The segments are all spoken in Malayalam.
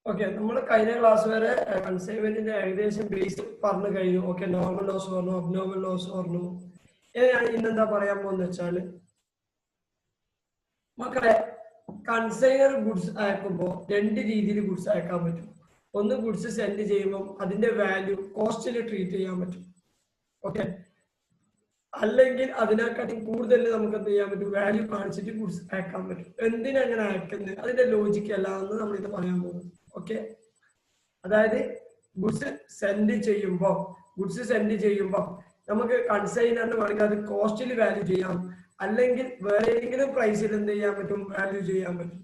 ഓക്കെ, നമ്മൾ കഴിഞ്ഞ ക്ലാസ് വരെ കൺസൈൻമെന്റിന്റെ ഏകദേശം ബേസ് പറഞ്ഞു കഴിഞ്ഞു. ഓക്കെ, നോർമൽ ലോസ് പറഞ്ഞു, അബ്നോർമൽ ലോസ് പറഞ്ഞു. ഞാൻ ഇന്നെന്താ പറയാൻ പോകുന്നത് വെച്ചാല്, മക്കളെ കൺസൈനർ ഗുഡ്സ് അയക്കുമ്പോൾ രണ്ട് രീതിയിൽ ഗുഡ്സ് അയക്കാൻ പറ്റും. ഒന്ന്, ഗുഡ്സ് സെൻഡ് ചെയ്യുമ്പോൾ അതിന്റെ വാല്യൂ കോസ്റ്റിൽ ട്രീറ്റ് ചെയ്യാൻ പറ്റും. ഓക്കെ, അല്ലെങ്കിൽ അതിനെക്കാട്ടി കൂടുതൽ നമുക്ക് എന്ത് ചെയ്യാൻ പറ്റും, വാല്യൂ കാണിച്ചിട്ട് ഗുഡ്സ് അയക്കാൻ പറ്റും. എന്തിനങ്ങനെ അയക്കുന്നത്, അതിന്റെ ലോജിക്ക് അല്ലാന്ന് നമ്മളിത് പറയാൻ പോകുന്നത്. ഓക്കെ, അതായത് ഗുഡ്സ് സെൻഡ് ചെയ്യുമ്പോൾ നമുക്ക് കൺസൈനറിന് വേണമെങ്കിൽ അത് കോസ്റ്റിൽ വാല്യൂ ചെയ്യാം, അല്ലെങ്കിൽ വേറെ ഏതെങ്കിലും പ്രൈസിൽ എന്ത് ചെയ്യാൻ പറ്റും, വാല്യൂ ചെയ്യാൻ പറ്റും.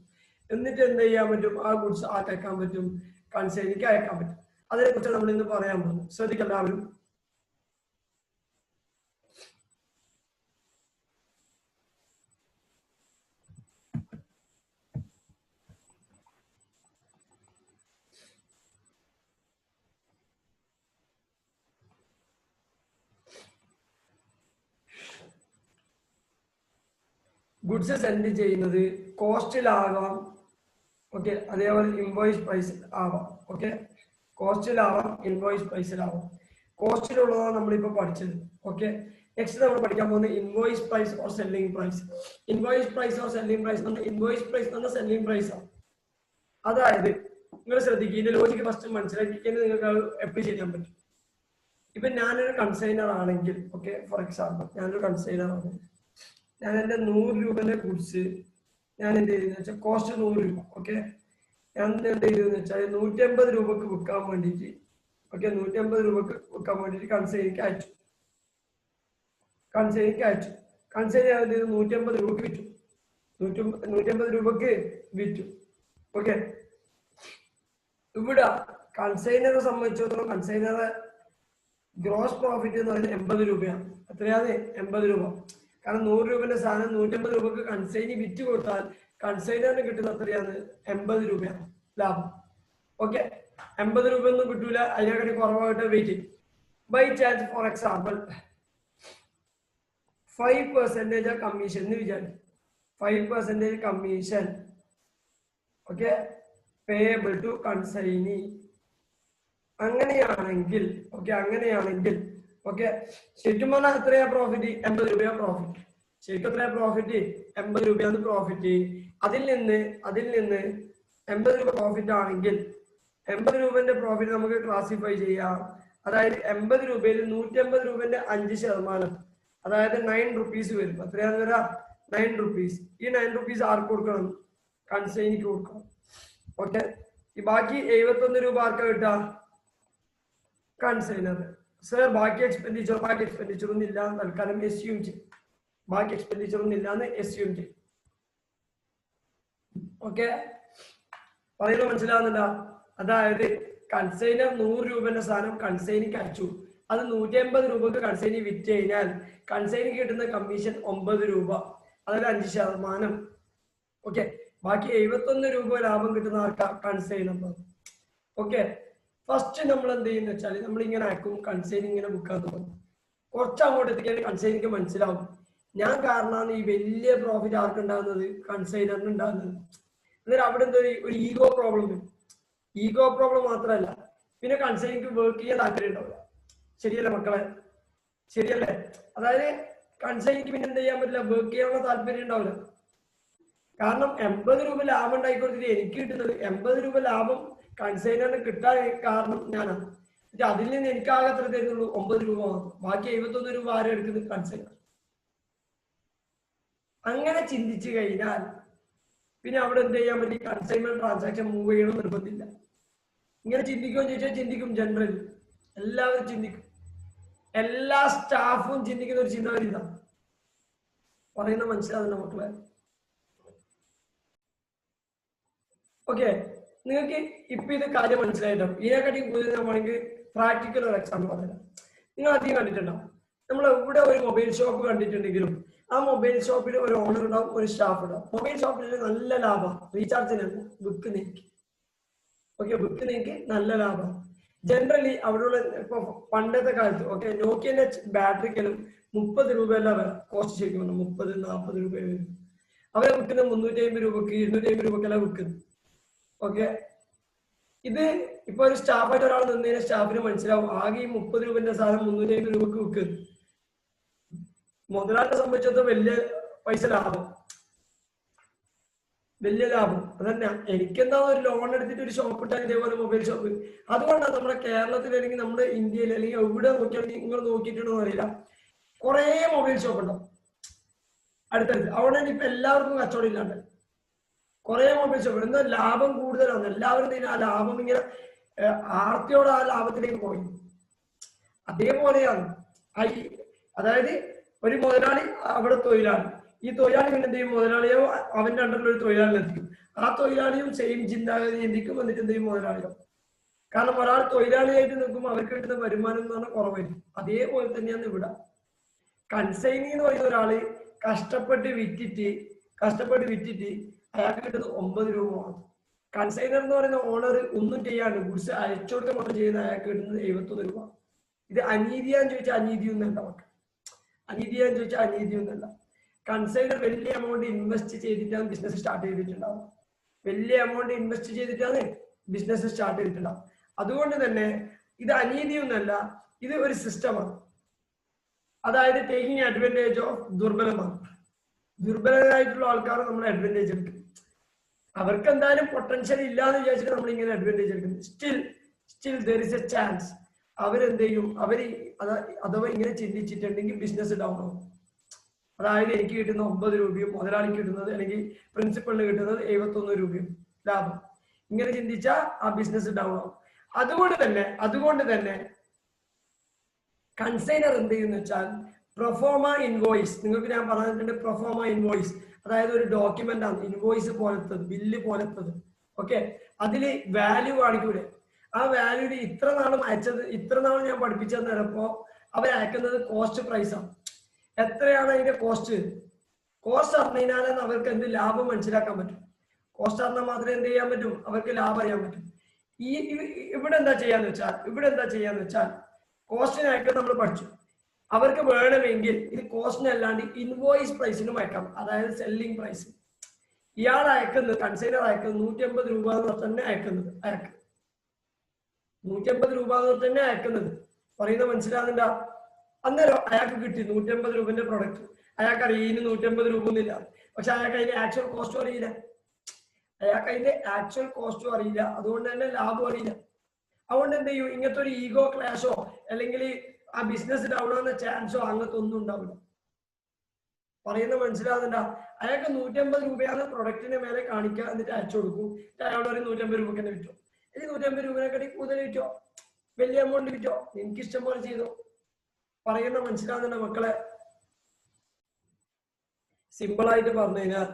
എന്നിട്ട് എന്ത് ചെയ്യാൻ പറ്റും, ആ ഗുഡ്സ് അയക്കാൻ പറ്റും, കൺസൈനിക്ക് അയക്കാൻ പറ്റും. അതിനെ കുറിച്ച് നമ്മൾ ഇന്ന് പറയാൻ പോകും. ശ്രദ്ധിക്കുക എല്ലാവരും. ഗുഡ്സ് സെൻഡ് ചെയ്യുന്നത് കോസ്റ്റിലാകാം. ഓക്കെ, അതേപോലെ ഇൻവോയ്സ് പ്രൈസിൽ ആവാം. Okay, കോസ്റ്റിലാവാം, invoice പ്രൈസിലാവാം. കോസ്റ്റിലുള്ളതാണ് നമ്മളിപ്പോൾ പഠിച്ചത്. ഓക്കെ, നെക്സ്റ്റ് നമ്മൾ പഠിക്കാൻ പോകുന്നത് invoice price or selling price. Invoice price or selling price invoice price എന്ന സെല്ലിംഗ് പ്രൈസ് ആണ്. അതായത് നിങ്ങൾ ശ്രദ്ധിക്കുക, ഇതിന്റെ ലോജിക്ക് ഫസ്റ്റ് മനസ്സിലാക്കിക്കഴിഞ്ഞാൽ നിങ്ങൾക്ക് അത് അപ്രീഷിയേറ്റ് ചെയ്യാൻ പറ്റും. ഇപ്പൊ ഞാനൊരു കൺസൈനർ ആണെങ്കിൽ, ഓക്കെ, ഫോർ എക്സാമ്പിൾ ഞാനൊരു കൺസൈനർ ആണ്, ഞാൻ എൻ്റെ 100 രൂപന്റെ ഗുഡ്സ് ഞാൻ എന്ത് ചെയ്തെന്ന് വെച്ചാൽ കോസ്റ്റ് 100 രൂപ. ഓക്കെ, ഞാൻ എന്ത് ചെയ്തെന്ന് വെച്ചാൽ 150 രൂപക്ക് വിൽക്കാൻ വേണ്ടിയിട്ട്, ഓക്കെ, 150 രൂപക്ക് വിൽക്കാൻ വേണ്ടിയിട്ട് കൺസൈനിക്ക് അയച്ചു. കൺസൈൻ ഞാൻ എന്ത് ചെയ്തു, 150 രൂപക്ക് വിറ്റു. 150 രൂപക്ക് വിറ്റു. ഓക്കെ, ഇവിടെ കൺസൈനറെ സംബന്ധിച്ചിടത്തോളം കൺസൈനറെ ഗ്രോസ് പ്രോഫിറ്റ് എന്ന് പറയുന്നത് 80 രൂപയാണ്. എത്രയാണ്? 80 രൂപ. കാരണം 100 രൂപന്റെ സാധനം 150 രൂപക്ക് കൺസൈനി വിറ്റ് കൊടുത്താൽ കൺസൈനറിന് കിട്ടുന്ന എത്രയാണ്? 80 രൂപയാണ് ലാഭം. ഓക്കെ, 80 രൂപ ഒന്നും കിട്ടൂല, അതിനെക്കാട്ടി കുറവായിട്ട് വെയിറ്റ് ചെയ്യും. By chance for example 5% commission എന്ന് വിചാരിക്കും. 5% commission, okay, payable to consignee. അങ്ങനെയാണെങ്കിൽ ഓക്കെ, ശരിക്കും പറഞ്ഞാൽ എത്രയാ പ്രോഫിറ്റ്? 80 രൂപയാ പ്രോഫിറ്റ്. ശരിക്കും എത്രയാ പ്രോഫിറ്റ്? 80 രൂപയാണ് പ്രോഫിറ്റ്. അതിൽ നിന്ന് 80 രൂപ പ്രോഫിറ്റ് ആണെങ്കിൽ 80 രൂപന്റെ പ്രോഫിറ്റ് നമുക്ക് ക്ലാസിഫൈ ചെയ്യാം. അതായത് 80 രൂപയിൽ 150 രൂപന്റെ 5%, അതായത് 9 റുപ്പീസ് വരും. എത്രയാന്ന് വരാ? 9 റുപ്പീസ്. ഈ 9 റുപ്പീസ് ആർക്ക് കൊടുക്കണം? കൺസൈനിക്ക് കൊടുക്കണം. ഓക്കെ, ഈ ബാക്കി 71 രൂപ ആർക്കാ കിട്ടുക? കൺസൈനർ. സർ, ബാക്കി എക്സ്പെൻഡിച്ചർ ഒന്നും ഇല്ലാന്ന് തൽക്കാലം എസ്യൂം ചെയ്യും. ബാക്കി എക്സ്പെൻഡിച്ചർ ഒന്നും ഇല്ലാന്ന് എസ്യൂം ചെയ്യും. ഓക്കെ, പറയുന്നത് മനസ്സിലാവുന്നില്ല? അതായത് കൺസൈനർ 100 രൂപന്റെ സാധനം കൺസൈനിക്ക് അയച്ചു. അത് 150 രൂപക്ക് കൺസൈനി വിറ്റ് കഴിഞ്ഞാൽ കൺസൈനിക്ക് കിട്ടുന്ന കമ്മീഷൻ 9 രൂപ, അതായത് 5%. ഓക്കെ, ബാക്കി 71 രൂപ ലാഭം കിട്ടുന്ന ആൾക്കാർ കൺസൈനർ. ഓക്കെ, ഫസ്റ്റ് നമ്മൾ എന്ത് ചെയ്യുന്ന വെച്ചാൽ നമ്മൾ ഇങ്ങനെ അയക്കും, കൺസൈൻ ഇങ്ങനെ ബുക്കാൻ തുടങ്ങും. കുറച്ച് അങ്ങോട്ട് എത്തിക്കാൻ കൺസൈനിക്ക് മനസ്സിലാവും ഞാൻ കാരണമാണ് ഈ വലിയ പ്രോഫിറ്റ് ആർക്കുണ്ടാകുന്നത്, കൺസൈനറിന് ഉണ്ടാകുന്നത്. എന്നിട്ട് അവിടെ എന്തോ ഒരു ഈഗോ പ്രോബ്ലം മാത്രമല്ല, പിന്നെ കൺസൈനിക്ക് വർക്ക് ചെയ്യാൻ താല്പര്യം ഉണ്ടാവില്ല. ശരിയല്ലേ മക്കളെ? ശരിയല്ലേ? അതായത് കൺസൈനിക്ക് പിന്നെ എന്ത് ചെയ്യാൻ പറ്റില്ല, വർക്ക് ചെയ്യാനുള്ള താല്പര്യം ഉണ്ടാവില്ല. കാരണം 80 രൂപ ലാഭം ഉണ്ടായിക്കൊടുത്തിട്ട് എനിക്ക് കിട്ടുന്നത് 80 രൂപ ലാഭം കൺസൈനറിന് കിട്ടാൻ കാരണം ഞാനാണ്. അതിൽ നിന്ന് എനിക്കാകെ എത്ര തരുന്നുള്ളൂ? 9 രൂപ മാത്രം. ബാക്കി 71 രൂപ ആരും എടുക്കുന്നത്? കൺസൈനർ. അങ്ങനെ ചിന്തിച്ചു കഴിഞ്ഞാൽ പിന്നെ അവിടെ എന്ത് ചെയ്യാൻ പറ്റി? കൺസൈൻമെന്റ് ട്രാൻസാക്ഷൻ മൂവ് ചെയ്യണം നിർബന്ധമില്ല. ഇങ്ങനെ ചിന്തിക്കുമെന്ന് ചോദിച്ചാൽ ചിന്തിക്കും. ജനറലി എല്ലാവരും ചിന്തിക്കും. എല്ലാ സ്റ്റാഫും ചിന്തിക്കുന്ന ഒരു ചിന്താഗതി ഇതാണ്. പറയുന്ന മനസ്സിലാകുന്ന മക്കളെ? ഓക്കെ, നിങ്ങൾക്ക് ഇപ്പൊ ഇത് കാര്യം മനസ്സിലായിട്ടും ഇതിനെക്കാട്ടി കൂടുതൽ നമ്മളെങ്കിൽ പ്രാക്ടിക്കൽ ഒരു എക്സാമ്പിൾ പറഞ്ഞുതരാം. നിങ്ങൾ അധികം കണ്ടിട്ടുണ്ടാവും, നമ്മൾ എവിടെ ഒരു മൊബൈൽ ഷോപ്പ് കണ്ടിട്ടുണ്ടെങ്കിലും ആ മൊബൈൽ ഷോപ്പിൽ ഒരു ഓണർ ഉണ്ടാവും, ഒരു സ്റ്റാഫ് ഉണ്ടാവും. മൊബൈൽ ഷോപ്പിൽ നല്ല ലാഭം, റീചാർജിനല്ല വിൽക്കുന്നേക്ക്. ഓക്കെ, വിൽക്കുന്നേക്ക് നല്ല ലാഭം. ജനറലി അവിടെയുള്ള ഇപ്പൊ പണ്ടത്തെ കാലത്ത് ഓക്കെ നോക്കിയന്റെ ബാറ്ററിക്കെല്ലാം 30 രൂപയല്ല വില, കോസ്റ്റ് ശരിക്കും 30-40 രൂപ വരും. അവരെ വിൽക്കുന്നത് 350 രൂപക്ക് 250 രൂപക്കെല്ലാം വിൽക്കുന്നത്. ഓക്കെ, ഇത് ഇപ്പൊ ഒരു സ്റ്റാഫായിട്ട് ഒരാൾ നിന്നതിന് സ്റ്റാഫിന് മനസ്സിലാവും ആകെ ഈ 30 രൂപന്റെ സാധനം 350 രൂപക്ക് വിൽക്കും. മുതലാളിയെ സംബന്ധിച്ചിടത്തോളം വലിയ പൈസ ലാഭം, വലിയ ലാഭം. അതന്നെ എനിക്കെന്താ ഒരു ലോൺ എടുത്തിട്ട് ഒരു ഷോപ്പ് ഇട്ടാൽ ഇതേപോലെ മൊബൈൽ ഷോപ്പ്. അതുകൊണ്ടാണ് നമ്മുടെ കേരളത്തിൽ അല്ലെങ്കിൽ നമ്മുടെ ഇന്ത്യയിൽ അല്ലെങ്കിൽ എവിടെ നോക്കിയാണെങ്കിൽ നിങ്ങൾ നോക്കിയിട്ടുണ്ടോ അറിയില്ല, കുറെ മൊബൈൽ ഷോപ്പ് ഉണ്ടാവും അടുത്തടുത്ത്. അവിടെ ഇപ്പൊ എല്ലാവർക്കും കച്ചവടം ഇല്ലാണ്ട് കുറെ മൊബൈൽ ഷോപ്പ്. എന്താ ലാഭം കൂടുതലാണ്, എല്ലാവരും ആ ലാഭം ഇങ്ങനെ ആർത്തിയോടെ ആ ലാഭത്തിലേക്ക് പോയി. അതേപോലെയാണ് അതായത് ഒരു മുതലാളി അവിടെ തൊഴിലാളി, ഈ തൊഴിലാളി പിന്നെ എന്ത് ചെയ്യും, മുതലാളിയോ അവന്റെ അണ്ടറിൽ ഒരു തൊഴിലാളി എത്തിക്കും. ആ തൊഴിലാളിയും സെയിം ചിന്താഗതി ചിന്തിക്കും, എന്നിട്ട് എന്ത് ചെയ്യും മുതലാളിയോ. കാരണം ഒരാൾ തൊഴിലാളിയായിട്ട് നിൽക്കുമ്പോൾ അവർക്ക് കിട്ടുന്ന വരുമാനം എന്ന് പറഞ്ഞാൽ കുറവായിരിക്കും. അതേപോലെ തന്നെയാണ് ഇവിടെ. കൺസൈനി എന്ന് പറയുന്ന ഒരാള് കഷ്ടപ്പെട്ട് വിറ്റിട്ട് അയാൾക്ക് കിട്ടുന്നത് 9 രൂപ മാത്രം. കൺസൈനർ എന്ന് പറയുന്ന ഓണർ ഒന്നും ചെയ്യാണ്ട് ഗുഡ്സ് അയച്ചു കൊടുക്കാൻ മാത്രം ചെയ്യുന്ന അയാൾക്ക് കിട്ടുന്നത് 71 രൂപ. ഇത് അനീതിയാന്ന് ചോദിച്ചാൽ അനീതിയൊന്നല്ല, അനീതിയാന്ന് ചോദിച്ചാൽ അനീതിയൊന്നല്ല. കൺസൈനർ വലിയ എമൗണ്ട് ഇൻവെസ്റ്റ് ചെയ്തിട്ടാണ് ബിസിനസ് സ്റ്റാർട്ട് ചെയ്തിട്ടുണ്ടാവും, വലിയ എമൗണ്ട് ഇൻവെസ്റ്റ് ചെയ്തിട്ടാണ് ബിസിനസ് സ്റ്റാർട്ട് ചെയ്തിട്ടുണ്ടാവും. അതുകൊണ്ട് തന്നെ ഇത് അനീതിയൊന്നല്ല, ഇത് ഒരു സിസ്റ്റമാണ്. അതായത് ടേക്കിംഗ് അഡ്വാൻറ്റേജ് ഓഫ് ദുർബലമാണ്. ദുർബലരായിട്ടുള്ള ആൾക്കാർ നമ്മൾ അഡ്വാൻറ്റേജ് എടുക്കും. അവർക്ക് എന്തായാലും പൊട്ടൻഷ്യൽ ഇല്ലാന്ന് വിചാരിച്ചിട്ട് നമ്മൾ ഇങ്ങനെ അഡ്വാൻറ്റേജ് എടുക്കുന്നത്. Still there is A chance അവരെന്ത് ചെയ്യും, അഥവാ ഇങ്ങനെ ചിന്തിച്ചിട്ടുണ്ടെങ്കിൽ ബിസിനസ് ഡൗൺ ആവും. അതായത് എനിക്ക് കിട്ടുന്ന 9 രൂപയും മുതലാളിക്ക് കിട്ടുന്നത് അല്ലെങ്കിൽ പ്രിൻസിപ്പളിന് കിട്ടുന്നത് 71 രൂപയും ലാഭം. ഇങ്ങനെ ചിന്തിച്ചാൽ ആ ബിസിനസ് ഡൗൺ ആവും. അതുകൊണ്ട് തന്നെ കൺസൈനർ എന്ത് ചെയ്യുന്ന വെച്ചാൽ പ്രൊഫോമ ഇൻവോയ്സ്, നിങ്ങൾക്ക് ഞാൻ പറഞ്ഞിട്ടുണ്ട് പ്രൊഫോമ ഇൻവോയ്സ്, അതായത് ഒരു ഡോക്യുമെന്റ് ആണ് ഇൻവോയ്സ് പോലത്തത്, ബില്ല് പോലത്തത്. ഓക്കെ, അതില് വാല്യൂ കാണിക്കൂലെ, ആ വാല്യൂല് ഇത്ര നാളും അയച്ചത്, ഇത്ര നാളും ഞാൻ പഠിപ്പിച്ചെന്ന് പറഞ്ഞപ്പോ അവർ അയക്കുന്നത് കോസ്റ്റ് പ്രൈസാണ്. എത്രയാണ് അതിന്റെ കോസ്റ്റ് അറിഞ്ഞാലാണ് അവർക്ക് എന്ത് ലാഭം മനസ്സിലാക്കാൻ പറ്റും. കോസ്റ്റ് അറിഞ്ഞാൽ മാത്രമേ എന്ത് ചെയ്യാൻ പറ്റും, അവർക്ക് ലാഭം അറിയാൻ പറ്റും. ഇവിടെ എന്താ ചെയ്യാന്ന് വെച്ചാൽ കോസ്റ്റിന് അയക്കാൻ നമ്മൾ പഠിച്ചു. അവർക്ക് വേണമെങ്കിൽ ഇത് കോസ്റ്റിന് അല്ലാണ്ട് ഇൻവോയ്സ് പ്രൈസിനും അയക്കാം, അതായത് സെല്ലിംഗ് പ്രൈസ്. ഇയാൾ കൺസൈനർ അയക്കുന്നത് 150 രൂപ എന്ന് തന്നെ അയക്കുന്നത്, 150 രൂപ എന്ന് തന്നെ അയക്കുന്നത്. പറയുന്നത് മനസ്സിലാകുന്നില്ല. അന്നേരം അയാൾക്ക് കിട്ടി 150 രൂപന്റെ പ്രൊഡക്റ്റ്. അയാൾക്ക് അറിയാം ഇതിന് 150 രൂപ ഒന്നുമില്ല, പക്ഷെ അയാൾക്ക് അതിന്റെ ആക്ച്വൽ കോസ്റ്റും അറിയില്ല. അതുകൊണ്ട് തന്നെ ലാഭം അറിയില്ല. അതുകൊണ്ട് എന്ത് ചെയ്യും, ഇങ്ങനത്തെ ഒരു ഈഗോ ക്ലാഷോ അല്ലെങ്കിൽ ആ ബിസിനസ് ഡൗൺ ആവുന്ന ചാൻസോ അങ്ങനത്തെ ഒന്നും ഉണ്ടാവില്ല. പറയുന്നത് മനസ്സിലാകുന്നുണ്ട. അയാൾക്ക് 150 രൂപയാണ് പ്രൊഡക്റ്റിന്റെ മേലെ കാണിക്കുക, എന്നിട്ട് അയച്ചു കൊടുക്കും. അയാളോട് ഒരു 150 രൂപക്ക് തന്നെ വിറ്റോ, അല്ലെങ്കിൽ 150 രൂപനെക്കാട്ടി കൂടുതൽ വിറ്റോ, വലിയ എമൗണ്ട് വിറ്റോ, എനിക്ക് ഇഷ്ടം പോലെ ചെയ്തോ. പറയുന്ന മനസ്സിലാകുന്നുണ്ട മക്കളെ. സിമ്പിൾ ആയിട്ട് പറഞ്ഞു കഴിഞ്ഞാൽ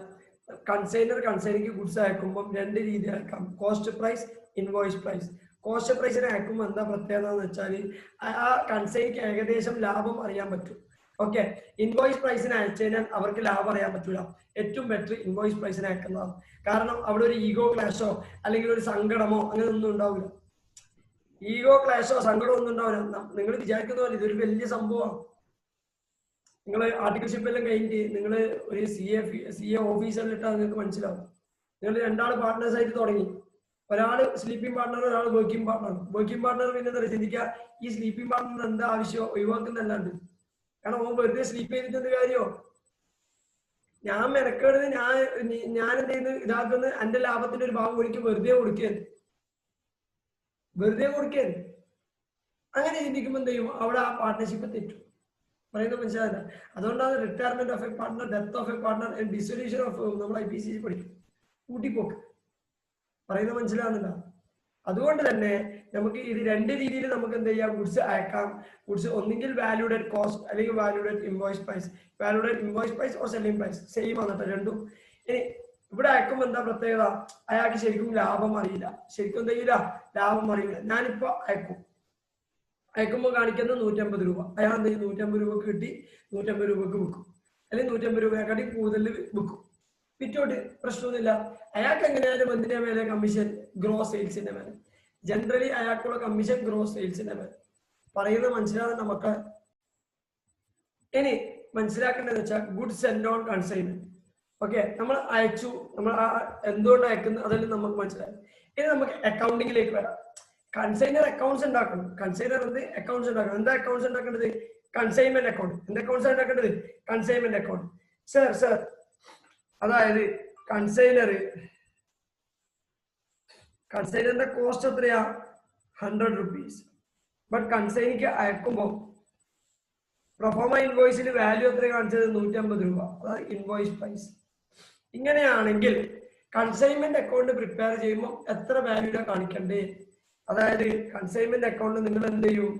കൺസൈനിക്ക് ഗുഡ്സ് അയക്കുമ്പോൾ 2 രീതി അയക്കാം, cost price, invoice price. Cost പ്രൈസിനെ അയക്കുമ്പോൾ എന്താ പ്രത്യേകത എന്ന് വെച്ചാൽ ആ കൺസൈനിക്ക് ഏകദേശം ലാഭം അറിയാൻ പറ്റും. ഓക്കെ, ഇൻവോയ്സ് പ്രൈസിന് അയച്ചു കഴിഞ്ഞാൽ അവർക്ക് ലാഭം അറിയാൻ പറ്റില്ല. ഏറ്റവും ബെറ്റർ ഇൻവോയ്സ് പ്രൈസിന് അയക്കുന്നതാണ്. കാരണം അവിടെ ഒരു ഈഗോ ക്ലാഷോ അല്ലെങ്കിൽ ഒരു സങ്കടമോ അങ്ങനെ ഒന്നും ഉണ്ടാവില്ല. ഈഗോ ക്ലാഷോ സങ്കടമോ ഒന്നും ഉണ്ടാവില്ല. നിങ്ങൾ വിചാരിക്കുന്ന പോലെ ഇതൊരു വലിയ സംഭവമാണ്. നിങ്ങൾ ആർട്ടിക്കൽഷിപ്പ് എല്ലാം കഴിഞ്ഞിട്ട് നിങ്ങൾ ഒരു സി എ ഓഫീസറിലിട്ടാൽ നിങ്ങൾക്ക് മനസ്സിലാവും. നിങ്ങൾ 2 ആൾ പാർട്ട്നേഴ്സ് ആയിട്ട് തുടങ്ങി, ഒരാള് സ്ലീപ്പിംഗ് പാർട്ട്ണർ, ഒരാൾ വർക്കിംഗ് പാർട്ട്ണർ. പിന്നെ എന്താ ചിന്തിക്കുക, ഈ സ്ലീപ്പിംഗ് പാർട്ട്ണർ എന്താ ആവശ്യമോ ഒഴിവാക്കുന്നല്ലാണ്ട്. കാരണം ഓൻ വെറുതെ സ്ലീപ്പ് ചെയ്തിട്ട് കാര്യമോ, ഞാൻ മെനക്കേടുന്നത് ഞാൻ എന്ത് ചെയ്യുന്നു, ഇതാക്കുന്നത് എന്റെ ലാഭത്തിന്റെ ഒരു ഭാഗം എനിക്ക് വെറുതെ കൊടുക്കുകയാണ്. അങ്ങനെ ചിന്തിക്കുമ്പോൾ എന്ത് ചെയ്യും, അവിടെ ആ പാർട്ട്ണർഷിപ്പ് തെറ്റും. പറയുന്നത് മനസ്സിലാവില്ല. അതുകൊണ്ടാണ് retirement of A partner, death of A partner, dissolution of നമ്മൾ IPC പഠിക്കും, കൂട്ടിപ്പോക്ക്. പറയുന്നത് മനസ്സിലാവുന്നില്ല. അതുകൊണ്ട് തന്നെ നമുക്ക് ഇത് 2 രീതിയിൽ നമുക്ക് എന്ത് ചെയ്യാം, ഗുഡ്സ് അയക്കാം. ഗുഡ്സ് ഒന്നുകിൽ വാല്യൂഡ് കോസ്റ്റ് അല്ലെങ്കിൽ valued invoice price or selling price, same ആണ് കേട്ടോ രണ്ടും. ഇനി ഇവിടെ അയക്കുമ്പോൾ എന്താ പ്രത്യേകത, അയാൾക്ക് ശരിക്കും ലാഭം അറിയില്ല. ഞാനിപ്പോ അയക്കുമ്പോൾ കാണിക്കുന്നത് 150 രൂപ. അയാൾ എന്ത് ചെയ്യും, 150 രൂപക്ക് കിട്ടി 150 രൂപക്ക് വിൽക്കും, അല്ലെങ്കിൽ 150 രൂപയെക്കാട്ടി കൂടുതൽ വിൽക്കും. വിറ്റോട്ട് പ്രശ്നമൊന്നുമില്ല. അയാൾക്ക് എങ്ങനെയായാലും എന്തിന്റെ മേലെ കമ്മീഷൻ, ഗ്രോസ് സെയിൽസിന്റെ മേലെ. ജനറലി അയാൾക്കുള്ള കമ്മീഷൻ ഗ്രോസ് സെയിൽസിന്റെ മേലെ. പറയുന്നത് മനസ്സിലാകുന്ന മക്കളെ. ഇനി മനസ്സിലാക്കേണ്ടതെന്ന് വെച്ചാൽ goods send on consignment. Okay, നമ്മൾ അയച്ചു, നമ്മൾ എന്തുകൊണ്ട് അയക്കുന്നത് അതെല്ലാം നമുക്ക് മനസ്സിലായി. ഇനി നമുക്ക് അക്കൗണ്ടിങ്ങിലേക്ക് വരാം. കൺസൈനർ അക്കൗണ്ട്സ് ഉണ്ടാക്കണം. കൺസൈനർ അക്കൗണ്ട്സ് ഉണ്ടാക്കണം. എന്താ അക്കൗണ്ട്സ് ഉണ്ടാക്കേണ്ടത്? Consignment account. എന്ത് അക്കൗണ്ട്സ് ഉണ്ടാക്കേണ്ടത്? Consignment account. സർ അതായത് കൺസൈനറിന്റെ കോസ്റ്റ് എത്രയാ? 100 rupees. ബട്ട് കൺസൈനിക്ക് അയക്കുമ്പോൾ പ്രൊഫോമ ഇൻവോയ്സിൽ വാല്യൂ എത്ര കാണിച്ചത്? 150 രൂപ. അതായത് ഇൻവോയ്സ് പ്രൈസ്. ഇങ്ങനെയാണെങ്കിൽ കൺസൈൻമെന്റ് അക്കൗണ്ട് പ്രിപ്പയർ ചെയ്യുമ്പോൾ എത്ര വാല്യൂ കാണിക്കണ്ടേ? അതായത് കൺസൈൻമെന്റ് അക്കൗണ്ട് നിങ്ങൾ എന്ത് ചെയ്യും?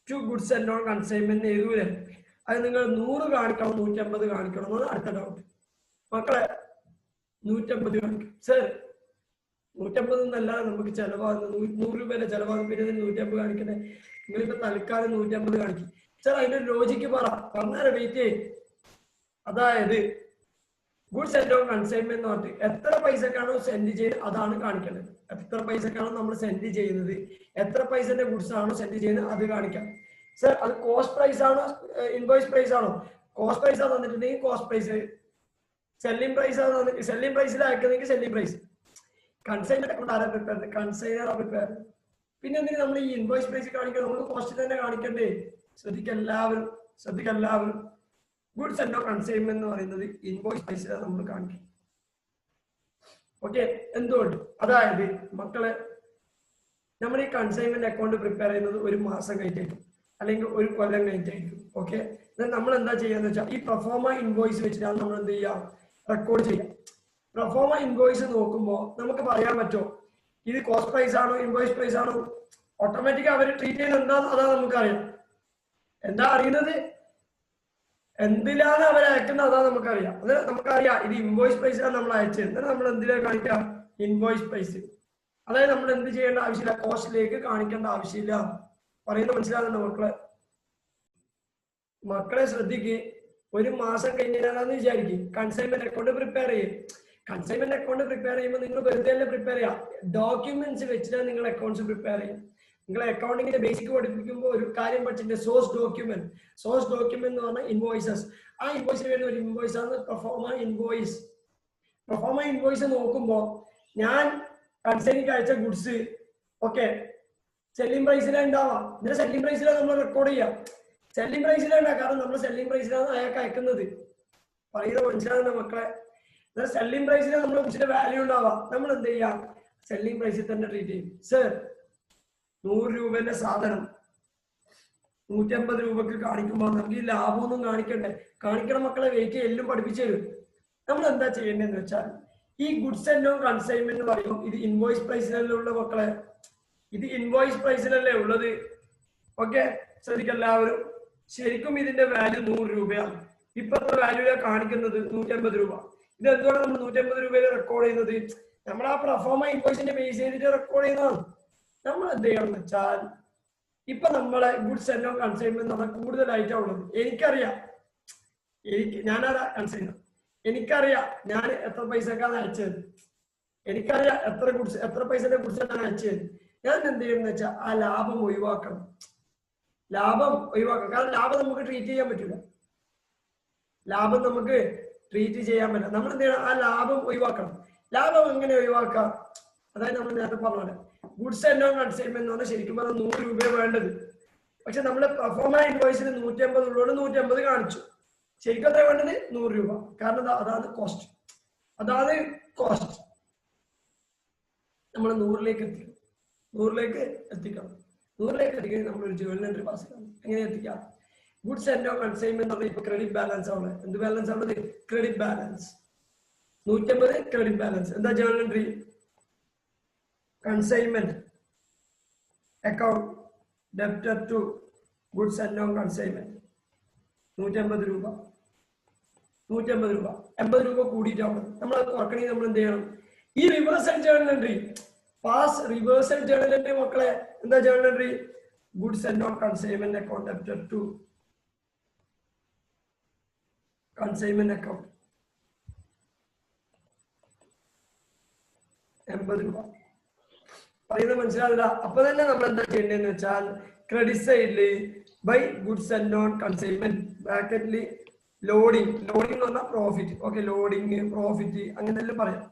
To goods and non consignment എഴുതൂലേ? അത് നിങ്ങൾ 100 കാണിക്കണം 150 കാണിക്കണം എന്നാണ് അടുത്ത ഡൗട്ട്. മക്കളെ 150 കാണിക്കും. സർ 150 എന്നല്ലാതെ നമുക്ക് ചെലവാകുന്നത് 100 രൂപയുടെ ചെലവാകും. പിന്നെ 150 കാണിക്കണേ? നിങ്ങളിപ്പോ തൽക്കാലം 150 കാണിക്കും. സർ അതിന്റെ ലോജിക്ക് പറഞ്ഞാൽ വെയിറ്റ് ചെയ്യും. അതായത് ഗുഡ്സ് ആൻഡ് നോൺ കൺസൈൻമെന്റ് എന്ന് പറഞ്ഞിട്ട് എത്ര പൈസക്കാണോ സെൻഡ് ചെയ്യുന്നത് അതാണ് കാണിക്കേണ്ടത്. എത്ര പൈസക്കാണോ നമ്മൾ സെൻഡ് ചെയ്യുന്നത്, എത്ര പൈസന്റെ ഗുഡ്സ് ആണോ സെൻഡ് ചെയ്യുന്നത് അത് കാണിക്കാം. സർ അത് കോസ്റ്റ് പ്രൈസ് ആണോ ഇൻവോയ്സ് പ്രൈസ് ആണോ? കോസ്റ്റ് പ്രൈസ് ആണ് തന്നിട്ടുണ്ടെങ്കിൽ കോസ്റ്റ് പ്രൈസ്, സെല്ലിംഗ് പ്രൈസ് ആണ് തന്നിട്ട് സെല്ലിംഗ് പ്രൈസിൽ അയക്കുന്നെങ്കിൽ സെല്ലിംഗ് പ്രൈസ്. കൺസൈൻമെന്റ് അക്കൗണ്ട് ആരാ പ്രിപ്പയർ? കൺസൈനർ ആ പ്രിപ്പയർ. പിന്നെ എന്തിനാ നമ്മൾ ഈ ഇൻവോയ്സ് പ്രൈസ് കാണിക്കണം? നമുക്ക് കോസ്റ്റ് തന്നെ കാണിക്കണ്ടേ? ശ്രദ്ധിക്കെല്ലാവരും. ഗുഡ്സ് ആൻഡ് നോൺ കൺസൈൻമെന്റ് എന്ന് പറയുന്നത് ഇൻവോയ്സ് പ്രൈസിലാണ് നമ്മൾ കാണിക്കും. ഓക്കെ, എന്തുകൊണ്ട്? അതായത് മക്കളെ നമ്മൾ ഈ കൺസൈൻമെന്റ് അക്കൗണ്ട് പ്രിപ്പയർ ചെയ്യുന്നത് 1 മാസം കഴിഞ്ഞിട്ടായിരിക്കും, അല്ലെങ്കിൽ 1 കൊല്ലം കഴിഞ്ഞിട്ടായിരിക്കും. ഓക്കെ, നമ്മൾ എന്താ ചെയ്യാന്ന് വെച്ചാൽ ഈ പ്രൊഫോമ ഇൻവോയ്സ് വെച്ചിട്ടാണ് നമ്മൾ എന്ത് ചെയ്യാം? റെക്കോർഡ് ചെയ്യാം. പ്രൊഫോമ ഇൻവോയ്സ് നോക്കുമ്പോൾ നമുക്ക് പറയാൻ പറ്റുമോ ഇത് കോസ്റ്റ് പ്രൈസ് ആണോ ഇൻവോയ്സ് പ്രൈസ് ആണോ? ഓട്ടോമാറ്റിക് അവർ ട്രീറ്റ് ചെയ്യുന്നത് എന്താ അതാ നമുക്കറിയാം. എന്താ അറിയുന്നത്? എന്തിലാണ് അവർ അയക്കുന്നത് അതാ നമുക്കറിയാം. അത് നമുക്കറിയാം ഇത് ഇൻവോയ്സ് പ്രൈസിലാണ് നമ്മൾ അയച്ചത്. എന്നിട്ട് നമ്മൾ എന്തിനാണ് കാണിക്കാം? Invoice price. അതായത് നമ്മൾ എന്ത് ചെയ്യേണ്ട ആവശ്യമില്ല, കോസ്റ്റിലേക്ക് കാണിക്കേണ്ട ആവശ്യമില്ല. പറയുന്നത് മനസ്സിലാകുന്നുണ്ടോ മക്കളെ ശ്രദ്ധിക്ക്. 1 മാസം കഴിഞ്ഞാലാന്ന് വിചാരിക്കും കൺസൈൻമെന്റ് അക്കൗണ്ട് പ്രിപ്പയർ ചെയ്യും. കൺസൈൻമെന്റ് അക്കൗണ്ട് പ്രിപ്പയർ ചെയ്യുമ്പോൾ നിങ്ങൾ വെറുതെ അല്ല പ്രിപ്പയർ ചെയ്യാം, ഡോക്യുമെന്റ്സ് വെച്ചിട്ടാണ് നിങ്ങൾ അക്കൗണ്ട്സ് പ്രിപ്പയർ ചെയ്യാം. നിങ്ങൾ അക്കൗണ്ടിങ്ങിന്റെ ബേസിക് പഠിപ്പിക്കുമ്പോൾ ഒരു കാര്യം പഠിച്ചിട്ടുണ്ട്, സോഴ്സ് ഡോക്യുമെന്റ് എന്ന് പറഞ്ഞാൽ ഇൻവോയ്സസ്. ആ ഇൻവോയ്സിന് വേണ്ടി ഒരു ഇൻവോയ്സ് ആണ് പ്രൊഫോമ ഇൻവോയ്സ്. പ്രൊഫോമ ഇൻവോയ്സ് നോക്കുമ്പോൾ ഞാൻ കൺസൈനിക്ക് അയച്ച ഗുഡ്സ് ഓക്കെ സെല്ലിംഗ് പ്രൈസിലാണ് ഉണ്ടാവാം. ഇതിന്റെ സെല്ലിംഗ് പ്രൈസിലാണ് നമ്മൾ റെക്കോർഡ് ചെയ്യാം. സെല്ലിംഗ് പ്രൈസിലാണ്, കാരണം നമ്മൾ സെല്ലിംഗ് പ്രൈസിലാണ് അയാൾക്ക് അയക്കുന്നത്. പറയുന്നത് മനസ്സിലാകുന്ന മക്കളെ? സെല്ലിംഗ് പ്രൈസിലാണ് നമ്മൾ ഗുഡ്സിന്റെ വാല്യൂ ഉണ്ടാവാം. നമ്മൾ എന്ത് ചെയ്യാം? സെല്ലിംഗ് പ്രൈസിൽ തന്നെ ട്രീറ്റ് ചെയ്യും. സർ 100 രൂപന്റെ സാധനം 150 രൂപക്ക് കാണിക്കുമ്പോൾ നമുക്ക് ഈ ലാഭമൊന്നും കാണിക്കണം മക്കളെ. വെയിറ്റ് എല്ലാം പഠിപ്പിച്ചു തരും. നമ്മൾ എന്താ ചെയ്യേണ്ടതെന്ന് വെച്ചാൽ ഈ ഗുഡ്സ് ആൻഡ് നോൺ കൺസൈൻമെന്റ് എന്ന് പറയുമ്പോൾ ഇത് ഇൻവോയ്സ് പ്രൈസിലല്ലേ ഉള്ള മക്കളെ? ഇത് ഇൻവോയ്സ് പ്രൈസിലല്ലേ ഉള്ളത്? ഓക്കെ, ശ്രദ്ധിക്കെല്ലാവരും. ശരിക്കും ഇതിന്റെ വാല്യൂ 100 രൂപയാണ്. ഇപ്പോഴത്തെ വാല്യൂ കാണിക്കുന്നത് 150 രൂപ. ഇത് എന്തുകൊണ്ട് നമ്മൾ 150 രൂപയിൽ റെക്കോർഡ് ചെയ്യുന്നത്? നമ്മൾ ആ പ്രൊഫോമ ഇൻവോയ്സിന്റെ ബേസ് ചെയ്തിട്ട് റെക്കോർഡ് ചെയ്യുന്നതാണ്. നമ്മൾ എന്ത് ചെയ്യണമെന്ന് വെച്ചാൽ ഇപ്പൊ നമ്മളെ ഗുഡ്സ് ആൻഡ് നോൺ കൺസൈൻമെന്റ് നമ്മൾ കൂടുതലായിട്ടാണ് ഉള്ളത്. എനിക്കറിയാം, ഞാനാരാ കൺസൈനർ, എനിക്കറിയാം ഞാൻ എത്ര പൈസക്കാണ് അയച്ചത്, എനിക്കറിയാം എത്ര പൈസന്റെ ഗുഡ്സ് ഞാൻ അയച്ചത്. ഞാൻ എന്ത് ചെയ്യണമെന്ന് വെച്ചാൽ ആ ലാഭം ഒഴിവാക്കണം. കാരണം ലാഭം നമുക്ക് ട്രീറ്റ് ചെയ്യാൻ പറ്റില്ല. നമ്മൾ എന്ത് ചെയ്യണം? ആ ലാഭം ഒഴിവാക്കണം. ലാഭം എങ്ങനെ ഒഴിവാക്കാം? അതായത് നമ്മൾ നേരത്തെ പറഞ്ഞ ഗുഡ്സ് ആൻഡ് നോൺ കൺസൈൻമെന്റ് എന്ന് പറഞ്ഞാൽ ശരിക്കും പറഞ്ഞാൽ 100 രൂപ വേണ്ടത്. പക്ഷെ നമ്മള് പെർഫോമ ഇൻവോയ്സിന് 150 ഉള്ളതുകൊണ്ട് 150 കാണിച്ചു. ശരിക്കും എത്ര വേണ്ടത്? 100 രൂപ. കാരണം അതാണ് കോസ്റ്റ്. നമ്മൾ 100ലേക്ക് എത്തിക്കണം. 100ലേക്ക് എത്തിക്കാൻ നമ്മൾ ഒരു ജേർണൽ എൻട്രി പാസ് ചെയ്യണം. എങ്ങനെ എത്തിക്കാം? ഗുഡ്സ് ആൻഡ് നോൺ കൺസൈൻമെന്റ് പറഞ്ഞാൽ ഇപ്പൊ ക്രെഡിറ്റ് ബാലൻസ് ആണ്. എന്ത് ബാലൻസ് ആണത്? Credit balance. 150 credit balance. എന്താ journal entry? Consignment account debtor to goods and non consignment 150 രൂപ. 80 രൂപ കൂടിയിട്ടാണ്. നമ്മൾ അത് കുറക്കണമെങ്കിൽ നമ്മൾ എന്ത് ചെയ്യണം? ഈ reversal journal entry, reversal journal entry മക്കളെ എന്താ journal entry? Goods and non consignment account debtor to consignment account 80 രൂപ. പറയുന്നത് മനസ്സിലാവില്ല. അപ്പൊ തന്നെ നമ്മൾ എന്താ ചെയ്യേണ്ടതെന്ന് വെച്ചാൽ ക്രെഡിറ്റ് സൈഡില് by goods and non consignment ബ്രാക്കറ്റില് ലോഡിങ് എന്ന് പറഞ്ഞാൽ പ്രോഫിറ്റ്. ഓക്കെ, ലോഡിങ് പ്രോഫിറ്റ് അങ്ങനെല്ലാം പറയാം.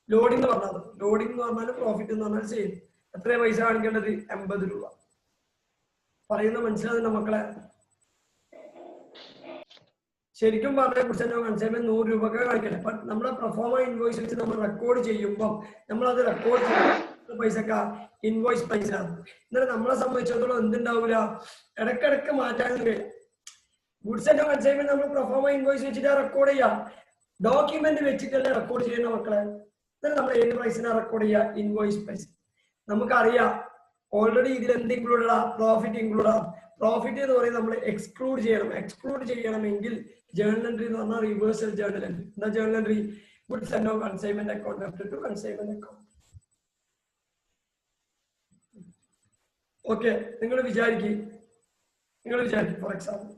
ലോഡിംഗ് എന്ന് പറഞ്ഞാൽ ലോഡിംഗ് എന്ന് പറഞ്ഞാൽ പ്രോഫിറ്റ് എന്ന് പറഞ്ഞാൽ സെയിം. എത്ര പൈസ കാണിക്കേണ്ടത്? 80 രൂപ. പറയുന്ന മനസ്സിലാകുന്ന മക്കളെ? ശരിക്കും പറഞ്ഞാൽ കൺസൈൻമെന്റ് 100 രൂപക്ക് കാണിക്കട്ടെ. ബട്ട് നമ്മുടെ പ്രൊഫോമ ഇൻവോയ്സ് വെച്ച് നമ്മൾ റെക്കോർഡ് ചെയ്യുമ്പോൾ നമ്മൾ അത് റെക്കോർഡ് ചെയ്യുന്ന പൈസക്ക ഇൻവോയ്സ് പൈസ. എന്നാലും നമ്മളെ സംബന്ധിച്ചിടത്തോളം എന്തുണ്ടാവില്ല, ഇടക്കിടക്ക് മാറ്റാൻ കഴിയും. ഗുഡ്സ് ആൻഡ് കൺസൈൻമെന്റ് നമ്മൾ പ്രൊഫോമ ഇൻവോയ്സ് വെച്ചിട്ട് റെക്കോർഡ് ചെയ്യാം. ഡോക്യുമെന്റ് വെച്ചിട്ടല്ലേ റെക്കോർഡ് ചെയ്യുന്ന മക്കളെ. എന്നാലും നമ്മൾ ഏത് പ്രൈസിനാ റെക്കോർഡ് ചെയ്യുക? Invoice price. നമുക്കറിയാം ഓൾറെഡി ഇതിൽ എന്ത് ഇൻക്ലൂഡ് ആ? പ്രോഫിറ്റ് ഇൻക്ലൂഡ് ആ. പ്രോഫിറ്റ് എന്ന് പറയുന്നത് നമ്മൾ എക്സ്ക്ലൂഡ് ചെയ്യണം. എക്സ്ക്ലൂഡ് ചെയ്യണമെങ്കിൽ ജേർണൽ എൻട്രി എന്ന് പറഞ്ഞാൽ റിവേഴ്സൽ ജേർണൽ എൻട്രി. എന്താ journal entry? Goods and consignment account to consignment account. Okay, നിങ്ങൾ വിചാരിക്കും ഫോർ എക്സാമ്പിൾ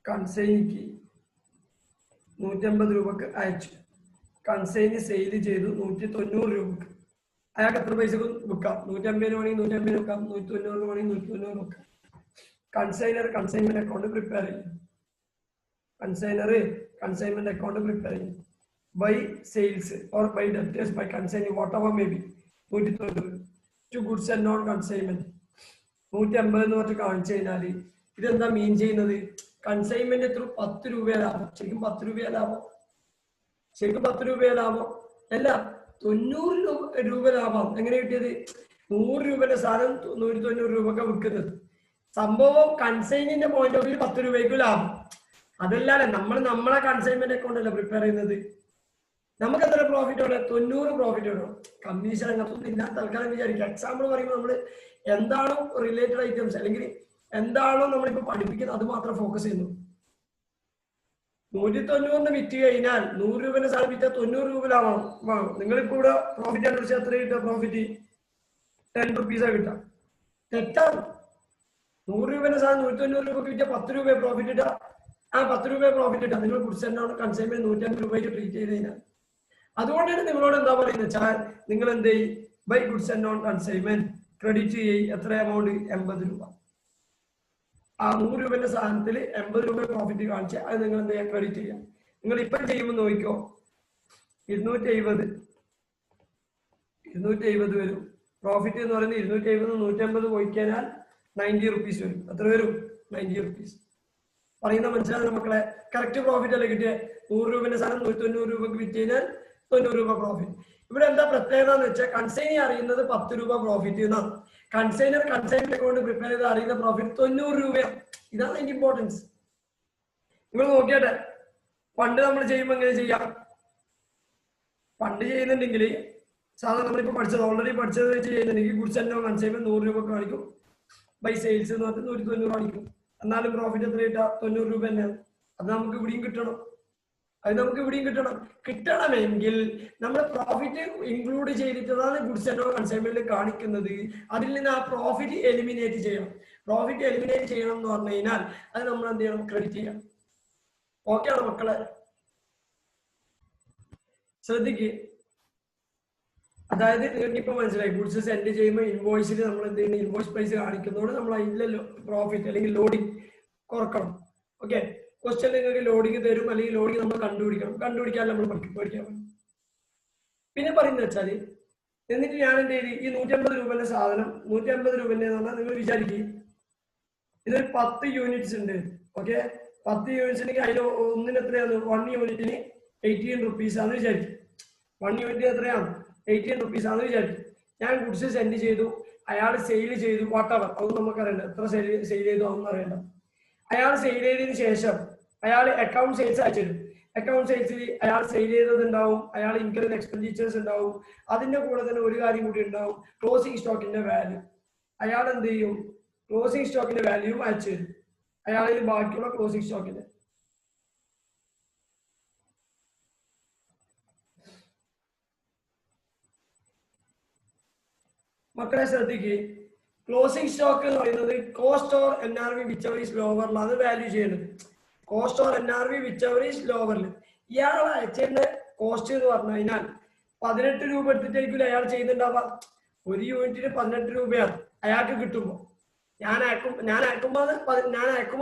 കൺസൈനിക്ക് 150 രൂപക്ക് അയച്ചു. കൺസൈന് സെയിൽ ചെയ്തു 190 രൂപക്ക്. അയാൾക്ക് എത്ര പൈസക്ക് വിൽക്കാം? 150 വേണമെങ്കിൽ 150 വിൽക്കാം, 190 വേണമെങ്കിൽ 190 വിൽക്കാം. കൺസൈനർ കൺസൈൻമെന്റ് അക്കൗണ്ട് പ്രിപ്പയർ ചെയ്യും. കൺസൈൻമെന്റ് അക്കൗണ്ട് പ്രിപ്പയർ ചെയ്യും. By sales or by debtors by consigning whatever may be 190 to goods and non consignment 150 എന്ന് പറഞ്ഞിട്ട് കാണിച്ചു കഴിഞ്ഞാൽ ഇതെന്താ മീൻ ചെയ്യുന്നത്? കൺസൈൻമെന്റ് ത്രൂ 10 രൂപയെ ലാഭം. ശരിക്കും 10 രൂപയെ ലാഭം അല്ല, 90 രൂപ ലാഭം. എങ്ങനെ കിട്ടിയത്? 100 രൂപയുടെ സാധനം 190 രൂപക്ക് വിൽക്കുന്നത്. സംഭവം കൺസൈനിന്റെ പോയിന്റ് ഓഫ് വ്യൂ 10 രൂപയ്ക്ക് ലാഭം. അതല്ലാതെ നമ്മളെ കൺസൈൻമെന്റ് അക്കൗണ്ട് അല്ല പ്രിപ്പയർ ചെയ്യുന്നത്. നമുക്ക് എത്ര പ്രോഫിറ്റ് വേണം? 90 പ്രോഫിറ്റ് വേണം. കമ്മീഷൻ അങ്ങനത്തൊന്നും ഇല്ല. തൽക്കാലം വിചാരിക്കുക. എക്സാമ്പിൾ പറയുമ്പോൾ നമ്മൾ എന്താണോ റിലേറ്റഡ് ഐറ്റംസ് അല്ലെങ്കിൽ എന്താണോ നമ്മളിപ്പോ പഠിപ്പിക്കുന്നത് അത് മാത്രം ഫോക്കസ് ചെയ്യുന്നു. 190 വിറ്റ് കഴിഞ്ഞാൽ 100 രൂപന്റെ സാധനം വിറ്റാൽ 90 രൂപ ലാഭം വേണം. നിങ്ങളിപ്പോ ഇവിടെ പ്രോഫിറ്റ് അനുസരിച്ച് എത്ര കിട്ടുക? പ്രോഫിറ്റ് 10 റുപ്പീസാ കിട്ടാം. തെറ്റാണ്. 100 രൂപന്റെ സാധനം 190 രൂപക്ക് വിറ്റാൽ 10 രൂപ പ്രോഫിറ്റ് ഇട്ടാ. ആ 10 രൂപ പ്രോഫിറ്റ് ഇട്ടാ നിങ്ങൾ ഗുഡ്സ് ആൻഡ് കൺസൈൻമെന്റ് 150 രൂപയ്ക്ക് ട്രീറ്റ് ചെയ്ത് കഴിഞ്ഞാൽ. അതുകൊണ്ടാണ് നിങ്ങളോട് എന്താ പറയുന്നത് വെച്ചാൽ നിങ്ങൾ എന്ത് ചെയ്യും? By goods and non consignment credit ചെയ്യും. എത്ര എമൗണ്ട്? 80 രൂപ. ആ 100 രൂപന്റെ സാധനത്തിൽ 80 രൂപ പ്രോഫിറ്റ് കാണിച്ചാൽ അത് നിങ്ങൾ എന്ത് ചെയ്യാം? ക്രെഡിറ്റ് ചെയ്യാം. നിങ്ങൾ ഇപ്പം ചെയ്യുമ്പോൾ നോക്കിക്കോ, 270 വരും. പ്രോഫിറ്റ് എന്ന് പറയുന്നത് 270 150 പോയി കഴിഞ്ഞാൽ 90 റുപ്പീസ് വരും. എത്ര വരും? 90 റുപ്പീസ്. പറയുന്ന മനസ്സിലാകുന്ന മക്കളെ? കറക്റ്റ് പ്രോഫിറ്റ് അല്ലേ കിട്ടിയ? 100 രൂപന്റെ സാധനം 190 രൂപക്ക് വിറ്റ് കഴിഞ്ഞാൽ 90 രൂപ പ്രോഫിറ്റ്. ഇവിടെ എന്താ പ്രത്യേകത എന്ന് വെച്ചാൽ കൺസൈനി അറിയുന്നത് 10 രൂപ പ്രോഫിറ്റ് എന്നാണ്. കൺസൈനർ കൺസൈൻമെന്റ് അക്കൗണ്ട് പ്രിപ്പയർ ചെയ്ത് അറിയുന്ന പ്രോഫിറ്റ് 90 രൂപയാണ്. ഇതാണ് അതിന്റെ ഇമ്പോർട്ടൻസ്. നിങ്ങൾ നോക്കിയാട്ടെ, പണ്ട് നമ്മൾ ചെയ്യുമ്പോൾ എങ്ങനെ ചെയ്യാം? പണ്ട് ചെയ്യുന്നുണ്ടെങ്കിൽ സാധാരണ നമ്മളിപ്പോ ഓൾറെഡി പഠിച്ചത് വെച്ച് ചെയ്യുന്നുണ്ടെങ്കിൽ ഗുഡ്സ് ആൻഡ് കൺസൈൻമെന്റ് 100 രൂപ കാണിക്കും. ബൈ സെയിൽസ് എന്ന് പറഞ്ഞാൽ 190 കാണിക്കും. എന്നാലും പ്രോഫിറ്റ് എത്ര കിട്ടുക? 90 രൂപ തന്നെയാണ്. അത് നമുക്ക് ഇവിടെയും കിട്ടണം. കിട്ടണമെങ്കിൽ നമ്മൾ പ്രോഫിറ്റ് ഇൻക്ലൂഡ് ചെയ്തിട്ടാണ് ഗുഡ്സ് ആൻഡ് കൺസൈൻമെന്റിൽ കാണിക്കുന്നത്. അതിൽ നിന്ന് ആ പ്രോഫിറ്റ് എലിമിനേറ്റ് ചെയ്യണം. എന്ന് പറഞ്ഞു കഴിഞ്ഞാൽ അത് നമ്മൾ എന്ത് ചെയ്യണം? ക്രെഡിറ്റ് ചെയ്യണം. ഓക്കെ ആണോ മക്കളെ? ശ്രദ്ധിക്ക്. അതായത് നിങ്ങൾക്ക് ഇപ്പൊ മനസ്സിലായി, ഗുഡ്സ് സെൻഡ് ചെയ്യുമ്പോൾ ഇൻവോയ്സിൽ നമ്മൾ എന്ത് ചെയ്യുന്നത്? ഇൻവോയ്സ് പ്രൈസ് കാണിക്കുന്നതോടെ നമ്മൾ അതിലെ പ്രോഫിറ്റ് അല്ലെങ്കിൽ ലോഡിങ് കുറക്കണം. ഓക്കെ, ക്വസ്റ്റ്യൻ നിങ്ങൾക്ക് ലോഡിങ് തരും, അല്ലെങ്കിൽ ലോഡിങ് നമ്മൾ കണ്ടുപിടിക്കാൻ നമ്മൾ പഠിക്കാൻ. പിന്നെ പറയുന്നത് വെച്ചാൽ എന്നിട്ട് ഞാൻ എന്ത് ചെയ്ത് ഈ 150 രൂപന്റെ സാധനം 150 രൂപന്റെ പറഞ്ഞാൽ നിങ്ങൾ വിചാരിക്കും ഇതൊരു 10 യൂണിറ്റ്സ് ഉണ്ട്. ഓക്കെ, 10 യൂണിറ്റ്സ് ഉണ്ടെങ്കിൽ അതിൽ ഒന്നിന് എത്രയാണ്? 1 യൂണിറ്റിന് 18 റുപ്പീസ് ആണെന്ന് വിചാരിക്കും. 1 യൂണിറ്റ് എത്രയാണ്? 18 റുപ്പീസ് ആണെന്ന് വിചാരിക്കും. ഞാൻ ഗുഡ്സ് സെൻഡ് ചെയ്തു, അയാൾ സെയിൽ ചെയ്തു, വാട്ടവർ, അതൊന്നും നമുക്കറിയണ്ട. എത്ര സെയിൽ ചെയ്തു അതൊന്നും അറിയണ്ട. അയാൾ സെയിൽ ചെയ്തതിന് ശേഷം അയാൾ അക്കൗണ്ട് സെയിൽസ് അയച്ചിരും. അക്കൗണ്ട് സെയിൽസിൽ അയാൾ സെയിൽ ചെയ്തത് ഉണ്ടാവും, അയാൾ ഇൻകം എക്സ്പെൻഡിച്ചേഴ്സ് ഉണ്ടാവും. അതിന്റെ കൂടെ തന്നെ ഒരു കാര്യം കൂടി ഉണ്ടാവും, ക്ലോസിംഗ് സ്റ്റോക്കിന്റെ വാല്യൂ. അയാൾ എന്ത് ചെയ്യും? ക്ലോസിംഗ് സ്റ്റോക്കിന്റെ വാല്യൂവും അയച്ചു തരും. അയാളിൽ ബാക്കിയുള്ള ക്ലോസിംഗ് സ്റ്റോക്കിന്റെ മക്കളെ ശ്രദ്ധിക്കുക. ക്ലോസിംഗ് സ്റ്റോക്ക് എന്ന് പറയുന്നത് cost or NRV whichever is ലോവറിലാണ് വാല്യൂ ചെയ്യുന്നത്. Cost or NRV whichever is ലോവറിൽ. ഇയാൾ അയച്ചതിന്റെ കോസ്റ്റ് എന്ന് പറഞ്ഞു കഴിഞ്ഞാൽ 18 രൂപ എടുത്തിട്ടായിരിക്കും അയാൾ ചെയ്യുന്നുണ്ടാവുക. ഒരു യൂണിറ്റിന് 18 രൂപയാണ് അയാൾക്ക് കിട്ടുമ്പോൾ. ഞാൻ അയക്കുമ്പോൾ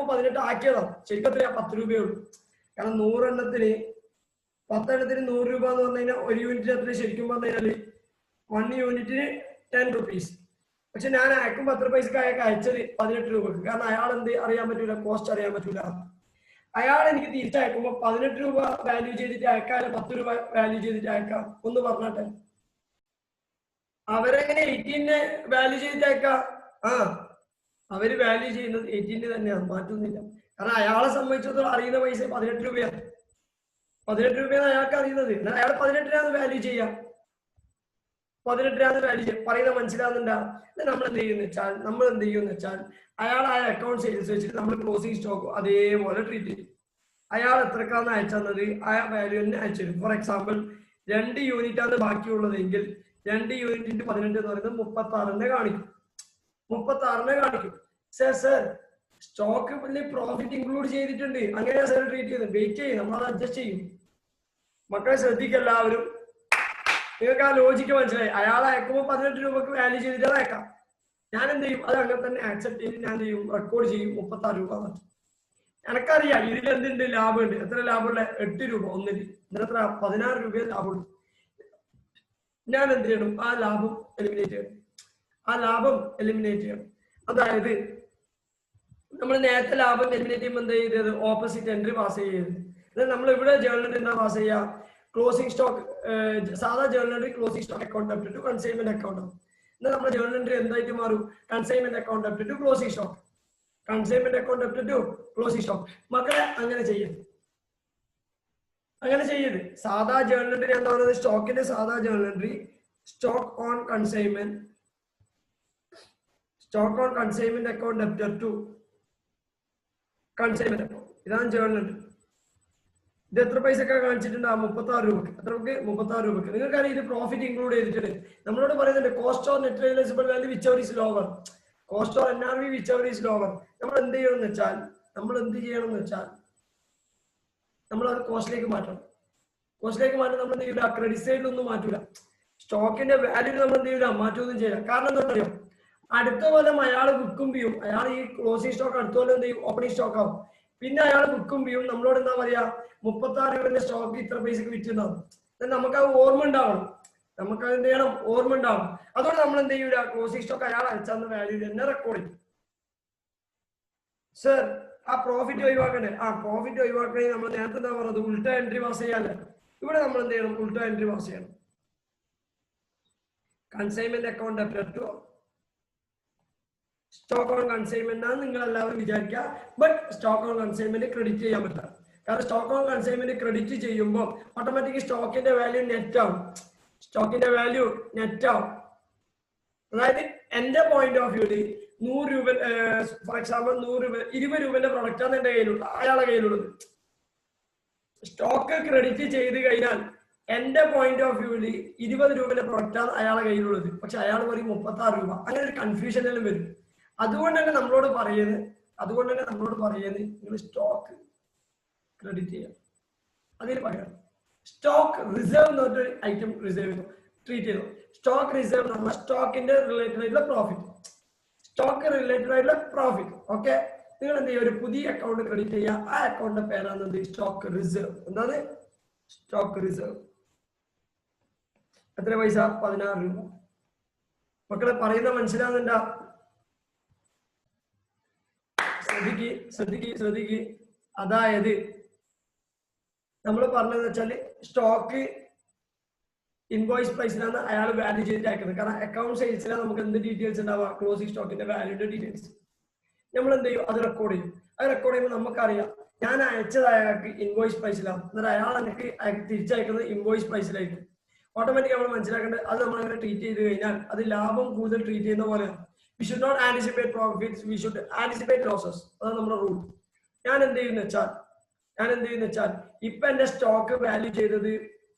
18 ആക്കിയതാണ്. ശരിക്കും എത്രയാ? 10 രൂപയേ ഉള്ളൂ. കാരണം 100 എണ്ണത്തിന് 10 എണ്ണത്തിന് 100 രൂപ എന്ന് പറഞ്ഞു കഴിഞ്ഞാൽ ഒരു യൂണിറ്റിന് എത്ര? ശരിക്കും പറഞ്ഞു കഴിഞ്ഞാൽ 1 യൂണിറ്റിന് 10 rupees. പക്ഷെ ഞാൻ അയക്കുമ്പോൾ എത്ര പൈസക്ക് അയാൾക്ക് അയച്ചത്? 18 രൂപക്ക്. കാരണം അയാൾ എന്ത് അറിയാൻ പറ്റൂല? കോസ്റ്റ് അറിയാൻ പറ്റൂല. അയാൾ എനിക്ക് തിരിച്ചയക്കുമ്പോൾ 18 രൂപ വാല്യൂ ചെയ്തിട്ട് അയക്കാം, 10 രൂപ വാല്യൂ ചെയ്തിട്ട് അയക്കാം? ഒന്ന് പറഞ്ഞാട്ടെ. അവരെങ്ങനെ 18 വാല്യൂ ചെയ്തിട്ട് അയക്കാം? അവര് വാല്യൂ ചെയ്യുന്നത് 18 തന്നെയാണ്, മാറ്റുന്നില്ല. കാരണം അയാളെ സംബന്ധിച്ചിടത്തോളം അറിയുന്ന പൈസ 18 രൂപയാണ്. 18 രൂപയാണ് അയാൾക്ക് അറിയുന്നത്. അയാൾ 18 വാല്യൂ ചെയ്യാം. 18 വാല്യൂ ചെയ്യാം. പറയുന്നത് മനസ്സിലാവുന്നുണ്ടാ? നമ്മൾ എന്ത് ചെയ്യുമെന്ന് വെച്ചാൽ അയാൾ ആ അക്കൗണ്ട് സെയിൽസ് വെച്ചിട്ട് നമ്മൾ ക്ലോസിംഗ് സ്റ്റോക്ക് അതേപോലെ ട്രീറ്റ് ചെയ്യും. അയാൾ എത്രക്കാന്ന് അയച്ചത് ആ വാല്യൂ തന്നെ അയച്ചിരും. ഫോർ എക്സാമ്പിൾ 2 യൂണിറ്റാണ് ബാക്കിയുള്ളതെങ്കിൽ 2 യൂണിറ്റിന്റെ 18 എന്ന് പറയുന്നത് 36 കാണിക്കും. 36 കാണിക്കും. സർ സ്റ്റോക്ക് പ്രോഫിറ്റ് ഇൻക്ലൂഡ് ചെയ്തിട്ടുണ്ട്, അങ്ങനെയാണ് സാർ ട്രീറ്റ് ചെയ്യുന്നത്. വെയിറ്റ് ചെയ്യും, നമ്മൾ അത് അഡ്ജസ്റ്റ് ചെയ്യും. മക്കളെ ശ്രദ്ധിക്കുക എല്ലാവരും. നിങ്ങൾക്ക് ആ ലോജിക്ക് മനസ്സിലായി? അയാൾ അയക്കുമ്പോൾ 18 രൂപക്ക് വാല്യൂ ചെയ്തിട്ട് അത് അയക്കാം. ഞാൻ എന്ത് ചെയ്യും? അത് അങ്ങനെ തന്നെ ആക്സെപ്റ്റ് ചെയ്ത് ഞാൻ എന്ത് ചെയ്യും? റെക്കോർഡ് ചെയ്യും 36 രൂപ. എനക്കറിയാം ഇതിൽ എന്തുണ്ട്? ലാഭമുണ്ട്. എത്ര ലാഭമുള്ള? 8 രൂപ ഒന്നിന്. എത്ര? 16 രൂപയെ ലാഭമുള്ളൂ. ഞാൻ എന്ത് ചെയ്യണം? ആ ലാഭം എലിമിനേറ്റ് ചെയ്യണം. അതായത് നമ്മൾ നേരത്തെ ലാഭം എലിമിനേറ്റ് ചെയ്യുമ്പോൾ എന്താ ചെയ്തത്? ഓപ്പോസിറ്റ് എൻട്രി പാസ് ചെയ്യരുത്. നമ്മൾ ഇവിടെ ജേർണൽ എന്താ പാസ് ചെയ്യുക? ക്ലോസിംഗ് സ്റ്റോക്ക്, സാധാ journal entry closing stock account debit to consignment account ആവും. എന്നാൽ നമ്മുടെ ജേർണൽ എൻട്രി എന്തായിട്ട് മാറും? Consignment account debit to closing stock. Consignment account debit to closing stock. മക്കളെ അങ്ങനെ ചെയ്യരുത്. സാധാ ജേർണൽ എൻട്രി എന്താ പറയുന്നത്? സ്റ്റോക്കിന്റെ സാധാ journal entry stock on consignment account debtor to consignment account. ഇതാണ് ജേർണൽ എൻട്രി. ഇത് എത്ര പൈസക്കാ കാണിച്ചിട്ടുണ്ട്? 36 രൂപക്ക്. എത്രക്ക്? 36 രൂപക്ക്. നിങ്ങൾക്കറിയാം ഇത് പ്രോഫിറ്റ് ഇൻക്ലൂഡ് ചെയ്തിട്ടുണ്ട്. നമ്മളോട് പറയുന്നുണ്ട് cost or net realisable value which ever is lower, cost or NRV which ever is lower. നമ്മൾ എന്ത് ചെയ്യണമെന്ന് വെച്ചാൽ നമ്മൾ അത് കോസ്റ്റിലേക്ക് മാറ്റണം. നമ്മൾ എന്ത് ചെയ്യില്ല? ക്രെഡിറ്റ് സൈഡിലൊന്നും മാറ്റൂല. സ്റ്റോക്കിന്റെ വാല്യൂ നമ്മൾ എന്ത് ചെയ്യില്ല? മാറ്റൊന്നും ചെയ്യില്ല. കാരണം എന്താ പറയുക? അടുത്ത കൊല്ലം അയാൾ ബുക്കും ചെയ്യും. അയാൾ ഈ ക്ലോസിംഗ് സ്റ്റോക്ക് അടുത്ത കൊല്ലം എന്ത് ചെയ്യും? ഓപ്പണിംഗ് സ്റ്റോക്ക് ആവും. പിന്നെ അയാൾ ബുക്കും ചെയ്യും. നമ്മളോട് എന്താ പറയാ? 36 രൂപന്റെ സ്റ്റോക്ക് ഇത്ര പൈസക്ക് വിറ്റുണ്ടാവും. നമുക്ക് അത് ഓർമ്മ ഉണ്ടാവണം. അതുകൊണ്ട് നമ്മൾ എന്ത് ചെയ്യൂല? ക്ലോസിംഗ് സ്റ്റോക്ക് അയാൾ അയച്ചാന്ന വാല്യൂ തന്നെ റെക്കോർഡ് ചെയ്യും. സർ ആ പ്രോഫിറ്റ് ഒഴിവാക്കണ്ടേ? പ്രോഫിറ്റ് ഒഴിവാക്കണേ നമ്മൾ നേരത്തെ എന്താ പറഞ്ഞത്? ഉൾട്ട എൻട്രി പാസ് ചെയ്യാല്ലേ? ഇവിടെ നമ്മൾ എന്ത് ചെയ്യണം? ഉൾട്ട എൻട്രി പാസ് ചെയ്യണം. Consignment account debtor to stock on consignment ആണ് നിങ്ങൾ എല്ലാവരും വിചാരിക്കുക. But stock on consignment credit ചെയ്യാൻ പറ്റില്ല. കാരണം സ്റ്റോക്ക് ഓൺ കൺസൈൻമെന്റ് ക്രെഡിറ്റ് ചെയ്യുമ്പോൾ ഓട്ടോമാറ്റിക് സ്റ്റോക്കിന്റെ വാല്യൂ നെറ്റ് ആവും. അതായത് എന്റെ പോയിന്റ് ഓഫ് വ്യൂല് 100 രൂപ, ഫോർ എക്സാമ്പിൾ 100 രൂപ 20 രൂപന്റെ പ്രൊഡക്റ്റ് ആണ് എന്റെ കയ്യിലുള്ളത്, അയാളുടെ കയ്യിലുള്ളത്. സ്റ്റോക്ക് ക്രെഡിറ്റ് ചെയ്ത് കഴിഞ്ഞാൽ എന്റെ പോയിന്റ് ഓഫ് വ്യൂല് 20 രൂപന്റെ പ്രൊഡക്റ്റ് ആണ് അയാളുടെ കയ്യിലുള്ളത്. പക്ഷെ അയാൾ പറയും 36 രൂപ. അങ്ങനെ ഒരു കൺഫ്യൂഷൻ എല്ലാം വരും. അതുകൊണ്ട് തന്നെ നമ്മളോട് പറയുന്നത് നിങ്ങൾ സ്റ്റോക്ക് ക്രെഡിറ്റ് ചെയ്യാം. അതിന് പകരം സ്റ്റോക്ക് റിസർവ് എന്ന് പറഞ്ഞൊരു ഐറ്റം റിസർവ് ട്രീറ്റ് ചെയ്തു. സ്റ്റോക്ക് റിസർവ് എന്ന് പറഞ്ഞാൽ സ്റ്റോക്കിന്റെ റിലേറ്റഡ് ആയിട്ടുള്ള പ്രോഫിറ്റ്. ഓക്കെ, നിങ്ങൾ എന്ത് ചെയ്യുക? ഒരു പുതിയ അക്കൗണ്ട് ക്രെഡിറ്റ് ചെയ്യുക. ആ അക്കൗണ്ടിന്റെ പേരാണ് സ്റ്റോക്ക് റിസർവ്. എന്താണ് സ്റ്റോക്ക് റിസർവ്? എത്ര പൈസ? 16 രൂപ. മക്കളെ പറയുന്ന മനസ്സിലാവുന്നുണ്ടാ? ശ്രദ്ധിക്ക്. അതായത് നമ്മൾ പറഞ്ഞതെന്ന് വെച്ചാല് സ്റ്റോക്ക് ഇൻവോയ്സ് പ്രൈസിലാണ് അയാൾ വാല്യൂ ചെയ്തിട്ട് അയക്കുന്നത്. കാരണം അക്കൗണ്ട് സെയിൽസിലാണ് നമുക്ക് എന്ത് ഡീറ്റെയിൽസ് ഉണ്ടാവുക? ക്ലോസിംഗ് സ്റ്റോക്കിന്റെ വാല്യൂന്റെ ഡീറ്റെയിൽസ്. നമ്മൾ എന്ത് ചെയ്യും? അത് റെക്കോർഡ് ചെയ്യും. നമുക്കറിയാം ഞാൻ അയച്ചത് അയാൾക്ക് ഇൻവോയ്സ് പ്രൈസിലാണ്, എന്നാൽ അയാൾ എനിക്ക് തിരിച്ചയക്കുന്നത് ഇൻവോയ്സ് പ്രൈസിലായിരിക്കും. ഓട്ടോമാറ്റിക് നമ്മൾ മനസ്സിലാക്കേണ്ടത് അത് നമ്മൾ അങ്ങനെ ട്രീറ്റ് ചെയ്ത് കഴിഞ്ഞാൽ അത് ലാഭം കൂടുതൽ ട്രീറ്റ് ചെയ്യുന്ന പോലെയാണ്. We should not anticipate profits, we should anticipate losses. അതാണ് നമ്മുടെ റൂൾ. ഞാൻ എന്ത് ചെയ്യുന്ന വെച്ചാൽ ഇപ്പൊ എന്റെ സ്റ്റോക്ക് വാല്യൂ ചെയ്തത്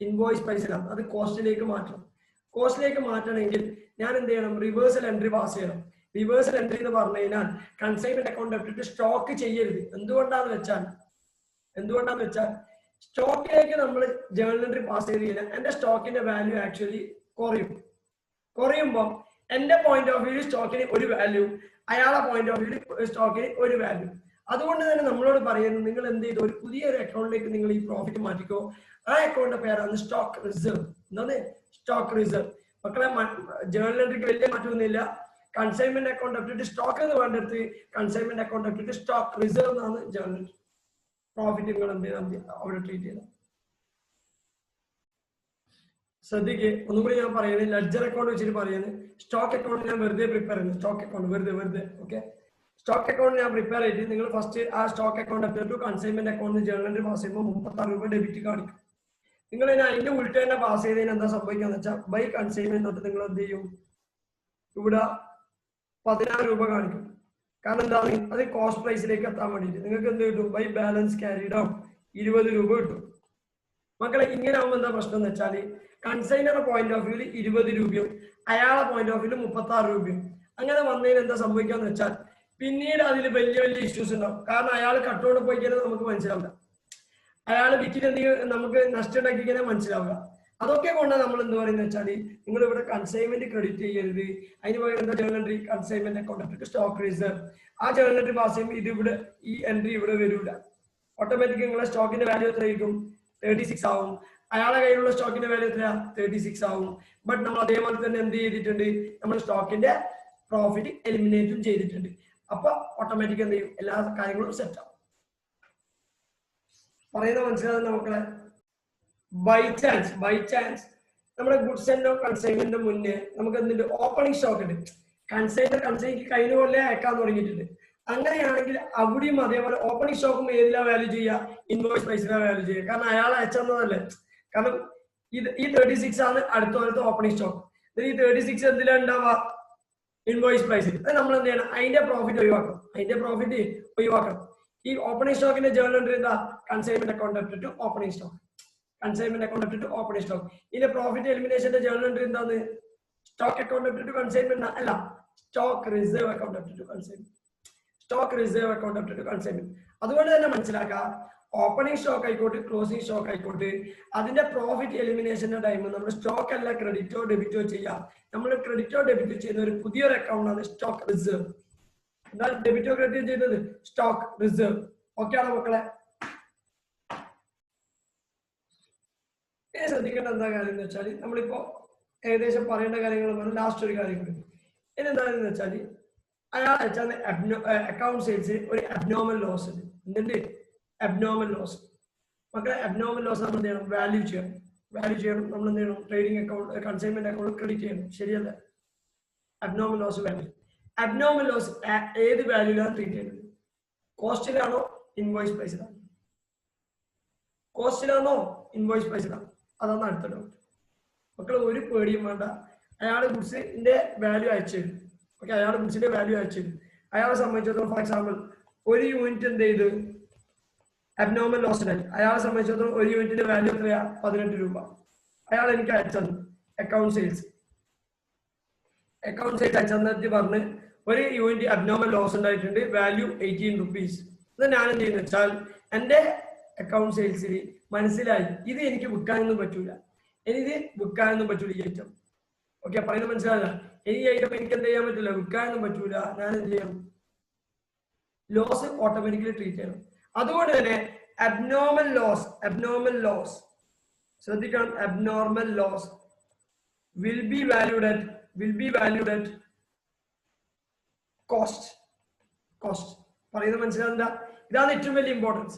ഇൻവോയ്സ് പ്രൈസിലാണ്, അത് കോസ്റ്റിലേക്ക് മാറ്റണമെങ്കിൽ ഞാൻ എന്ത് ചെയ്യണം? റിവേഴ്സൽ എൻട്രി പാസ് ചെയ്യണം. റിവേഴ്സൽ എൻട്രി എന്ന് പറഞ്ഞു കഴിഞ്ഞാൽ കൺസൈൻമെന്റ് അക്കൗണ്ട് ഡെപ്റ്റ് സ്റ്റോക്ക് ചെയ്യരുത്. എന്തുകൊണ്ടാന്ന് വെച്ചാൽ സ്റ്റോക്കിലേക്ക് നമ്മൾ ജേർണൽ എൻട്രി പാസ് ചെയ്ത് കഴിഞ്ഞാൽ എന്റെ സ്റ്റോക്കിന്റെ വാല്യൂ ആക്ച്വലി കുറയുമ്പോൾ എന്റെ പോയിന്റ് ഓഫ് വ്യൂ സ്റ്റോക്കിന് ഒരു വാല്യൂ, അയാളുടെ പോയിന്റ് ഓഫ് വ്യൂ സ്റ്റോക്കിന് ഒരു വാല്യൂ. അതുകൊണ്ട് തന്നെ നമ്മളോട് പറയുന്നത് നിങ്ങൾ എന്ത് ചെയ്തു, ഒരു പുതിയൊരു അക്കൗണ്ടിലേക്ക് നിങ്ങൾ ഈ പ്രോഫിറ്റ് മാറ്റിക്കോ. ആ അക്കൗണ്ടിന്റെ പേരാണ് സ്റ്റോക്ക് റിസർവ്. എന്താണ് സ്റ്റോക്ക് റിസർവ്? മക്കളെ ജേർണൽ എൻട്രിക്ക് വലിയ മാറ്റമൊന്നുമില്ല. കൺസൈൻമെന്റ് അക്കൗണ്ട് ഇട്ടിട്ട് സ്റ്റോക്ക് എന്ന് വേണ്ടടുത്ത് കൺസൈൻമെന്റ് അക്കൗണ്ട് ഇട്ടിട്ട് സ്റ്റോക്ക് റിസർവ് എന്നാണ് ജേർണൽ പ്രോഫിറ്റ് നിങ്ങൾ എന്ത് ചെയ്താൽ അവിടെ ട്രീറ്റ് ചെയ്താൽ. ശ്രദ്ധിക്ക്, ഒന്നുകൂടി ഞാൻ പറയുന്നത് ലെഡ്ജർ അക്കൗണ്ട് വെച്ചിട്ട് പറയുന്നത്. സ്റ്റോക്ക് അക്കൗണ്ട് ഞാൻ വെറുതെ പ്രിപ്പയർ ചെയ്യുന്നു. സ്റ്റോക്ക് അക്കൗണ്ട് വെറുതെ ഓക്കെ. സ്റ്റോക്ക് അക്കൗണ്ട് ഞാൻ പ്രിപ്പയർ ചെയ്തിട്ട് നിങ്ങൾ ഫസ്റ്റ് ആ സ്റ്റോക്ക് അക്കൗണ്ട് എടുത്തിട്ട് consignment account journal entry pass ചെയ്യുമ്പോൾ 36 രൂപ ഡെബിറ്റ് കാണിക്കും. നിങ്ങൾ അതിന്റെ ഉൾട്ട് തന്നെ പാസ് ചെയ്തതിന് എന്താ സംഭവിക്കാന്ന് വെച്ചാൽ ബൈ കൺസൈൻമെന്റ് തൊട്ട് നിങ്ങൾ എന്ത് ചെയ്യും, ഇവിടെ 16 രൂപ കാണിക്കും. കാരണം എന്താണ്, അത് കോസ്റ്റ് പ്രൈസിലേക്ക് എത്താൻ വേണ്ടിയിട്ട് നിങ്ങൾക്ക് എന്ത് കിട്ടും, ബൈ ബാലൻസ് ക്യാരിഡ് ഔട്ട് 20 രൂപ കിട്ടും. മക്കളെ ഇങ്ങനെ ആവുമ്പോൾ എന്താ പ്രശ്നം എന്ന് വെച്ചാൽ കൺസൈനറുടെ പോയിന്റ് ഓഫ് വ്യൂല് 20 രൂപയും അയാളെ പോയിന്റ് ഓഫ് വ്യൂല് 36 രൂപയും. അങ്ങനെ വന്നതിന് എന്താ സംഭവിക്കാന്ന് വെച്ചാൽ പിന്നീട് അതിൽ വലിയ ഇഷ്യൂസ് ഉണ്ടാവും. കാരണം അയാൾ കട്ടോട് പോയി കഴിഞ്ഞാൽ നമുക്ക് മനസ്സിലാവില്ല, അയാൾ വിറ്റിട്ട് എന്തെങ്കിലും നമുക്ക് നഷ്ടം ഉണ്ടാക്കി കഴിഞ്ഞാൽ മനസ്സിലാവുക. അതൊക്കെ കൊണ്ടാണ് നമ്മൾ എന്ത് പറയുന്നത് വെച്ചാൽ നിങ്ങൾ ഇവിടെ കൺസൈൻമെന്റ് ക്രെഡിറ്റ് ചെയ്യരുത്. അതിന് പകരം എന്താ journal entry consignment account stock reserve. ആ ജേർണൽ എൻട്രി പാസ് ചെയ്യുമ്പോൾ ഇത് ഇവിടെ ഈ എൻട്രി ഇവിടെ വരില്ല. ഓട്ടോമാറ്റിക് നിങ്ങളുടെ സ്റ്റോക്കിന്റെ വാല്യൂ എത്രയായിരിക്കും, 36 ആവും. അയാളുടെ കയ്യിലുള്ള സ്റ്റോക്കിന്റെ വാല്യൂ എത്രയാ, 36 ആവും. ബട്ട് നമ്മൾ അതേപോലെ തന്നെ എന്ത് ചെയ്തിട്ടുണ്ട്, നമ്മൾ സ്റ്റോക്കിന്റെ പ്രോഫിറ്റ് എലിമിനേറ്റും ചെയ്തിട്ടുണ്ട്. അപ്പൊ ഓട്ടോമാറ്റിക് എന്ത് ചെയ്യും, എല്ലാ കാര്യങ്ങളും സെറ്റ് ആവും. പറയുന്ന മനസ്സിലാകുന്ന മക്കളെ? ബൈ ചാൻസ് നമ്മുടെ ഗുഡ്സ് ആൻഡ് കൺസൈൻമെന്റിന്റെ മുന്നേ നമുക്ക് എന്തുണ്ട്, ഓപ്പണിംഗ് സ്റ്റോക്ക് ഉണ്ട്. കൺസൈനിക്ക് കഴിഞ്ഞ പോലെ അയക്കാൻ തുടങ്ങിയിട്ടുണ്ട്. അങ്ങനെയാണെങ്കിൽ അവിടെയും അതേപോലെ ഓപ്പണിംഗ് സ്റ്റോക്കും ഏതിലാ വാല്യൂ ചെയ്യുക, ഇൻവോയ്സ് പ്രൈസിലാ വാല്യൂ ചെയ്യുക. കാരണം അയാൾ അയച്ചതല്ലേ. കാരണം ഈ 36 ആണ് അടുത്ത പോലത്തെ ഓപ്പണിംഗ് സ്റ്റോക്ക്. ഈ 36 എന്തിലാ ഉണ്ടാവുക, ഇൻവോയ്സ് പ്രൈസിൽ. അത് നമ്മൾ എന്ത് ചെയ്യണം, അതിന്റെ പ്രോഫിറ്റ് ഒഴിവാക്കണം. ഈ ഓപ്പണിംഗ് സ്റ്റോക്കിന്റെ ജേർണൽ എൻട്രി എന്താ, കൺസൈൻമെന്റ് അക്കൗണ്ട് ഇട്ടിട്ട് ഓപ്പണിംഗ് സ്റ്റോക്ക്. ഇതിന്റെ പ്രോഫിറ്റ് എലിമിനേഷന്റെ ജേർണൽ എൻട്രി എന്താണ്, സ്റ്റോക്ക് അക്കൗണ്ട് ഇട്ടിട്ട് കൺസൈൻമെന്റ് അല്ല, സ്റ്റോക്ക് റിസർവ് അക്കൗണ്ട് ഇട്ടിട്ട് കൺസൈൻമെന്റ്. അതുകൊണ്ട് തന്നെ മനസ്സിലാക്കുക, ഓപ്പണിംഗ് സ്റ്റോക്ക് ആയിക്കോട്ടെ ക്ലോസിംഗ് സ്റ്റോക്ക് ആയിക്കോട്ടെ, അതിന്റെ പ്രോഫിറ്റ് എലിമിനേഷന്റെ ടൈം നമ്മൾ സ്റ്റോക്ക് അല്ല ക്രെഡിറ്റോ ഡെബിറ്റോ ചെയ്യാം. നമ്മൾ ക്രെഡിറ്റോ ഡെബിറ്റോ ചെയ്യുന്ന ഒരു പുതിയൊരു അക്കൗണ്ട് ആണ് സ്റ്റോക്ക് റിസർവ്. എന്നാൽ ഡെബിറ്റോ ക്രെഡിറ്റ് ചെയ്യുന്നത് സ്റ്റോക്ക് റിസർവ്. ഓക്കെ ആണോ മക്കളെ? ശ്രദ്ധിക്കേണ്ട എന്താ കാര്യം എന്ന് വെച്ചാൽ നമ്മളിപ്പോ ഏകദേശം പറയേണ്ട കാര്യങ്ങൾ പറഞ്ഞാൽ ലാസ്റ്റ് ഒരു കാര്യം കൂടി. ഇനി എന്താണെന്ന് വെച്ചാൽ അയാൾ വെച്ചാൽ അക്കൗണ്ട് സെയിൽസ് ഒരു അബ്നോർമൽ ലോസ് ഉണ്ട്. എന്തുണ്ട്, അബ്നോർമൽ ലോസ്. മക്കളെ അബ്നോർമൽ ലോസ് നമ്മൾ എന്ത് ചെയ്യണം, വാല്യൂ ചെയ്യണം. നമ്മൾ എന്ത് ചെയ്യണം, trading account consignment account credit ചെയ്യണം. ശരിയല്ല? Abnormal loss value. Abnormal loss ഏത് വാല്യൂലാണ് ട്രീറ്റ് ചെയ്യുന്നത്, കോസ്റ്റിലാണോ ഇൻവോയ്സ് പ്രൈസിലാണോ? അതാണ് അടുത്ത ഡൗട്ട്. മക്കൾ ഒരു പേടിയും വേണ്ട. അയാൾ ഗുഡ്സിന്റെ വാല്യൂ അയച്ചു തരും. ഓക്കെ, അയാളെ സംബന്ധിച്ചിടത്തോളം ഫോർ എക്സാമ്പിൾ ഒരു യൂണിറ്റ് എന്ത് ചെയ്ത് അബ്നോർമൽ ലോസിനായി. അയാളെ സംബന്ധിച്ചിടത്തോളം ഒരു യൂണിറ്റിന്റെ വാല്യൂ എത്രയാ, 18 രൂപ. അയാൾ എനിക്ക് അയച്ചത് അക്കൗണ്ട് സെയിൽസ് അയച്ചെന്നിട്ട് പറഞ്ഞ് ഒരു യൂണിറ്റ് അബ്നോർമൽ ലോസ് ഉണ്ടായിട്ടുണ്ട്, വാല്യൂ 18 റുപ്പീസ്. ഇത് ഞാൻ എന്ത് ചെയ്യുന്ന വെച്ചാൽ എന്റെ അക്കൗണ്ട് സെയിൽസിൽ മനസ്സിലായി ഇത് എനിക്ക് വിൽക്കാനൊന്നും പറ്റൂല, ഈ ഐറ്റം. ഓക്കെ, പറയുന്നത് മനസ്സിലാവില്ല. ഈ ഐറ്റം എനിക്ക് എന്ത് ചെയ്യാൻ പറ്റില്ല, വിൽക്കാനൊന്നും പറ്റൂല. ഞാൻ എന്ത് ചെയ്യണം, ലോസ് ഓട്ടോമാറ്റിക്കലി ട്രീറ്റ് ചെയ്യണം. അതുകൊണ്ട് തന്നെ അബ്നോർമൽ ലോസ് ശ്രദ്ധിക്കണം. Abnormal loss will be valued at cost. പറയുന്നത് മനസ്സിലാവുന്നില്ല? ഇതാണ് ഏറ്റവും വലിയ importance.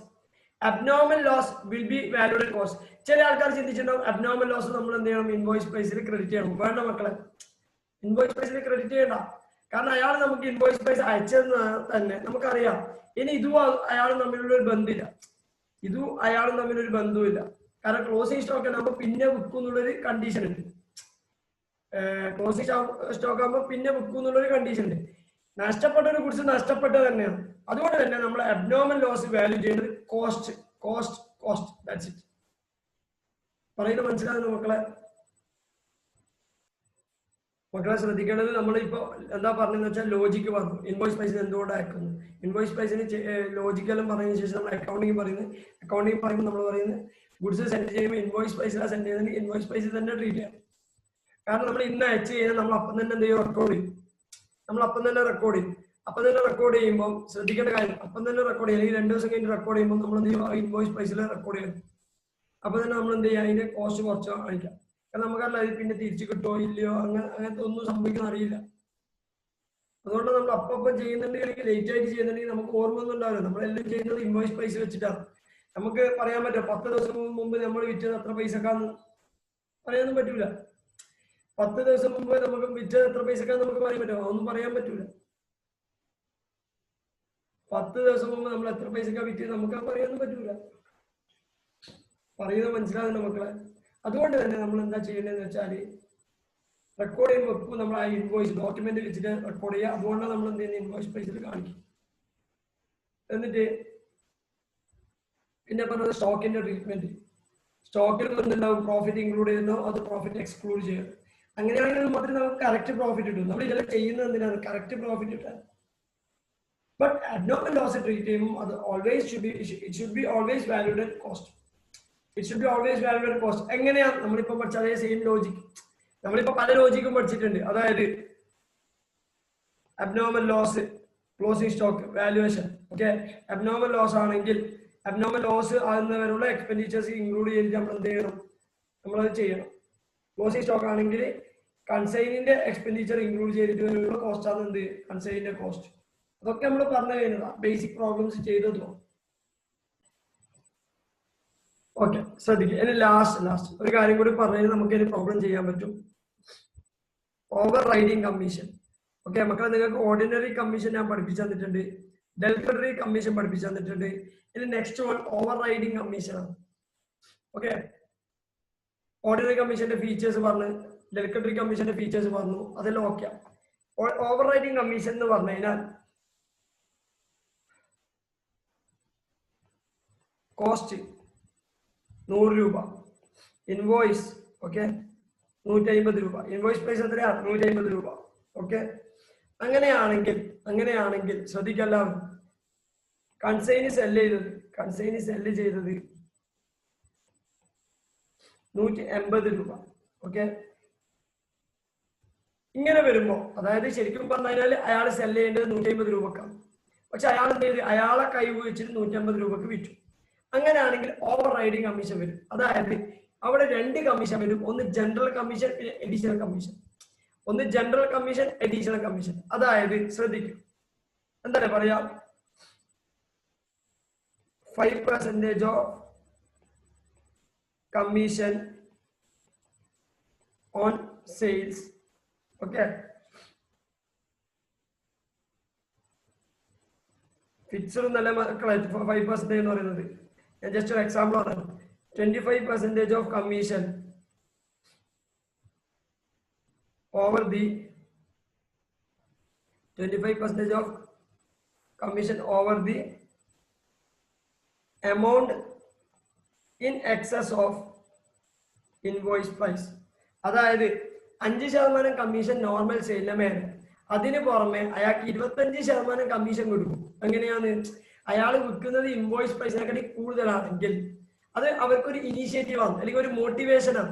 Abnormal loss will be valued at cost. ചില ആൾക്കാർ ചിന്തിച്ചിട്ടുണ്ടാവും അബ്നോർമൽ ലോസ് നമ്മൾ എന്ത് ചെയ്യണം, ഇൻവോയ്സ് പ്രൈസിൽ ക്രെഡിറ്റ് ചെയ്യണം. വേണ്ട മക്കളെ, ഇൻവോയ്സ് പ്രൈസിൽ ക്രെഡിറ്റ് ചെയ്യണ്ട. കാരണം അയാൾ നമുക്ക് ഇൻവോയ്സ് പ്രൈസ് അയച്ചതെന്ന് തന്നെ നമുക്കറിയാം. ഇനി ഇതും അയാളും തമ്മിലുള്ള ഒരു ബന്ധമില്ല. കാരണം ക്ലോസിംഗ് സ്റ്റോക്ക് ആകുമ്പോൾ പിന്നെ വിൽക്കും എന്നുള്ളൊരു കണ്ടീഷൻ ഉണ്ട്. ക്ലോസിംഗ് സ്റ്റോക്ക് ആകുമ്പോൾ പിന്നെ വിൽക്കും എന്നുള്ളൊരു കണ്ടീഷൻ ഉണ്ട്. നഷ്ടപ്പെട്ട ഒരു ഗുഡ്സ് നഷ്ടപ്പെട്ടത് തന്നെയാണ്. അതുകൊണ്ട് തന്നെ നമ്മൾ അബ്നോർമൽ ലോസ് വാല്യൂ ചെയ്യുന്നത് കോസ്റ്റ്. That's it. പറയുന്നത് മനസ്സിലാകുന്നു മക്കളെ? മക്കളെ ശ്രദ്ധിക്കേണ്ടത് നമ്മളിപ്പോ എന്താ പറഞ്ഞതെന്ന് വെച്ചാൽ ലോജിക്ക് പറഞ്ഞു. ഇൻവോയ്സ് പ്രൈസിന് എന്തുകൊണ്ട് അയക്കുന്നു, ഇൻവോയ്സ് പ്രൈസിന് ലോജിക്കെല്ലാം പറഞ്ഞതിന് ശേഷം നമ്മൾ അക്കൗണ്ടിങ് പറയുന്നത്. അക്കൗണ്ടിങ് പറയുമ്പോൾ നമ്മൾ പറയുന്നത് ഗുഡ്സ് സെൻഡ് ചെയ്യുമ്പോൾ ഇൻവോയ്സ് പ്രൈസിലാണ് സെൻഡ് ചെയ്യുന്നത്, ഇൻവോയ്സ് പ്രൈസിൽ തന്നെ ട്രീറ്റ് ചെയ്യാം. കാരണം നമ്മൾ ഇന്ന് അയച്ചു കഴിഞ്ഞാൽ നമ്മൾ അപ്പം തന്നെ എന്ത് ചെയ്യും, റെക്കോർഡ് ചെയ്യും. നമ്മൾ അപ്പം തന്നെ റെക്കോർഡ് ചെയ്യും. അപ്പം തന്നെ റെക്കോർഡ് ചെയ്യുമ്പോൾ ശ്രദ്ധിക്കേണ്ട കാര്യം, അപ്പം തന്നെ റെക്കോർഡ് ചെയ്യും. അല്ലെങ്കിൽ 2 ദിവസം കഴിഞ്ഞ് റെക്കോർഡ് ചെയ്യുമ്പോൾ നമ്മൾ എന്ത് ചെയ്യും, ഇൻവോയ്സ് പ്രൈസിൽ റെക്കോർഡ് ചെയ്യും. അപ്പം തന്നെ നമ്മൾ എന്ത് ചെയ്യുക, അതിന്റെ കോസ്റ്റ് കുറച്ച് കാണിക്കാം. കാരണം നമുക്കറിയില്ല അത് പിന്നെ തിരിച്ചു കിട്ടുമോ ഇല്ലയോ, അങ്ങനത്തെ ഒന്നും സംഭവിക്കുന്ന അറിയില്ല. അതുകൊണ്ട് നമ്മൾ അപ്പം ചെയ്യുന്നുണ്ടെങ്കിൽ, ലേറ്റ് ആയിട്ട് ചെയ്യുന്നുണ്ടെങ്കിൽ നമുക്ക് ഓർമ്മ ഒന്നും ഉണ്ടാവില്ല. നമ്മളെല്ലാം ചെയ്യുന്നത് ഇൻവോയ്സ് പ്രൈസ് വെച്ചിട്ടാണ്. നമുക്ക് പറയാൻ പറ്റും 10 ദിവസം മുമ്പ് നമ്മൾ വിറ്റത് എത്ര പൈസക്കാന്ന് പറയാനൊന്നും പറ്റൂല. 10 ദിവസം മുമ്പ് നമുക്ക് വിറ്റത് എത്ര പൈസക്കാന്ന് നമുക്ക് പറയാൻ പറ്റുമോ, ഒന്നും പറയാൻ പറ്റൂല. 10 ദിവസം മുമ്പ് നമ്മൾ എത്ര പൈസക്കാ വിറ്റത് നമുക്ക് പറയാനൊന്നും പറ്റൂല. പറയുന്നത് മനസ്സിലാകുന്ന മക്കളെ. അതുകൊണ്ട് തന്നെ നമ്മൾ എന്താ ചെയ്യേണ്ടതെന്ന് വെച്ചാൽ റെക്കോർഡ് ചെയ്യുമ്പോൾ എപ്പോൾ നമ്മൾ ആ ഇൻവോയ്സ് ഡോക്യുമെന്റ് വെച്ചിട്ട് റെക്കോർഡ് ചെയ്യുക. അതുകൊണ്ടാണ് നമ്മൾ എന്ത് ചെയ്യുന്നത്, ഇൻവോയ്സ് പ്രൈസിൽ കാണിക്കും. എന്നിട്ട് പിന്നെ പറഞ്ഞത് സ്റ്റോക്കിന്റെ ട്രീറ്റ്മെന്റ്. സ്റ്റോക്കിൽ എന്തുണ്ടാവും, പ്രോഫിറ്റ് ഇൻക്ലൂഡ് ചെയ്യുന്നോ അത് പ്രോഫിറ്റ് എക്സ്ക്ലൂഡ് ചെയ്യണം. അങ്ങനെയാണെങ്കിൽ മാത്രമേ നമുക്ക് കറക്റ്റ് പ്രോഫിറ്റ് കിട്ടും. നമ്മൾ ഇതെല്ലാം ചെയ്യുന്നത് എന്തിനാണ്, കറക്റ്റ് പ്രോഫിറ്റ് കിട്ടാൻ. ബട്ട് അബ്നോർമൽ ലോസ് ട്രീറ്റ് ചെയ്യുമ്പോൾ അത് should be always valued at cost. It should be always valued at cost. എങ്ങനെയാണ് നമ്മളിപ്പോ പഠിച്ച അതേ സെയിം ലോജിക് നമ്മളിപ്പോ പല ലോജിക്കും പഠിച്ചിട്ടുണ്ട്. അതായത് abnormal loss, closing stock valuation. Okay, abnormal loss ആണെങ്കിൽ അബ്നോർമൽ ലോസ് ആകുന്നവരുള്ള എക്സ്പെൻഡിച്ചേഴ്സ് ഇൻക്ലൂഡ് ചെയ്തിട്ട് നമ്മൾ എന്ത് ചെയ്യണം, നമ്മളത് ചെയ്യണം. ക്ലോസിംഗ് സ്റ്റോക്ക് ആണെങ്കിൽ കൺസൈനിന്റെ എക്സ്പെൻഡിച്ചർ ഇൻക്ലൂഡ് ചെയ്തിട്ട് വരുന്ന കോസ്റ്റ് ആണ് എന്ത്, കൺസൈനിന്റെ കോസ്റ്റ്. അതൊക്കെ നമ്മൾ പറഞ്ഞു കഴിഞ്ഞതാ, ബേസിക് പ്രോബ്ലംസ് ചെയ്തതോ. ഓക്കെ, ശ്രദ്ധിക്കുക. ഇനി ലാസ്റ്റ് ഒരു കാര്യം കൂടി പറഞ്ഞാൽ നമുക്ക് ഇനി പ്രോബ്ലം ചെയ്യാൻ പറ്റും. Over riding commission. ഓക്കെ മക്കളെ, നിങ്ങൾക്ക് ഓർഡിനറി കമ്മീഷൻ ഞാൻ പഠിപ്പിച്ചു തന്നിട്ടുണ്ട്, ഡെലിവറി കമ്മീഷൻ പഠിപ്പിച്ചു തന്നിട്ടുണ്ട്. ഇനി next one over riding commission ആണ്. ഓക്കെ, ഓർഡിനറി കമ്മീഷന്റെ ഫീച്ചേഴ്സ് പറഞ്ഞു, ഡെലിവറി കമ്മീഷന്റെ ഫീച്ചേഴ്സ് പറഞ്ഞു, അതെല്ലാം ഓക്കെ. ഓവർ റൈഡിങ് കമ്മീഷൻ എന്ന് പറഞ്ഞു കഴിഞ്ഞാൽ കോസ്റ്റ് 100 രൂപ, ഇൻവോയ്സ് ഓക്കെ 150 രൂപ, ഇൻവോയ്സ് പ്രൈസ് എത്രയാണ് 150 രൂപ. ഓക്കെ, അങ്ങനെയാണെങ്കിൽ ശ്രദ്ധിക്കല്ല, കൺസൈന് സെല്ല് ചെയ്തത് 180 രൂപ. ഓക്കെ, ഇങ്ങനെ വരുമ്പോ അതായത് ശരിക്കും പറഞ്ഞു കഴിഞ്ഞാൽ അയാൾ സെല്ല് ചെയ്യേണ്ടത് 150 രൂപക്കാണ്. പക്ഷെ അയാൾ എന്ത് ചെയ്ത്, അയാളെ കൈ ഉപയോഗിച്ചിട്ട് 150 രൂപക്ക് വിറ്റു. അങ്ങനെയാണെങ്കിൽ ഓവർ റൈഡിങ് കമ്മീഷൻ വരും. അതായത് അവിടെ 2 കമ്മീഷൻ വരും, ഒന്ന് ജനറൽ കമ്മീഷൻ, പിന്നെ എഡീഷണൽ കമ്മീഷൻ. ഒന്ന് ജനറൽ കമ്മീഷൻ, എഡീഷണൽ കമ്മീഷൻ. അതായത് ശ്രദ്ധിക്കും, എന്താണ് പറയാ, 5% of commission on sales. Okay, fixed നല്ല മക്കളെ 5% എന്ന് പറയുന്നത്. ഞാൻ ജസ്റ്റ് ഒരു എക്സാമ്പിൾ പറഞ്ഞു. 25% of commission over the 25% of commission over the amount in excess of invoice price. അതായത് 5% കമ്മീഷൻ നോർമൽ സെയിലിന് മേലെ, അതിന് പുറമെ അയാൾക്ക് 25% കമ്മീഷൻ കൊടുക്കും. എങ്ങനെയാണ്, അയാൾ വിൽക്കുന്നത് ഇൻവോയ്സ് പ്രൈസിനെക്കാട്ടി കൂടുതലാണെങ്കിൽ അത് അവർക്കൊരു ഇനീഷ്യേറ്റീവ് ആണ്, അല്ലെങ്കിൽ ഒരു മോട്ടിവേഷൻ ആണ്.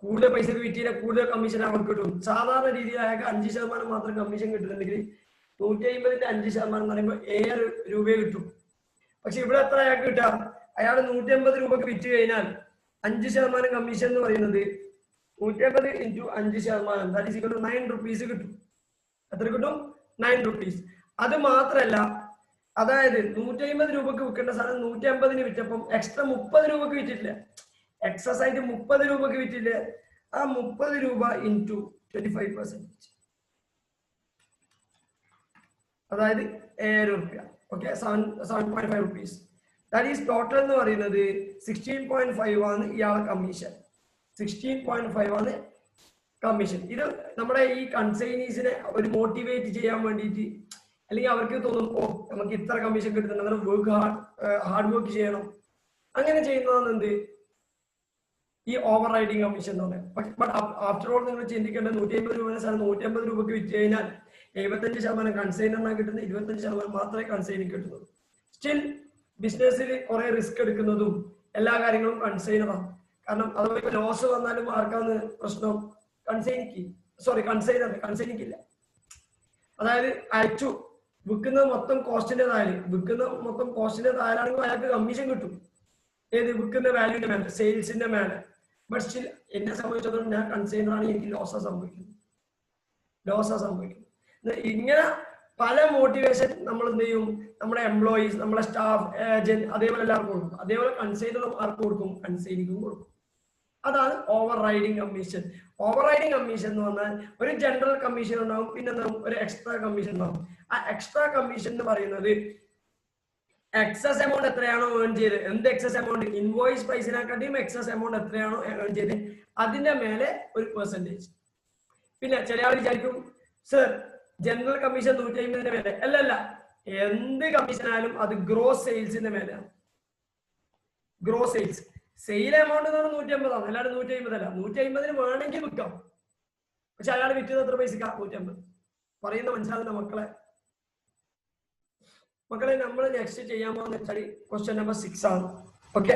കൂടുതൽ പൈസ വിറ്റില്ല, കൂടുതൽ കമ്മീഷൻ അവർക്ക് കിട്ടും. സാധാരണ രീതിയിൽ അയാൾക്ക് 5% മാത്രം കമ്മീഷൻ കിട്ടുന്നുണ്ടെങ്കിൽ 150ന്റെ 5% എന്ന് പറയുമ്പോൾ 7 രൂപയെ കിട്ടും. പക്ഷെ ഇവിടെ എത്ര അയാൾക്ക് കിട്ടാം, അയാൾ 150 രൂപക്ക് വിറ്റ് കഴിഞ്ഞാൽ 5% കമ്മീഷൻ എന്ന് പറയുന്നത് 150 × 5%, that is equal to 9 rupees കിട്ടും. എത്ര കിട്ടും, 9 rupees. അത് മാത്രല്ല, അതായത് 150 രൂപക്ക് വിൽക്കേണ്ട സാധനം 150ന് വിറ്റപ്പം എക്സ്ട്രാ 30 രൂപക്ക് വിറ്റിട്ടില്ല, എക്സസ് ആയിട്ട് 30 രൂപക്ക് വിറ്റില്ലേ, ആ 30 രൂപ ഇൻറ്റു 25%, അതായത് 7 രൂപ. Okay, 7.5 rupees. That is total എന്ന് പറയുന്നത് 16.5 ആണ് ഇയാളെ കമ്മീഷൻ. 16.5 ആണ് കമ്മീഷൻ. ഇത് നമ്മുടെ ഈ കൺസൈനീസിനെ ഒരു മോട്ടിവേറ്റ് ചെയ്യാൻ വേണ്ടിയിട്ട്, അല്ലെങ്കിൽ അവർക്ക് തോന്നും ഓ നമുക്ക് ഇത്ര കമ്മീഷൻ കിട്ടുന്നുണ്ട്, ഹാർഡ് വർക്ക് ചെയ്യണം. അങ്ങനെ ചെയ്യുന്നതാണ് എന്ത്, ഈ ഓവർ റൈഡിങ് കമ്മീഷൻ എന്ന് പറയുന്നത്. ബട്ട് ആഫ്റ്റർ ഓൾ നിങ്ങൾ ചിന്തിക്കേണ്ടത് 150 രൂപയുടെ സാധനം 150 രൂപയ്ക്ക് വിറ്റ് കഴിഞ്ഞാൽ 75% കൺസൈനറിനാണ് കിട്ടുന്നത്, 25% മാത്രമേ കൺസൈനിക്ക് കിട്ടുന്നുള്ളൂ. സ്റ്റിൽ ബിസിനസ്സിൽ കുറെ റിസ്ക് എടുക്കുന്നതും എല്ലാ കാര്യങ്ങളും കൺസൈനറാണ്. കാരണം അതുപോലെ ലോസ് വന്നാലും ആർക്കാണ് പ്രശ്നം? കൺസൈനിക്കില്ല. അതായത് അയച്ചു വിൽക്കുന്നത് മൊത്തം കോസ്റ്റിന്റെ താഴെയാണെങ്കിൽ അയാൾക്ക് കമ്മീഷൻ കിട്ടും. ഏത് വിൽക്കുന്ന വാല്യൂന്റെ മേലെ, സെയിൽസിന്റെ മേലെ. ബട്ട് സ്റ്റിൽ എന്നെ സംബന്ധിച്ചിടത്തോളം ഞാൻ കൺസൈനറാണ്, എനിക്ക് ലോസാ സംഭവിക്കുന്നത്. ഇങ്ങനെ പല മോട്ടിവേഷൻ നമ്മൾ എന്ത് ചെയ്യും? നമ്മുടെ എംപ്ലോയീസ്, നമ്മുടെ സ്റ്റാഫ്, ഏജന്റ്, അതേപോലെ എല്ലാവർക്കും കൊടുക്കും. അതേപോലെ കൺസൈനറും ആർക്കും കൊടുക്കും? കൺസൈനിക്കും കൊടുക്കും. അതാണ് over riding commission. Over riding commission എന്ന് പറഞ്ഞാൽ ഒരു ജനറൽ കമ്മീഷൻ ഉണ്ടാവും, പിന്നെ ഒരു എക്സ്ട്രാ കമ്മീഷൻ ഉണ്ടാവും. ആ എക്സ്ട്രാ കമ്മീഷൻ എന്ന് പറയുന്നത് എക്സസ് എമൗണ്ട് എത്രയാണോ ഏൺ ചെയ്ത്, എന്ത് എക്സസ് എമൗണ്ട്? ഇൻവോയ്സ് പ്രൈസിനെക്കാട്ടിയും എക്സസ് എമൗണ്ട് എത്രയാണോ ഏൺ ചെയ്ത് അതിന്റെ മേലെ ഒരു പെർസെന്റേജ്. പിന്നെ ചില ആൾ വിചാരിക്കും, സർ ജനറൽ കമ്മീഷൻ 150 മേലെ. അല്ല, എന്ത് കമ്മീഷൻ ആയാലും അത് ഗ്രോസ് സെയിൽസിന്റെ മേലെയാണ്. ഗ്രോസ് സെയിൽസ്, സെയിൽ എമൗണ്ട് എന്ന് പറഞ്ഞാൽ 150 അല്ലാണ്ട് 150 അല്ല. 150 വേണമെങ്കിൽ വിൽക്കാം, പക്ഷെ അയാൾ വിറ്റത് എത്ര പൈസക്കാ? 150. പറയുന്ന മനസ്സിലാകുന്ന മക്കളെ നമ്മൾ നെക്സ്റ്റ് ചെയ്യാൻ പോകുന്ന വെച്ചാൽ ക്വസ്റ്റ്യൻ നമ്പർ 6 ആണ്. Okay,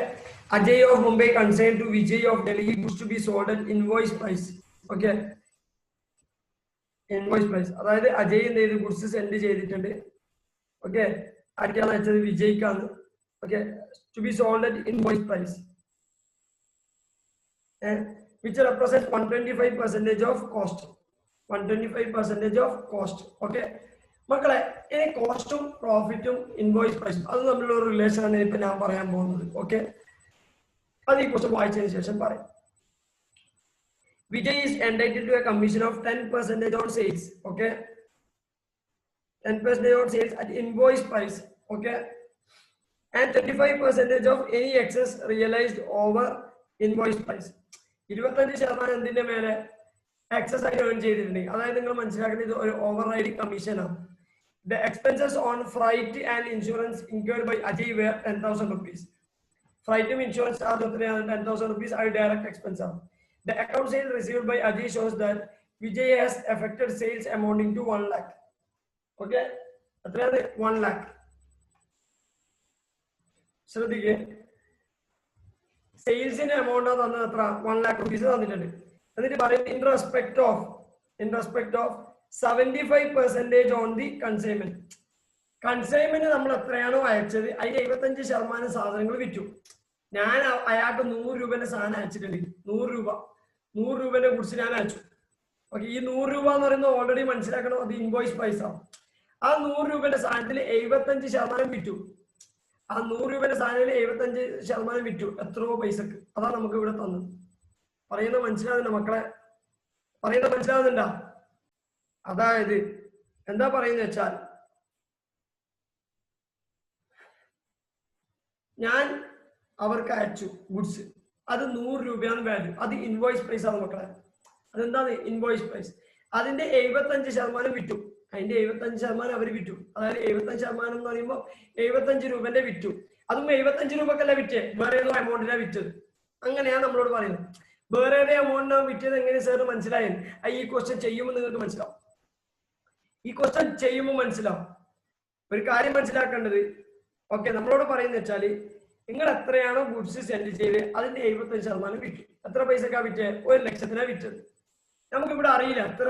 Ajay of Mumbai consign to Vijay of Delhi goods to be sold at invoice price. Okay, invoice price അതായത് അജയ് എന്ത് ചെയ്ത് ഗുഡ്സ് സെൻഡ് ചെയ്തിട്ടുണ്ട്. ഓക്കെ, ആർക്കാണ് അയച്ചത്? വിജയ്ക്കാണ്. Okay, to be sold at invoice price which represents 125% of cost. 125% of cost. Okay, മക്കളെ ഇനി കോസ്റ്റും പ്രോഫിറ്റും ഇൻവോയ്സ് പ്രൈസും അത് തമ്മിലുള്ള ഒരു റിലേഷൻ ആണ് ഇപ്പൊ ഞാൻ പറയാൻ പോകുന്നത്. ഓക്കെ, അത് ഈ ക്വസ്റ്റ്യൻ വായിച്ചതിന് ശേഷം പറയാം. Vijay is entitled to a commission of 10% on sales. Okay, 10% on sales at invoice price. Okay, and 25% of any excess realized over invoice price. 25% എന്തിന്റെ മേലെ? എക്സസ് ആയിട്ട് ഏൺ ചെയ്തിട്ടുണ്ടെങ്കിൽ. അതായത് നിങ്ങൾ മനസ്സിലാക്കുന്നത് ഇത് ഒരു ഓവർ റൈഡിങ് കമ്മീഷൻ ആണ്. The expenses on freight and insurance incurred by Ajay were 10,000 rupees. Freight and insurance are 10,000 rupees are direct expense. The account sale received by Ajay shows that Vijay has affected sales amounting to 1 lakh. Okay, that's 1 lakh. ശ്രദ്ധിക്കേ, സെയിൽസിന്റെ amount തന്നത് എത്ര? 1 lakh rupees തന്നിട്ടുണ്ട്. എന്നിട്ട് പറയുന്നത് in respect of 75% on the consignment. Consignment നമ്മൾ എത്രയാണോ അയച്ചത് അതിന് 75% സാധനങ്ങൾ വിറ്റു. ഞാൻ അയാൾക്ക് 100 രൂപന്റെ സാധനം അയച്ചിട്ടുണ്ട്. 100 രൂപന്റെ ഗുഡ്സ് ഞാൻ അയച്ചു. ഓക്കെ, ഈ 100 രൂപ എന്ന് പറയുന്നത് ഓൾറെഡി മനസ്സിലാക്കണം, അത് ഇൻവോയ്സ് പ്രൈസ് ആണ്. ആ 100 രൂപന്റെ സാധനത്തിൽ 75% വിറ്റു. ആ 100 രൂപയുടെ സാധനത്തിൽ 75% വിറ്റു. എത്രയോ പൈസക്ക്. അതാണ് നമുക്ക് ഇവിടെ തന്നത്. പറയുന്നത് മനസ്സിലാകുന്നുണ്ടോ മക്കളെ? പറയുന്നത് മനസ്സിലാകുന്നുണ്ടോ? അതായത് എന്താ പറയുന്നത് വെച്ചാൽ, ഞാൻ അവർക്ക് അയച്ചു ഗുഡ്സ്, അത് 100 രൂപയാണ് വാല്യൂ. അത് ഇൻവോയ്സ് പ്രൈസ് ആണ് മക്കളെ. അതെന്താണ് ഇൻവോയ്സ് പ്രൈസ്? അതിന്റെ 75% വിറ്റു. അതിന്റെ 75% അവർ വിറ്റു. അതായത് 75% എന്ന് പറയുമ്പോൾ 75 രൂപന്റെ വിറ്റു. അതും 75 രൂപക്കല്ല വിറ്റ്, വേറെ ഏതോ എമൗണ്ടിനാണ് വിറ്റത്. അങ്ങനെയാണ് നമ്മളോട് പറയുന്നത്. വേറെ ഏതോ എമൗണ്ടിനാണ് വിറ്റത്. എങ്ങനെ സാർ മനസ്സിലായി? ഈ ക്വസ്റ്റ്യൻ ചെയ്യുമ്പോൾ നിങ്ങൾക്ക് മനസ്സിലാവും. ഒരു കാര്യം മനസ്സിലാക്കേണ്ടത്, ഓക്കെ, നമ്മളോട് പറയുന്നത് വെച്ചാല് നിങ്ങൾ എത്രയാണോ ഗുഡ്സ് സെൻഡ് ചെയ്ത് അതിന്റെ 75% വിറ്റു. എത്ര പൈസക്കാ വിറ്റ്? 1 ലക്ഷത്തിനാണ് വിറ്റത്. നമുക്കിവിടെ അറിയില്ല എത്ര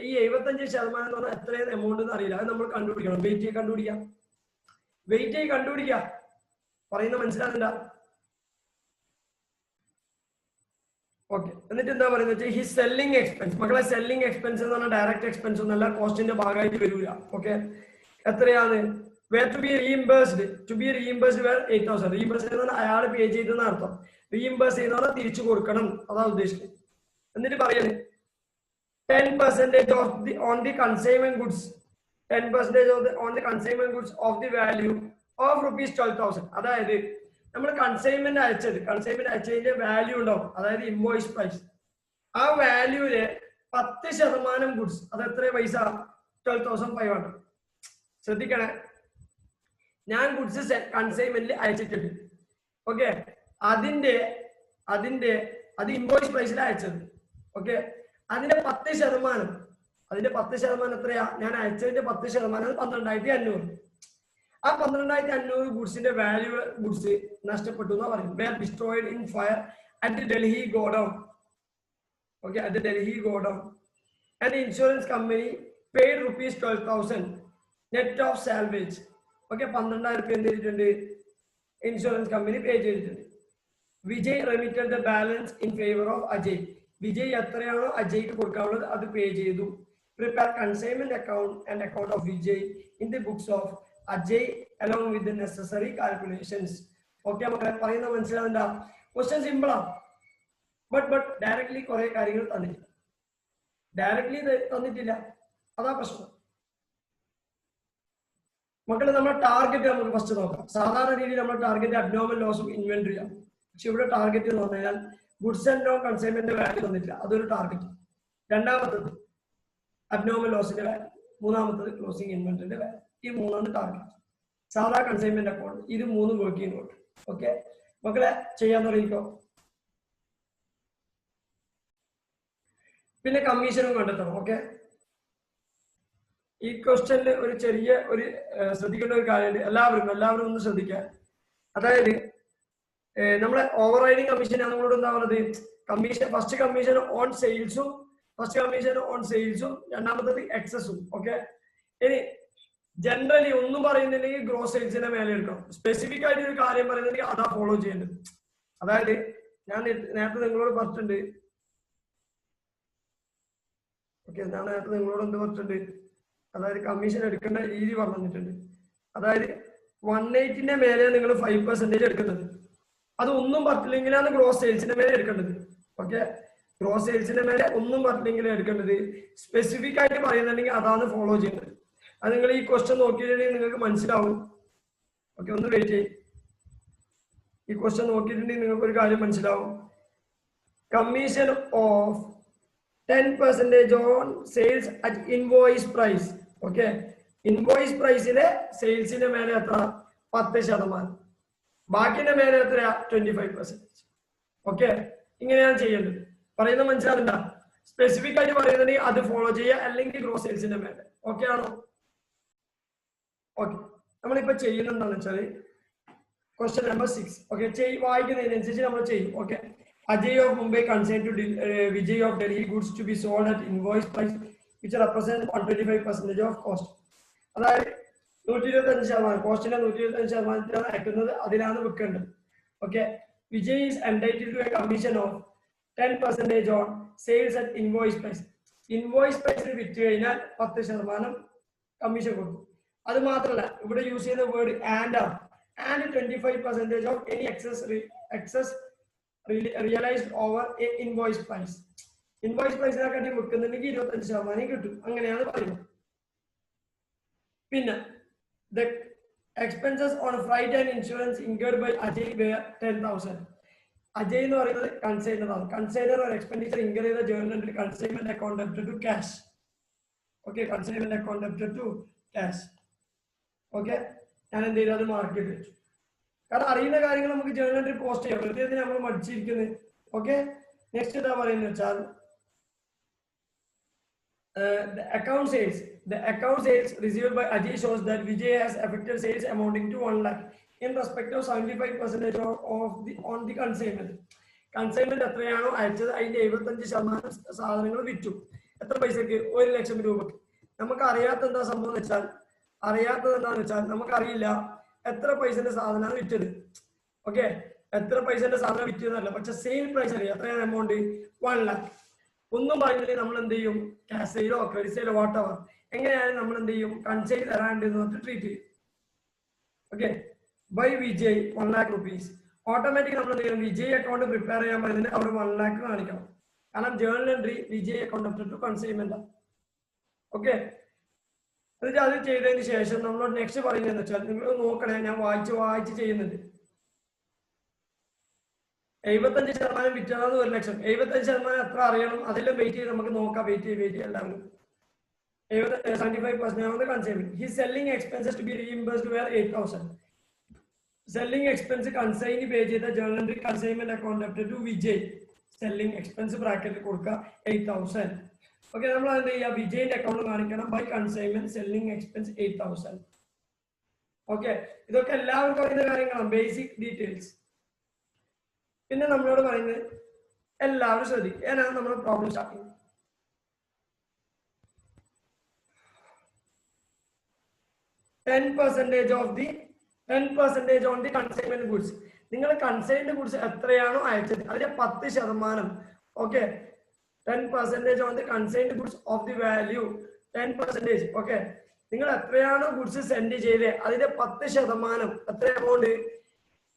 ഈ 75% എന്ന് പറഞ്ഞാൽ എത്രയാണ് എമൗണ്ട് എന്ന് അറിയില്ല. അത് നമ്മൾ കണ്ടുപിടിക്കണം. വെയിറ്റ് കണ്ടുപിടിക്കുക. പറയുന്നത് മനസ്സിലാകുന്നുണ്ടോ? ഓക്കെ, എന്നിട്ട് എന്താ പറയുന്നത് വെച്ചാൽ ഹിസ് സെല്ലിംഗ് എക്സ്പെൻസ്. മക്കളെ, സെല്ലിംഗ് എക്സ്പെൻസ് എന്ന് പറഞ്ഞാൽ ഡയറക്റ്റ് എക്സ്പെൻസ് ഒന്നല്ല, കോസ്റ്റിന്റെ ഭാഗമായിട്ട് വരില്ല. ഓക്കെ, എത്രയാണ്? To be reimbursed were 8,000. Reimbursed എന്ന് പറഞ്ഞാൽ അയാൾ പേ ചെയ്തെന്ന് അർത്ഥം. റീഇംബേഴ്സ് ചെയ്യുന്ന പറഞ്ഞാൽ തിരിച്ചു കൊടുക്കണം, അതാണ് ഉദ്ദേശിക്കുന്നത്. എന്നിട്ട് പറയുന്നത് 10% on the consignment goods. 10% on the consignment goods of the value of rupees 12,000. അതായത് നമ്മൾ കൺസൈൻമെന്റ് അയച്ചതിന്റെ വാല്യൂ ഉണ്ടാവും, അതായത് ഇൻവോയ്സ് പ്രൈസ്. ആ വാല്യൂല് 10% ഗുഡ്സ്, അത് എത്ര പൈസ? 12,500. ശ്രദ്ധിക്കണേ, ഞാൻ ഗുഡ്സ് കൺസൈൻമെന്റിൽ അയച്ചിട്ടുണ്ട്. ഓക്കെ, അതിന്റെ അത് ഇൻവോയ്സ് പ്രൈസിൽ അയച്ചത്. ഓക്കെ, അതിന്റെ 10%, അതിന്റെ 10% എത്രയാ? ഞാൻ അയച്ചതിന്റെ 10% 12,500. ആ 12,500 ഗുഡ്സിന്റെ വാല്യൂ ഗുഡ്സ് നഷ്ടപ്പെട്ടു എന്നാ പറയുന്നത്. Were destroyed in fire at Delhi godown. Okay, at Delhi godown. And insurance company paid ₹12,000 net of salvage. Okay, 12,000 രൂപ എന്ത് ചെയ്തിട്ടുണ്ട്? ഇൻഷുറൻസ് കമ്പനി പേ ചെയ്തിട്ടുണ്ട്. Vijay remitted the balance in favour of Ajay. Vijay എത്രയാണോ അജയ്ക്ക് കൊടുക്കാനുള്ളത് അത് പേ ചെയ്തു. Prepare consignment account and account of Vijay in the books of Ajay along with the necessary calculations. Okay, മക്കളെ പറയുന്നത് മനസ്സിലാവണ്ട? ക്വസ്റ്റ്യൻ സിമ്പിളാ, ബട്ട് ഡയറക്ട്ലി കുറെ കാര്യങ്ങൾ തന്നിട്ടില്ല. ഡയറക്ട്ലി തന്നിട്ടില്ല, അതാ പ്രശ്നം. മക്കളെ നമ്മുടെ ടാർഗറ്റ് നമുക്ക് ഫസ്റ്റ് നോക്കാം. സാധാരണ രീതിയിൽ നമ്മുടെ ടാർഗറ്റ് അബ്നോർമൽ ലോസും ഇൻവെന്ററി ആണ്. പക്ഷെ ഇവിടെ ടാർഗറ്റ് എന്ന് പറഞ്ഞു കഴിഞ്ഞാൽ goods and non consignment value തന്നിട്ടില്ല, അതൊരു ടാർഗറ്റ്. രണ്ടാമത്തത് അബ്നോർമൽ ലോസിന്റെ വാല്യൂ, മൂന്നാമത്തത് ക്ലോസിംഗ് ഇൻവെന്ററിന്റെ വാല്യൂ. ഈ മൂന്നാണ് ടാർഗറ്റ്. സാധാ കൺസൈൻമെന്റ് അക്കൗണ്ട്, ഇത് മൂന്നും വർക്കിംഗ് നോട്ട്. ഓക്കെ മക്കളെ, ചെയ്യാൻ തുടങ്ങിക്കോ. പിന്നെ കമ്മീഷനും കണ്ടെത്തണം. ഓക്കെ, ഈ ക്വസ്റ്റ്യനിൽ ഒരു ചെറിയ ഒരു ശ്രദ്ധിക്കേണ്ട ഒരു കാര്യമുണ്ട്. എല്ലാവരും ഒന്ന് ശ്രദ്ധിക്കുക. അതായത് നമ്മളെ ഓവർ റൈഡിങ് കമ്മീഷൻ നമ്മളോട് എന്താ പറയുന്നത്? കമ്മീഷൻ ഫസ്റ്റ് കമ്മീഷൻ ഓൺ സെയിൽസും രണ്ടാമത്തത് എക്സസും. ഓക്കെ, ഇനി ജനറലി ഒന്നും പറയുന്നില്ലെങ്കിൽ ഗ്രോസ് സെയിൽസിന്റെ മേലെ എടുക്കണം. സ്പെസിഫിക് ആയിട്ട് ഒരു കാര്യം പറയുന്നുണ്ടെങ്കിൽ അതാ ഫോളോ ചെയ്യേണ്ടത്. അതായത് ഞാൻ നേരത്തെ നിങ്ങളോട് പറഞ്ഞിട്ടുണ്ട്. ഓക്കെ, ഞാൻ നേരത്തെ നിങ്ങളോട് എന്ത് പറഞ്ഞിട്ടുണ്ട്? അതായത് കമ്മീഷൻ എടുക്കേണ്ട രീതി പറഞ്ഞിട്ടുണ്ട്. അതായത് 180 മേലെ നിങ്ങൾ 5% എടുക്കുന്നത്. അത് ഒന്നും പറ്റില്ലെങ്കിലാണ് ഗ്രോസ് സെയിൽസിന്റെ മേലെ എടുക്കേണ്ടത്. ഓക്കെ, ഗ്രോസ് സെയിൽസിന്റെ മേലെ ഒന്നും പറ്റില്ലെങ്കിൽ എടുക്കേണ്ടത്. സ്പെസിഫിക് ആയിട്ട് പറയുന്നുണ്ടെങ്കിൽ അതാണ് ഫോളോ ചെയ്യുന്നത്. അത് നിങ്ങൾ ഈ ക്വസ്റ്റ്യൻ നോക്കിയിട്ടുണ്ടെങ്കിൽ നിങ്ങൾക്ക് മനസ്സിലാവും. ഓക്കെ, ഒന്ന് വെയിറ്റ് ചെയ്യും. ഈ ക്വസ്റ്റ്യൻ നോക്കിയിട്ടുണ്ടെങ്കിൽ നിങ്ങൾക്ക് ഒരു കാര്യം മനസ്സിലാവും. Commission of 10% on sales at invoice price. Okay, invoice പ്രൈസിലെ സെയിൽസിന്റെ മേലെ എത്ര? 10%. ബാക്കിന്റെ മേലെ എത്രയാ? 25%. ഓക്കെ, ഇങ്ങനെയാണ് ചെയ്യേണ്ടത്. പറയുന്നത് മനസ്സിലാവില്ല? സ്പെസിഫിക് ആയിട്ട് പറയുന്നുണ്ടെങ്കിൽ അത് ഫോളോ ചെയ്യുക, അല്ലെങ്കിൽ ഗ്രോസ് സെയിൽസിന്റെ മേലെ. ഓക്കെ ആണോ? ഓക്കെ, നമ്മളിപ്പോ ചെയ്യുന്നത് എന്താണെന്ന് വെച്ചാൽ ക്വസ്റ്റ്യൻ നമ്പർ 6. ഓക്കെ, വായിക്കുന്നതിനനുസരിച്ച് നമ്മൾ ചെയ്യും. Okay, Ajay of Mumbai consigned to Vijay of Delhi goods to be sold at invoice price which represents 125% of cost. അതായത് 125% കോസ്റ്റിനെ 125% അയക്കുന്നത്, അതിലാണ് വെക്കേണ്ടത്. Okay, Vijay is entitled to a commission of 10% on sales at invoice price. Invoice പ്രൈസിൽ വിറ്റ് കഴിഞ്ഞാൽ 10% കമ്മീഷൻ കൊടുക്കും. അത് മാത്രമല്ല, ഇവിടെ യൂസ് ചെയ്യുന്ന word and 25% of any excess realized over a invoice price. Invoice പ്രൈസിനെക്കാട്ടി വിൽക്കുന്നുണ്ടെങ്കിൽ 25% കിട്ടും. അങ്ങനെയാണ് പറയുന്നത്. പിന്നെ the expenses on freight and insurance incurred by Ajay were 10,000. Ajay എന്ന് പറയുന്നത് കൺസൈനർ ആണ്. കൺസൈനർ ഒരു എക്സ്പെൻഡിച്ചർ ഇൻകർ ചെയ്ത journal entry consignment account debited to cash. Okay, consignment account debited to cash. Okay, ഞാൻ എന്ത് ചെയ്തു? അത് മാർക്ക് ചെയ്ത് വെച്ചു. കാരണം അറിയുന്ന കാര്യങ്ങൾ നമുക്ക് ജേർണൽ എൻട്രി പോസ്റ്റ് ചെയ്യാം. വെറുതെ നമ്മൾ മടിച്ചിരിക്കുന്നത്. ഓക്കെ, നെക്സ്റ്റ് എന്താ പറയുന്നത് വെച്ചാൽ the account sales received by Ajay shows that Vijay has effected sales amounting to 1 lakh in respect of 75% of the on the consignment. Consignment എത്രയാണോ അയച്ചത് അതിന്റെ 75% സാധനങ്ങൾ വിറ്റു. എത്ര പൈസക്ക്? 1 ലക്ഷം രൂപക്ക്. നമുക്ക് അറിയാത്തത് എന്താണെന്ന് വെച്ചാൽ നമുക്കറിയില്ല എത്ര പൈസന്റെ സാധനമാണ് വിറ്റത്. ഓക്കെ, എത്ര പൈസന്റെ സാധനം വിറ്റതെന്നല്ല, പക്ഷെ സെയിൽ പ്രൈസ് അറിയാം. എത്രയാണ് എമൗണ്ട്? 1 lakh. ഒന്നും പറഞ്ഞില്ലെങ്കിൽ നമ്മൾ എന്ത് ചെയ്യും? ക്യാഷ് സെയിലോ ക്രെഡിറ്റ് സെയിലോ വാട്ടവർ എങ്ങനെയായാലും നമ്മൾ എന്ത് ചെയ്യും? കൺസൈൻ തരാണ്ട് എന്ന് പറഞ്ഞിട്ട് ട്രീറ്റ് ചെയ്യും. Okay, by Vijay 1 lakh rupees. Automatic നമ്മൾ എന്ത് ചെയ്യും? വിജയ് അക്കൗണ്ട് പ്രിപ്പയർ ചെയ്യാൻ പറയുന്നത് അവിടെ 1 lakh കാണിക്കണം. കാരണം journal entry Vijay account to consignment. Okay, എന്നിട്ട് അത് ചെയ്തതിന് ശേഷം നമ്മളോട് നെക്സ്റ്റ് പറയുന്നതെന്ന് വെച്ചാൽ നിങ്ങൾ നോക്കണേ, ഞാൻ വായിച്ച് ചെയ്യുന്നുണ്ട്. 75% വിറ്റതാണ് 1 ലക്ഷം. 75% എത്ര അറിയണം? അതെല്ലാം വെയിറ്റ് ചെയ്ത് നമുക്ക് നോക്കാം. വെയിറ്റ് ചെയ്ത് എല്ലാവരും 75% consignment. He selling expenses to be reimbursed where 8,000. Selling expense consign pay ചെയ്ത journal entry consignment account debited to Vijay selling expense ബ്രാക്കറ്റിൽ കൊടുക്കുക 8000. ഓക്കെ, നമ്മൾ എന്ത് ചെയ്യുക, വിജയിന്റെ അക്കൗണ്ട് കാണിക്കണം. By consignment selling expense 8000. Okay, ഇതൊക്കെ എല്ലാവർക്കും അറിയുന്ന കാര്യങ്ങളാണ്, ബേസിക് ഡീറ്റെയിൽസ്. പിന്നെ നമ്മളോട് പറയുന്നത് എല്ലാവരും ശ്രദ്ധിക്കുക. ഏതാണ് നമ്മൾ പ്രോബ്ലം സ്റ്റാർട്ട് ചെയ്യുന്നത്. 10% on the consignment goods. നിങ്ങൾ കൺസൈൻഡ് ഗുഡ്സ് എത്രയാണോ അയച്ചത് അതിന്റെ 10%. Okay, 10% on the consigned goods of the value 10%. Okay, നിങ്ങൾ എത്രയാണോ ഗുഡ്സ് സെൻഡ് ചെയ്തത് അതിന്റെ 10%. എത്ര എമൗണ്ട്?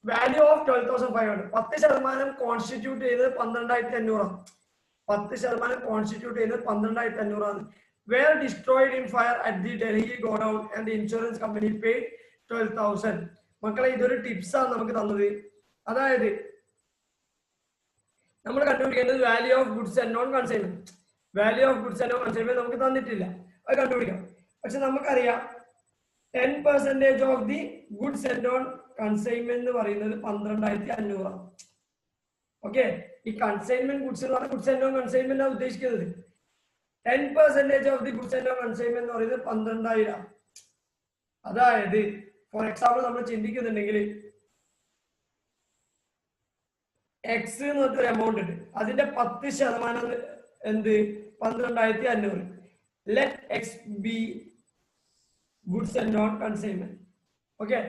Value of 12,500. 10% കോൺസ്റ്റിറ്റ്യൂട്ട് ചെയ്തത് 12,500. 10% കോൺസ്റ്റിറ്റ്യൂട്ട് ചെയ്തത് 12,500. Were destroyed in fire at the Delhi godown and the insurance company paid 12,000. മക്കളെ, ഇതൊരു ടിപ്സ് ആണ് നമുക്ക് തന്നത്. അതായത് നമ്മൾ കണ്ടുപിടിക്കേണ്ടത് value of goods and non consignment. Value of goods and non consignment നമുക്ക് തന്നിട്ടില്ല, അത് കണ്ടുപിടിക്കാം. പക്ഷെ നമുക്കറിയാം 10% of the goods and non consignment എന്ന് പറയുന്നത് 12,500. ഓക്കെ, ഈ കൺസൈൻമെന്റ് ഗുഡ്സ് എന്ന് പറഞ്ഞാൽ ഗുഡ്സ് ആൻഡ് നോൺ കൺസൈൻമെന്റ് ആണ് ഉദ്ദേശിക്കുന്നത്. 10% of the goods and non consignment എന്ന് പറയുന്നത് 12,000. അതായത് ഫോർ എക്സാമ്പിൾ നമ്മൾ ചിന്തിക്കുന്നുണ്ടെങ്കിൽ എക്സ് എന്ന് പറഞ്ഞൊരു എമൗണ്ട് ഉണ്ട്, അതിന്റെ 10% എന്ത്? 12,500. Let x B goods and non consignment. Okay,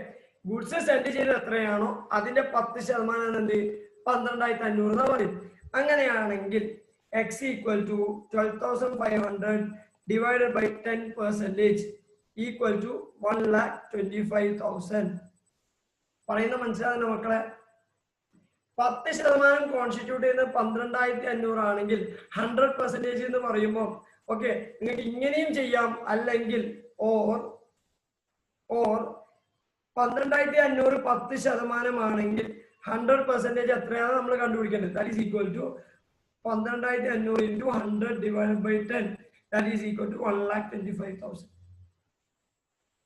goods send ചെയ്ത് എത്രയാണോ അതിന്റെ 10% എന്ത്? 12,500 എന്ന് പറയും. അങ്ങനെയാണെങ്കിൽ x equal to 12,500 divided by 10% equal to 1,25,000. പറയുന്ന മനസ്സിലാകുന്ന മക്കളെ, 10% കോൺസ്റ്റിറ്റ്യൂട്ട് ചെയ്യുന്ന 12,500 ആണെങ്കിൽ 100% എന്ന് പറയുമ്പോൾ ഓക്കെ, നിങ്ങൾക്ക് ഇങ്ങനെയും ചെയ്യാം. അല്ലെങ്കിൽ ഓർ 12,500 10% ആണെങ്കിൽ 100% എത്രയാണ് നമ്മൾ കണ്ടുപിടിക്കേണ്ടത്. That is equal to 12,500 into 100 divided by 10. That is equal to 1,25,000.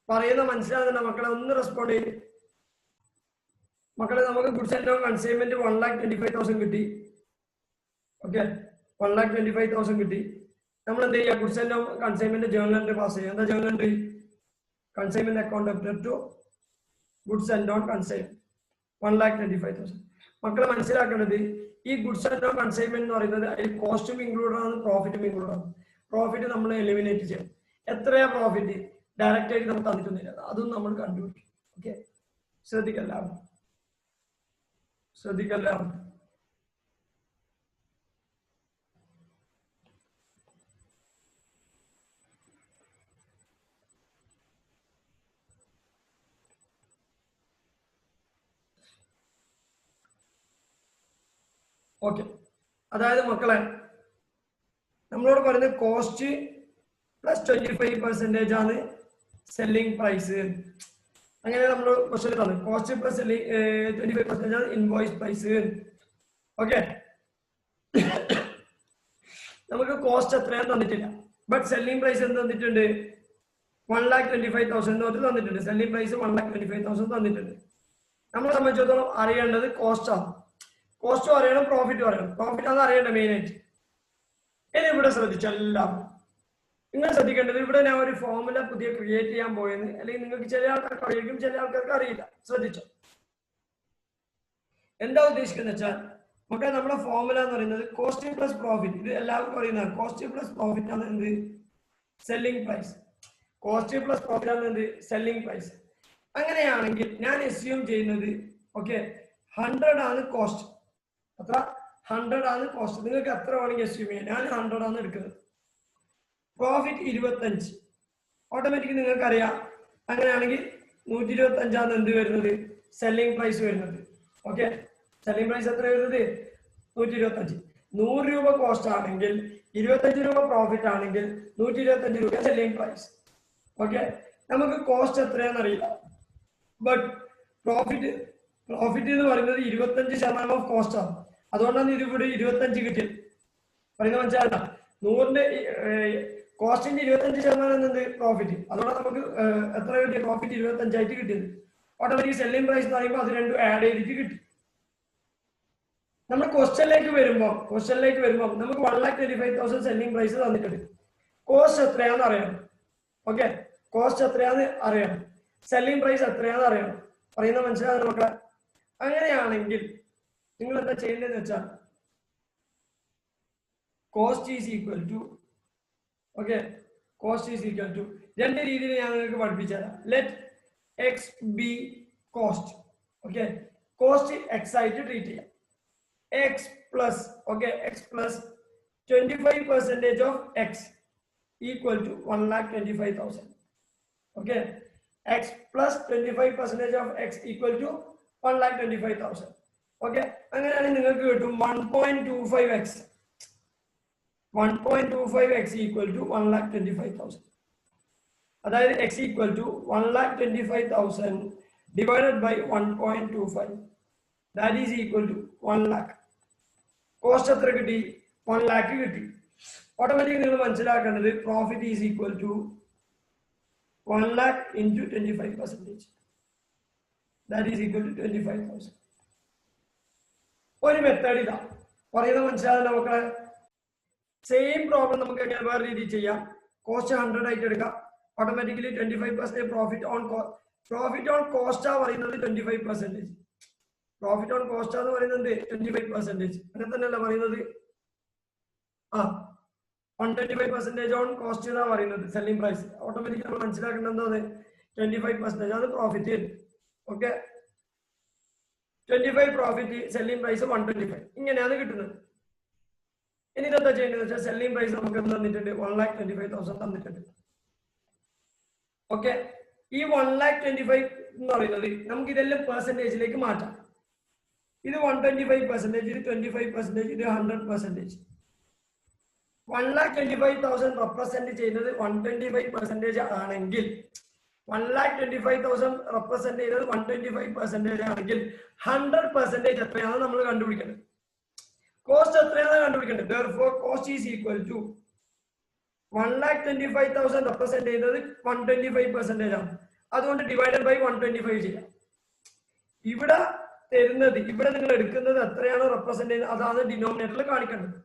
പറയുന്ന മനസ്സിലാകുന്ന മക്കളെ, ഒന്ന് റെസ്പോണ്ട് ചെയ്ത്. മക്കളെ, നമുക്ക് ഗുഡ്സ് ആൻഡ് നോൺ കൺസൈൻമെന്റ് 1,25,000 കിട്ടി. ഓക്കെ, 1,25,000 കിട്ടി. നമ്മൾ എന്ത് ചെയ്യുക? Goods and non consignment journal entry pass ചെയ്യുക. എന്താ journal entry? Consignment account debtor to goods and non consignment 1,25,000. മക്കളെ മനസ്സിലാക്കേണ്ടത്, ഈ ഗുഡ്സ് ആൻഡ് നോൺ കൺസൈൻമെന്റ് എന്ന് പറയുന്നത് അതിൽ കോസ്റ്റും ഇൻക്ലൂഡ് ആണ്, പ്രോഫിറ്റും ഇൻക്ലൂഡ് ആണ്. പ്രോഫിറ്റ് നമ്മൾ എലിമിനേറ്റ് ചെയ്യും. എത്രയാ പ്രോഫിറ്റ്? ഡയറക്റ്റ് ആയിട്ട് നമുക്ക് തന്നിട്ടൊന്നുമില്ല, അതും നമ്മൾ കണ്ടുപിടിക്കും. ഓക്കെ, ശ്രദ്ധിക്കല്ല. ഓക്കെ, അതായത് മക്കളെ, നമ്മളോട് പറയുന്നത് കോസ്റ്റ് പ്ലസ് 25% ആണ് സെല്ലിംഗ് പ്രൈസ്. അങ്ങനെ നമ്മൾ ക്വസ്റ്റ്യൻ തന്നു. കോസ്റ്റ് പ്ലസ് 25% ആണ് ഇൻവോയ്സ് പ്രൈസ്. ഓക്കെ, നമുക്ക് കോസ്റ്റ് എത്രയാന്ന് തന്നിട്ടില്ല, ബട്ട് സെല്ലിംഗ് പ്രൈസ് എന്ത് തന്നിട്ടുണ്ട്? 1,25,000 എന്ന് തന്നിട്ടുണ്ട്. സെല്ലിംഗ് പ്രൈസ് 1,25,000 തന്നിട്ടുണ്ട്. നമ്മളെ സംബന്ധിച്ചിടത്തോളം അറിയേണ്ടത് കോസ്റ്റ് ആണ്. കോസ്റ്റും അറിയണം, പ്രോഫിറ്റും അറിയണം. പ്രോഫിറ്റ് ആണ് അറിയേണ്ടത് മെയിൻ ആയിട്ട്. ഇനി ഇവിടെ ശ്രദ്ധിച്ചെല്ലാം നിങ്ങൾ ശ്രദ്ധിക്കേണ്ടത്, ഇവിടെ ഞാൻ ഒരു ഫോർമുല പുതിയ ക്രിയേറ്റ് ചെയ്യാൻ പോയെന്ന്, അല്ലെങ്കിൽ നിങ്ങൾക്ക് ചില ആൾക്കാർക്ക് അറിയാം, ചില ആൾക്കാർക്ക് അറിയില്ല. ശ്രദ്ധിച്ചോ, എന്താ ഉദ്ദേശിക്കുന്നത് വെച്ചാൽ മക്കളെ, നമ്മുടെ ഫോർമുല എന്ന് പറയുന്നത് കോസ്റ്റ് പ്ലസ് പ്രോഫിറ്റ്. ഇത് എല്ലാവർക്കും അറിയുന്നതാണ്. കോസ്റ്റ് പ്ലസ് പ്രോഫിറ്റ് ആണ് എന്ത്? Selling price. Cost plus profit ആണ് എന്ത്? Selling price. അങ്ങനെയാണെങ്കിൽ ഞാൻ അസ്യൂം ചെയ്യുന്നത് ഓക്കെ 100 ആണ് കോസ്റ്റ്. അത്ര 100 ആണ് കോസ്റ്റ്. നിങ്ങൾക്ക് എത്ര വേണമെങ്കിൽ അസ്യൂം ചെയ്യാം. ഞാൻ 100 ആണ് എടുക്കുന്നത്. പ്രോഫിറ്റ് 25. ഓട്ടോമാറ്റിക് നിങ്ങൾക്ക് അറിയാം. അങ്ങനെയാണെങ്കിൽ 125 ആണ് എന്ത് വരുന്നത്? സെല്ലിംഗ് പ്രൈസ് വരുന്നത്. ഓക്കെ, സെല്ലിംഗ് പ്രൈസ് എത്ര വരുന്നത്? 125. 100 രൂപ കോസ്റ്റ് ആണെങ്കിൽ 25 രൂപ പ്രോഫിറ്റ് ആണെങ്കിൽ 125 രൂപ സെല്ലിംഗ് പ്രൈസ്. ഓക്കെ, നമുക്ക് കോസ്റ്റ് എത്രയാണെന്ന് അറിയില്ല, ബട്ട് പ്രോഫിറ്റ് എന്ന് പറയുന്നത് 25% ഓഫ് കോസ്റ്റ് ആണ്. അതുകൊണ്ടാണ് ഇത് ഇവിടെ 25 കിട്ടിയത്. പറയുന്നത് മനസ്സിലായില്ല? 100ന്റെ കോസ്റ്റിന്റെ 25% എന്ത്? പ്രോഫിറ്റ്. അതുകൊണ്ടാണ് നമുക്ക് എത്ര കിട്ടിയ പ്രോഫിറ്റ് 25 ആയിട്ട് കിട്ടിയത്. ഓട്ടോമാറ്റിക് സെല്ലിംഗ് പ്രൈസ് എന്ന് പറയുമ്പോൾ അത് രണ്ടും ആഡ് ചെയ്തിട്ട് കിട്ടി. നമ്മൾ ക്വസ്റ്റ്യനിലേക്ക് വരുമ്പോൾ നമുക്ക് 1,25,000 സെല്ലിംഗ് പ്രൈസ് തന്നിട്ടുണ്ട്. കോസ്റ്റ് എത്രയാണെന്ന് അറിയണം. ഓക്കെ, കോസ്റ്റ് എത്രയാന്ന് അറിയണം, സെല്ലിംഗ് പ്രൈസ് എത്രയാണെന്ന് അറിയണം. പറയുന്ന മനസ്സിലാകുന്ന മക്കളെ? അങ്ങനെയാണെങ്കിൽ നിങ്ങൾ എന്താ ചെയ്യേണ്ടതെന്ന് വെച്ചാൽ കോസ്റ്റ് ഈസ് ഈക്വൽ ടു രണ്ട് രീതിയിൽ ഞാൻ നിങ്ങൾക്ക് പഠിപ്പിച്ചു തരാം. Let x be cost. Okay, cost x ആയിട്ട് ട്രീറ്റ് ചെയ്യാം. X plus 25% of x equal to 1,25,000. Okay, x plus 25% of x equal to 1,25,000. Okay, അങ്ങനെയാണെങ്കിൽ നിങ്ങൾക്ക് കിട്ടും 1.25x. 1.25x equal to 1,25,000. അതായത് x equal to 1,25,000 divided by 1.25. That is equal to 1 lakh. Cost എത്ര കിട്ടി? 1 lakh കിട്ടി. ഓട്ടോമാറ്റിക് നിങ്ങൾ മനസ്സിലാക്കേണ്ടത് profit is equal to 1 lakh into 25%. That is equal to 25,000. ഒരു മെത്തേഡ് ഇതാ പറയുന്നത് മനസ്സിലാകുന്ന മക്കളെ? സെയിം പ്രോബ്ലം നമുക്ക് എങ്ങനെ വേറെ രീതിയിൽ ചെയ്യാം. കോസ്റ്റ് 100 ആയിട്ട് എടുക്കാം. ഓട്ടോമാറ്റിക്കലി 25% പ്രോഫിറ്റ് ഓൺ കോസ്റ്റ് പറയുന്നത് 25%. പ്രോഫിറ്റ് ഓൺ കോസ്റ്റ് എന്ന് പറയുന്നത് 25%. അങ്ങനെ തന്നെയല്ല പറയുന്നത്? 125% ഓൺ കോസ്റ്റ് എന്നാ പറയുന്നത് സെല്ലിംഗ് പ്രൈസ്. ഓട്ടോമാറ്റിക്കലി നമ്മൾ മനസ്സിലാക്കേണ്ടത് എന്താണ്? 25% ആണ് profit. Okay, 25 profit, selling price 125. ഇങ്ങനെയാണ് കിട്ടുന്നത്. ഇനി ഇതെന്താ ചെയ്യുന്നത് വെച്ചാൽ സെല്ലിംഗ് പ്രൈസ് നമുക്ക് തന്നിട്ടുണ്ട് 1,25,000 തന്നിട്ടുണ്ട്. ഓക്കെ, ഈ 1,25,000 എന്ന് പറയുന്നത് നമുക്ക് ഇതെല്ലാം പെർസെന്റേജിലേക്ക് മാറ്റാം. ഇത് 125%, ഇത് 25%, ഇത് 100%. 1,25,000 റെപ്രസെന്റ് ചെയ്യുന്നത് 125% ആണെങ്കിൽ 1,25,000 റെപ്രസെന്റ് ചെയ്യുന്നത് 125% ആണെങ്കിൽ 100% എത്രയാണ് നമ്മൾ കണ്ടുപിടിക്കേണ്ടത്? കോസ്റ്റ് എത്രയാണ് കണ്ടുപിടിക്കേണ്ടത്? Therefore, cost is equal to 1,25,000 represent ചെയ്യുന്നത് 125% ആണ്. അതുകൊണ്ട് ഡിവൈഡഡ് ബൈ 125 ചെയ്യാം. ഇവിടെ തരുന്നത്, ഇവിടെ നിങ്ങൾ എടുക്കുന്നത് എത്രയാണോ റെപ്രസെന്റ് ചെയ്യുന്നത് അതാണ് ഡിനോമിനേറ്ററിൽ കാണിക്കേണ്ടത്.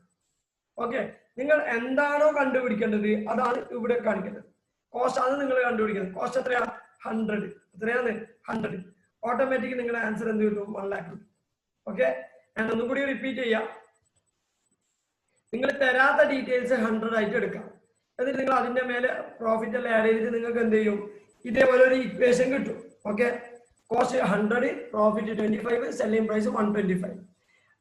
ഓക്കെ, നിങ്ങൾ എന്താണോ കണ്ടുപിടിക്കേണ്ടത് അതാണ് ഇവിടെ കാണിക്കേണ്ടത്. കോസ്റ്റ് ആണ് നിങ്ങൾ കണ്ടുപിടിക്കുന്നത്. കോസ്റ്റ് എത്രയാ? 100. എത്രയാണ്? 100. ഓട്ടോമാറ്റിക് നിങ്ങളുടെ ആൻസർ എന്ത് കിട്ടും? 1 lakh. ഓക്കെ, ഞാൻ ഒന്നും കൂടി റിപ്പീറ്റ് ചെയ്യാം. നിങ്ങൾ തരാത്ത ഡീറ്റെയിൽസ് 100 ആയിട്ട് എടുക്കാം. എന്നിട്ട് നിങ്ങൾ അതിന്റെ മേലെ പ്രോഫിറ്റ് എല്ലാം ആഡ് ചെയ്തിട്ട് നിങ്ങൾക്ക് എന്ത് ചെയ്യും? ഇതേപോലെ ഒരു ഇക്വേഷൻ കിട്ടും. Okay, cost 100, profit 25, selling price 125.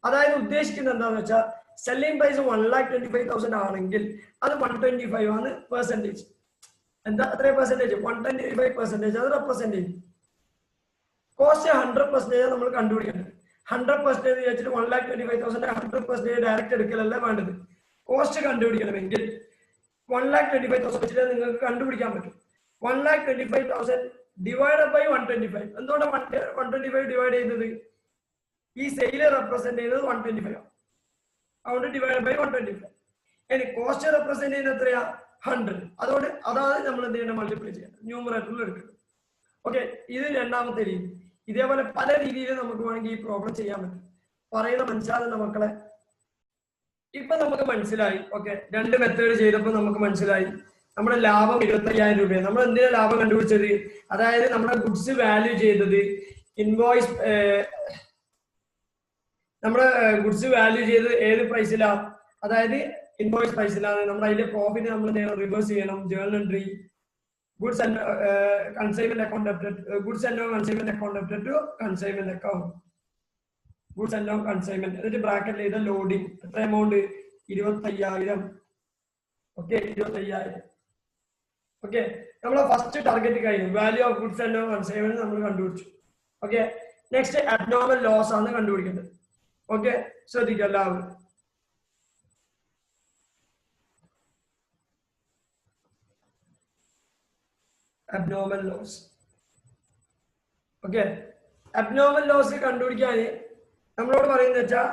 അതായത് ഉദ്ദേശിക്കുന്നത് എന്താണെന്ന് വെച്ചാൽ സെല്ലിംഗ് പ്രൈസ് 1,25,000 ആണെങ്കിൽ അത് 125 ആണ് പെർസെന്റേജ്. എന്താ അത്രയും പെർസെന്റേജ്? 125% അത് റെപ്രസെന്റ് ചെയ്യും. കോസ്റ്റ് 100% നമ്മൾ കണ്ടുപിടിക്കേണ്ടത്. 100% വെച്ചിട്ട് 1,25,000 100% ഡയറക്റ്റ് എടുക്കലല്ല വേണ്ടത്. കോസ്റ്റ് കണ്ടുപിടിക്കണമെങ്കിൽ 1,25,000 വെച്ചിട്ട് നിങ്ങൾക്ക് കണ്ടുപിടിക്കാൻ പറ്റും. 1,25,000 ഡിവൈഡ് ബൈ 125. എന്തുകൊണ്ട് 125 ഡിവൈഡ് ചെയ്യുന്നത്? ഈ സെയില് റെപ്രസെന്റ് ചെയ്യുന്നത് 125 ആണ്. അതുകൊണ്ട് ഡിവൈഡ് ബൈ 125. ഇനി കോസ്റ്റ് റെപ്രസെന്റ് ചെയ്യുന്നത് എത്രയാ? 100. അതുകൊണ്ട് അതാണ് നമ്മൾ എന്ത് ചെയ്യേണ്ടത്? മൾട്ടിപ്ലൈ ചെയ്യേണ്ടത്, ന്യൂമറേറ്ററിൽ എടുക്കുന്നത്. ഓക്കെ, ഇത് രണ്ടാമത്തെ രീതി. ഇതേപോലെ പല രീതിയിൽ നമുക്ക് വേണമെങ്കിൽ ഈ പ്രോബ്ലം ചെയ്യാൻ പറ്റും. പറയുന്ന മനസ്സിലാകുന്ന മക്കളെ? ഇപ്പൊ നമുക്ക് മനസ്സിലായി. ഓക്കെ, രണ്ട് മെത്തേഡ് ചെയ്തപ്പോൾ നമുക്ക് മനസ്സിലായി നമ്മുടെ ലാഭം 25,000 രൂപയാണ്. നമ്മൾ എന്തിനാ ലാഭം കണ്ടുപിടിച്ചത്? അതായത് നമ്മുടെ ഗുഡ്സ് വാല്യൂ ചെയ്തത് ഇൻവോയ്സ്, നമ്മുടെ ഗുഡ്സ് വാല്യൂ ചെയ്തത് ഏത് പ്രൈസിലാണ്? അതായത് ഇൻവോയ്സ് പ്രൈസിലാണ്. നമ്മൾ അതിന്റെ പ്രോഫിറ്റ് നമ്മൾ റിവേഴ്സ് ചെയ്യണം. Journal entry, goods and consignment account debited, goods and consignment account debited to consignment account, goods and consignment. എന്നിട്ട് ബ്രാക്കറ്റിൽ ചെയ്ത ലോഡിംഗ് എത്ര എമൗണ്ട്? 25,000. ഓക്കെ, 25,000. ഓക്കെ, നമ്മൾ ഫസ്റ്റ് ടാർഗറ്റ് കഴിഞ്ഞു. Value of goods and consignment നമ്മൾ കണ്ടുപിടിച്ചു. ഓക്കെ, നെക്സ്റ്റ് അബ്നോർമൽ ലോസ് ആണ് കണ്ടുപിടിക്കേണ്ടത്. ഓക്കെ, ശ്രദ്ധിക്കുക എല്ലാവരും. abnormal loss. Okay, abnormal loss കണ്ടുപിടിക്കാൻ നമ്മളോട് പറയുന്നത് വെച്ചാൽ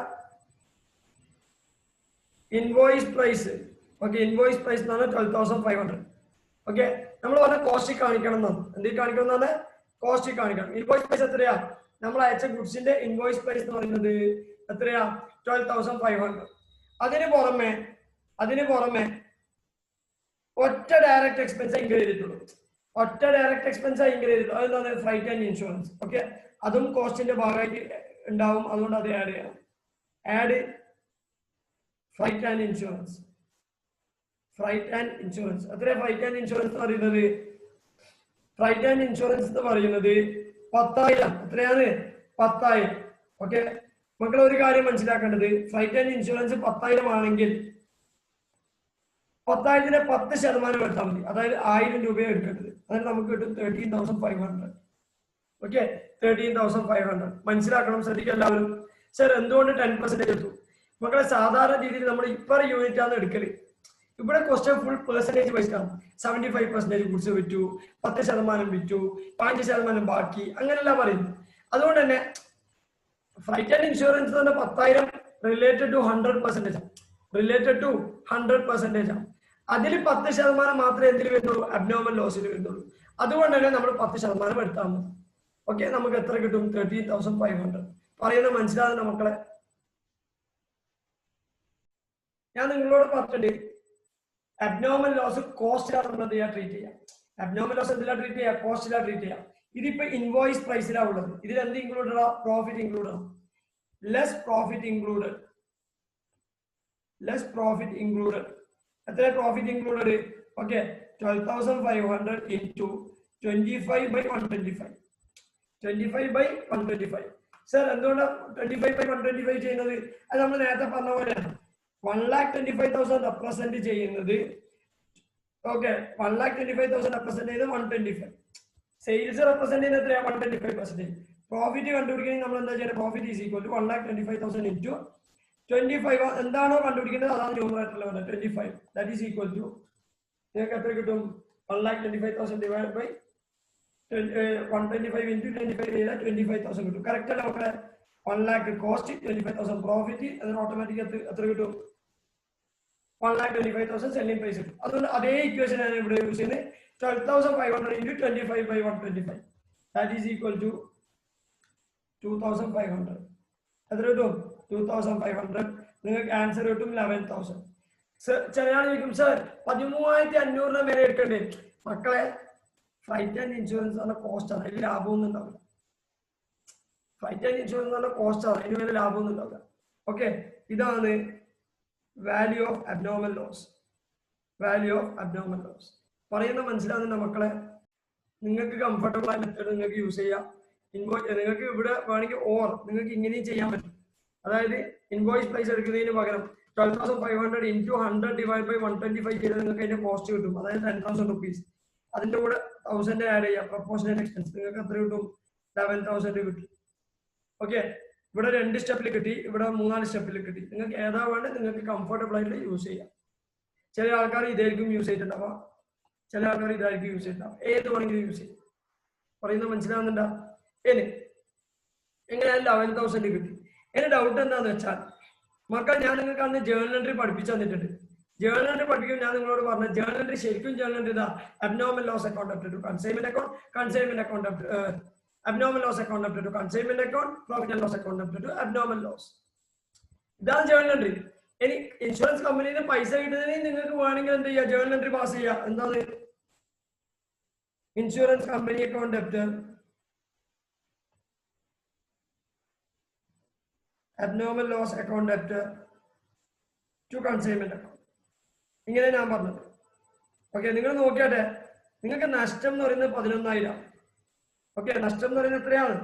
invoice price. Okay, invoice price എന്നാണ് 12,500. ഓക്കെ, നമ്മൾ പറഞ്ഞ കോസ്റ്റ് കാണിക്കണം എന്നാണ്. എന്തിൽ കാണിക്കണം എന്നാണ്? കോസ്റ്റ് കാണിക്കണം. ഇൻവോയ്സ് പ്രൈസ് എത്രയാ? നമ്മൾ അയച്ച ഗുഡ്സിന്റെ ഇൻവോയ്സ് പ്രൈസ് എന്ന് പറയുന്നത് എത്രയാ? 12,500. അതിന് പുറമെ ഒറ്റ ഡയറക്റ്റ് എക്സ്പെൻസ് ഇൻക്രീസ് ചെയ്തിട്ടുള്ളൂ. അതെന്താണ്? Flight and insurance. ഓക്കെ, അതും കോസ്റ്റിന്റെ ഭാഗമായിട്ട് ഉണ്ടാവും. അതുകൊണ്ട് അത് ആഡ് ചെയ്യണം. Add flight and insurance. എത്ര ഫ്ലൈറ്റ് ആൻഡ് ഇൻഷുറൻസ് എന്ന് പറയുന്നത്? 10,000. എത്രയാണ്? 10,000. ഓക്കെ, മക്കൾ ഒരു കാര്യം മനസ്സിലാക്കേണ്ടത്, ഫ്ലൈറ്റ് ആൻഡ് ഇൻഷുറൻസ് 10,000 ആണെങ്കിൽ 10,000 10% എടുത്താൽ മതി. അതായത് 1,000 രൂപയെ എടുക്കേണ്ടത്. അതായത് നമുക്ക് കിട്ടും 13,500. ഓക്കെ, 13,500 മനസ്സിലാക്കണം. ശ്രദ്ധിക്കുക എല്ലാവരും. സർ എന്തുകൊണ്ട് 10% എടുത്തു? മക്കളെ സാധാരണ രീതിയിൽ നമ്മൾ ഇപ്പർ യൂണിറ്റ് ആണ് എടുക്കല്. ഇവിടെ ക്വസ്റ്റ്യൻ ഫുൾ പെർസെന്റേജ് വൈസ് ആണ്. 75% ഗുഡ്സ് വിറ്റു, 10% വിറ്റു, 5% ബാക്കി, അങ്ങനെയല്ല പറയുന്നത്. അതുകൊണ്ട് തന്നെ ഫ്ലൈറ്റ് ആൻഡ് ഇൻഷുറൻസ് തന്നെ 10,000 റിലേറ്റഡ് ടു 100%. അതിൽ 10% മാത്രമേ എന്തിൽ വരുന്നുള്ളൂ? അബ്നോർമൽ ലോസിൽ വരുന്നുള്ളൂ. അതുകൊണ്ട് തന്നെ നമ്മൾ 10% എടുത്താൽ മതി. ഓക്കെ, നമുക്ക് എത്ര കിട്ടും? 13,500. പറയുന്നത് മനസ്സിലാകുന്ന മക്കളെ? ഞാൻ നിങ്ങളോട് പറഞ്ഞിട്ടുണ്ട്, അബ്നോർമൽ ലോസ് കോസ്റ്റിലാണ് നമ്മൾ ട്രീറ്റ് ചെയ്യാം. അബ്നോർമൽ ലോസ് എന്തിനാ ട്രീറ്റ് ചെയ്യാം? കോസ്റ്റിലാണ് ട്രീറ്റ് ചെയ്യാം. ഇതിപ്പോ ഇൻവോയ്സ് പ്രൈസിലാണ് ഉള്ളത്. ഇതിൽ എന്ത് included? Profit include. Less profit included. എത്ര profit included? Okay, 12,500 into 25/125. 25/125. Sir എന്തുകൊണ്ടാണ് 25/125 ചെയ്യുന്നത്? അത് നമ്മൾ നേരത്തെ പറഞ്ഞ പോലെയാണ്. 1,25,000 റെപ്രസെന്റ് ചെയ്യുന്നത്. ഓക്കെ, 1,25,000 റെപ്രസെന്റ് ചെയ്ത് 125. സെയിൽസ് റെപ്രസെന്റ് ചെയ്യുന്നത് എത്രയാണ്? 125%. പ്രോഫിറ്റ് കണ്ടുപിടിക്കണമെങ്കിൽ നമ്മൾ എന്താ ചെയ്യുന്നത്? Profit is equal to 1,25,000 into 25. എന്താണോ കണ്ടുപിടിക്കേണ്ടത് അതാണ് ന്യൂമറേറ്ററിൽ വരുന്നത്. 25. ദാറ്റ് ഈസ് ഈക്വൽ ടു നിങ്ങൾക്ക് എത്ര കിട്ടും? 1,25,000 ഡിവൈഡ് ബൈ 125 into 25 ചെയ്താൽ 25,000 കിട്ടും. കറക്റ്റ് അല്ല മക്കളെ? 1 lakh കോസ്റ്റ്, 25,000 പ്രോഫിറ്റ്. അതിന് ഓട്ടോമാറ്റിക് എത്ര കിട്ടും? 1,25,000 സെല്ലിംഗ് പ്രൈസ് കിട്ടും. അതുകൊണ്ട് അതേ ഇക്വേഷൻ ആണ് ഇവിടെ യൂസ് ചെയ്യുന്നത്. 12,500 into 25/125. That is equal to 2,500. എത്ര കിട്ടും? 2,500. നിങ്ങൾക്ക് ആൻസർ കിട്ടും 11,000. ചില ആൾ ചോദിക്കും, സർ 13,500 വരെ എടുക്കണ്ടേ? മക്കളെ, ഫ്ലൈറ്റ് ആൻഡ് ഇൻഷുറൻസ് പറഞ്ഞ കോസ്റ്റ് ആണ്, അതിൽ ലാഭമൊന്നും ഉണ്ടാവില്ല. ഫ്ലൈറ്റ് ആൻഡ് ഇൻഷുറൻസ് പറഞ്ഞ കോസ്റ്റ് ആണ്, അതിന് വരെ ലാഭമൊന്നും ഉണ്ടാവില്ല. ഓക്കെ, ഇതാണ് വാല്യൂ ഓഫ് അബ്നോർമൽ ലോസ്. പറയുന്ന മനസ്സിലാകുന്നുണ്ടോ മക്കളെ? നിങ്ങൾക്ക് കംഫർട്ടബിൾ ആയ മെത്തേഡ് നിങ്ങൾക്ക് യൂസ് ചെയ്യാം. നിങ്ങൾക്ക് ഇവിടെ വേണമെങ്കിൽ നിങ്ങൾക്ക് ഇങ്ങനെയും ചെയ്യാൻ പറ്റും. അതായത് ഇൻവോയ്സ് പ്രൈസ് എടുക്കുന്നതിന് പകരം 12,500 into 100 divided by 125 ചെയ്താൽ നിങ്ങൾക്ക് അതിന്റെ കോസ്റ്റ് കിട്ടും. അതായത് 10,000 rupees. അതിന്റെ കൂടെ 1,000 ആഡ് ചെയ്യാം, പ്രൊപ്പോർഷണൽ എക്സ്പെൻസ്. നിങ്ങൾക്ക് എത്ര കിട്ടും? 11,000 കിട്ടും. ഓക്കെ, ഇവിടെ 2 സ്റ്റെപ്പിൽ കിട്ടി, ഇവിടെ 3-4 സ്റ്റെപ്പിൽ കിട്ടി. നിങ്ങൾക്ക് ഏതാ വേണ്ടത് നിങ്ങൾക്ക് കംഫർട്ടബിൾ ആയിട്ട് യൂസ് ചെയ്യാം. ചില ആൾക്കാർ ഇതായിരിക്കും യൂസ് ചെയ്തിട്ടുണ്ടാവുക, ചില ആൾക്കാർ ഇതായിരിക്കും യൂസ് ചെയ്തിട്ടുണ്ടാവും. ഏത് വേണമെങ്കിലും യൂസ് ചെയ്യും. പറയുന്നത് മനസ്സിലാവുന്നുണ്ടോ? എങ്ങനെയായാലും 11,000 കിട്ടി. എന്റെ ഡൗട്ട് എന്താന്ന് വെച്ചാൽ മക്കൾ, ഞാൻ നിങ്ങൾക്ക് അന്ന് ജേർണൽ എൻട്രി പഠിപ്പിച്ചു തന്നിട്ടുണ്ട്. ജേർണൽ എൻട്രി പഠിപ്പിക്കും ഞാൻ നിങ്ങളോട് പറഞ്ഞ ജേർണൽ എൻട്രി ശരിക്കും ജേർണൽ എൻട്രി ഇതാ: abnormal loss account up to consignment account, consignment account up abnormal loss account up to consignment account, profit and loss account up to abnormal loss. ഇതാണ് ജേർണൽ എൻട്രി. ഇനി ഇൻഷുറൻസ് കമ്പനിയിൽ നിന്ന് പൈസ കിട്ടുന്നതിന് നിങ്ങൾക്ക് വേണമെങ്കിൽ എന്ത് ചെയ്യുക? ജേർണൽ എൻട്രി പാസ് ചെയ്യുക. എന്താണ്? Insurance company account debit, abnormal loss account debtor to consignment account. ഇങ്ങനെ ഞാൻ പറഞ്ഞത്. ഓക്കെ, നിങ്ങൾ നോക്കിയാട്ടെ, നിങ്ങൾക്ക് നഷ്ടം എന്ന് പറയുന്നത് 11,000. ഓക്കെ, നഷ്ടം എന്ന് പറയുന്നത് എത്രയാണ്?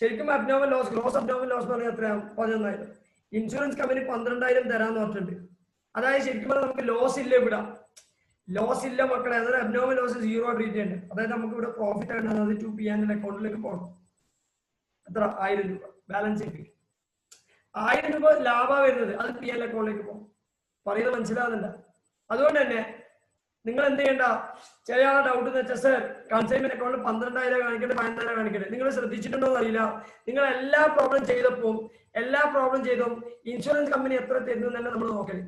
ശരിക്കും abnormal loss, gross abnormal loss എന്ന് പറയുന്നത് എത്രയാണ്? 11,000. ഇൻഷുറൻസ് കമ്പനി 12,000 തരാന്ന് പറഞ്ഞിട്ടുണ്ട്. അതായത് ശരിക്കും പറഞ്ഞാൽ നമുക്ക് ലോസ് ഇല്ല, ഇവിടെ ലോസ് ഇല്ല മക്കളെ. അതായത് അബ്നോർമൽ ലോസ് 0 ട്രീറ്റ് ചെയ്യുന്നുണ്ട്. അതായത് നമുക്ക് ഇവിടെ പ്രോഫിറ്റ് ആണ്, അത് 2 P&L അക്കൗണ്ടിലേക്ക് പോകണം. എത്ര? 1,000 രൂപ ബാലൻസ് കിട്ടി. 1,000 രൂപ ലാഭം വരുന്നത്, അത് P&L അക്കൗണ്ടിലേക്ക് പോകും. പറയുന്നത് മനസ്സിലാകുന്നുണ്ട്? അതുകൊണ്ട് തന്നെ നിങ്ങൾ എന്ത് ചെയ്യണ്ട? ചില ആളെ ഡൗട്ട് എന്ന് വെച്ചാൽ, സർ കൺസൈൻമെന്റ് അക്കൗണ്ടിൽ 12,000 കാണിക്കട്ടെ, 15,000 കാണിക്കട്ടെ. നിങ്ങൾ ശ്രദ്ധിച്ചിട്ടുണ്ടോ എന്ന് അറിയില്ല. നിങ്ങൾ എല്ലാ പ്രോബ്ലം ചെയ്തപ്പോൾ ഇൻഷുറൻസ് കമ്പനി എത്ര തരുന്നല്ല നമ്മൾ നോക്കല്.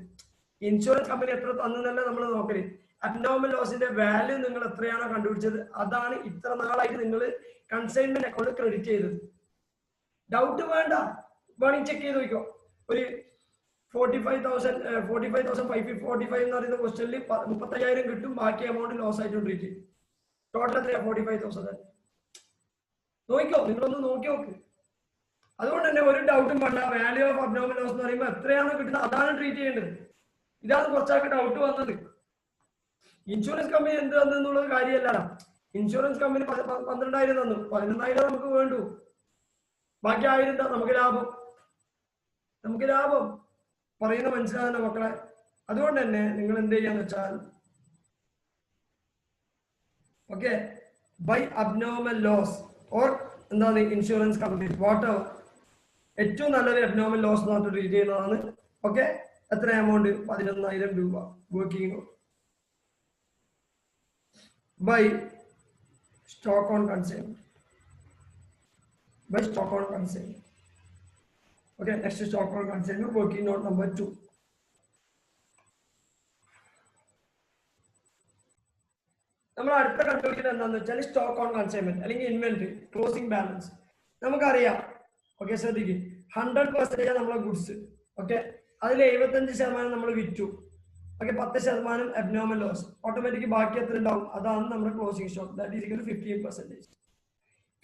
ഇൻഷുറൻസ് കമ്പനി എത്ര തന്നല്ല നമ്മൾ നോക്കല്. അബ്നോർമൽ ലോസിന്റെ വാല്യൂ നിങ്ങൾ എത്രയാണോ കണ്ടുപിടിച്ചത്, അതാണ് ഇത്ര നാളായിട്ട് നിങ്ങൾ കൺസൈൻമെന്റ് അക്കൗണ്ട് ക്രെഡിറ്റ് ചെയ്തത്. ഡൗട്ട് വേണ്ട, വേണമെങ്കിൽ ചെക്ക് ചെയ്ത് നോക്കോ. ഒരു 45,545 എന്ന് പറയുന്ന ക്വസ്റ്റനിൽ 35,000 കിട്ടും, ബാക്കി എമൗണ്ട് ലോസ് ആയിട്ട് ട്രീറ്റ് ചെയ്യും. ടോട്ടൽ എത്രയാ? 45,000. നോക്കിക്കോ, നിങ്ങളൊന്ന് നോക്കി നോക്ക്. അതുകൊണ്ട് തന്നെ ഒരു ഡൗട്ടും വേണ്ട. വാല്യൂ ഓഫ് അബ്നോർമൽ ലോസ് എന്ന് പറയുമ്പോൾ എത്രയാണ് കിട്ടുന്നത് അതാണ് ട്രീറ്റ് ചെയ്യേണ്ടത്. ഇതാണ് കുറച്ചാൾക്ക് ഡൗട്ട് വന്നത്. ഇൻഷുറൻസ് കമ്പനി എന്ത് തന്നെന്നുള്ളത് കാര്യമല്ല. ഇൻഷുറൻസ് കമ്പനി 12,000 തന്നു, 11,000 നമുക്ക് വേണ്ടു, ബാക്കി 1,000 നമുക്ക് ലാഭം. പറയുന്ന മനസ്സിലാകുന്ന മക്കളെ. അതുകൊണ്ട് തന്നെ നിങ്ങൾ എന്ത് ചെയ്യാന്ന് വെച്ചാൽ okay by abnormal loss or എന്താണ് ഇൻഷുറൻസ് കമ്പനി വാട്ട് ഏറ്റവും നല്ലൊരു അബ്നോർമൽ ലോസ് എന്ന് പറഞ്ഞിട്ട് ട്രീറ്റ് ചെയ്യുന്നതാണ്. ഓക്കെ, എത്ര എമൗണ്ട്? 11,000 രൂപ working by stock on consignment. Okay, next is stock on consignment, working note number 2. നമ്മൾ അടുത്ത കണ്ടുപിടിക്കുന്നത് എന്താണെന്ന് വെച്ചാൽ സ്റ്റോക്ക് ഓൺ കൺസൈൻമെന്റ് അല്ലെങ്കിൽ ഇൻവെന്ററി ക്ലോസിംഗ് ബാലൻസ്. നമുക്കറിയാം, ഓക്കെ ശ്രദ്ധിക്കും, 100% നമ്മളെ ഗുഡ്സ്. ഓക്കെ, അതിൽ 75% നമ്മൾ വിറ്റു. Okay, 10% abnormal loss. ഓട്ടോമാറ്റിക് ബാക്കി എത്ര ഉണ്ടാവും? അതാണ് നമ്മുടെ closing stock. That is equal to 15%.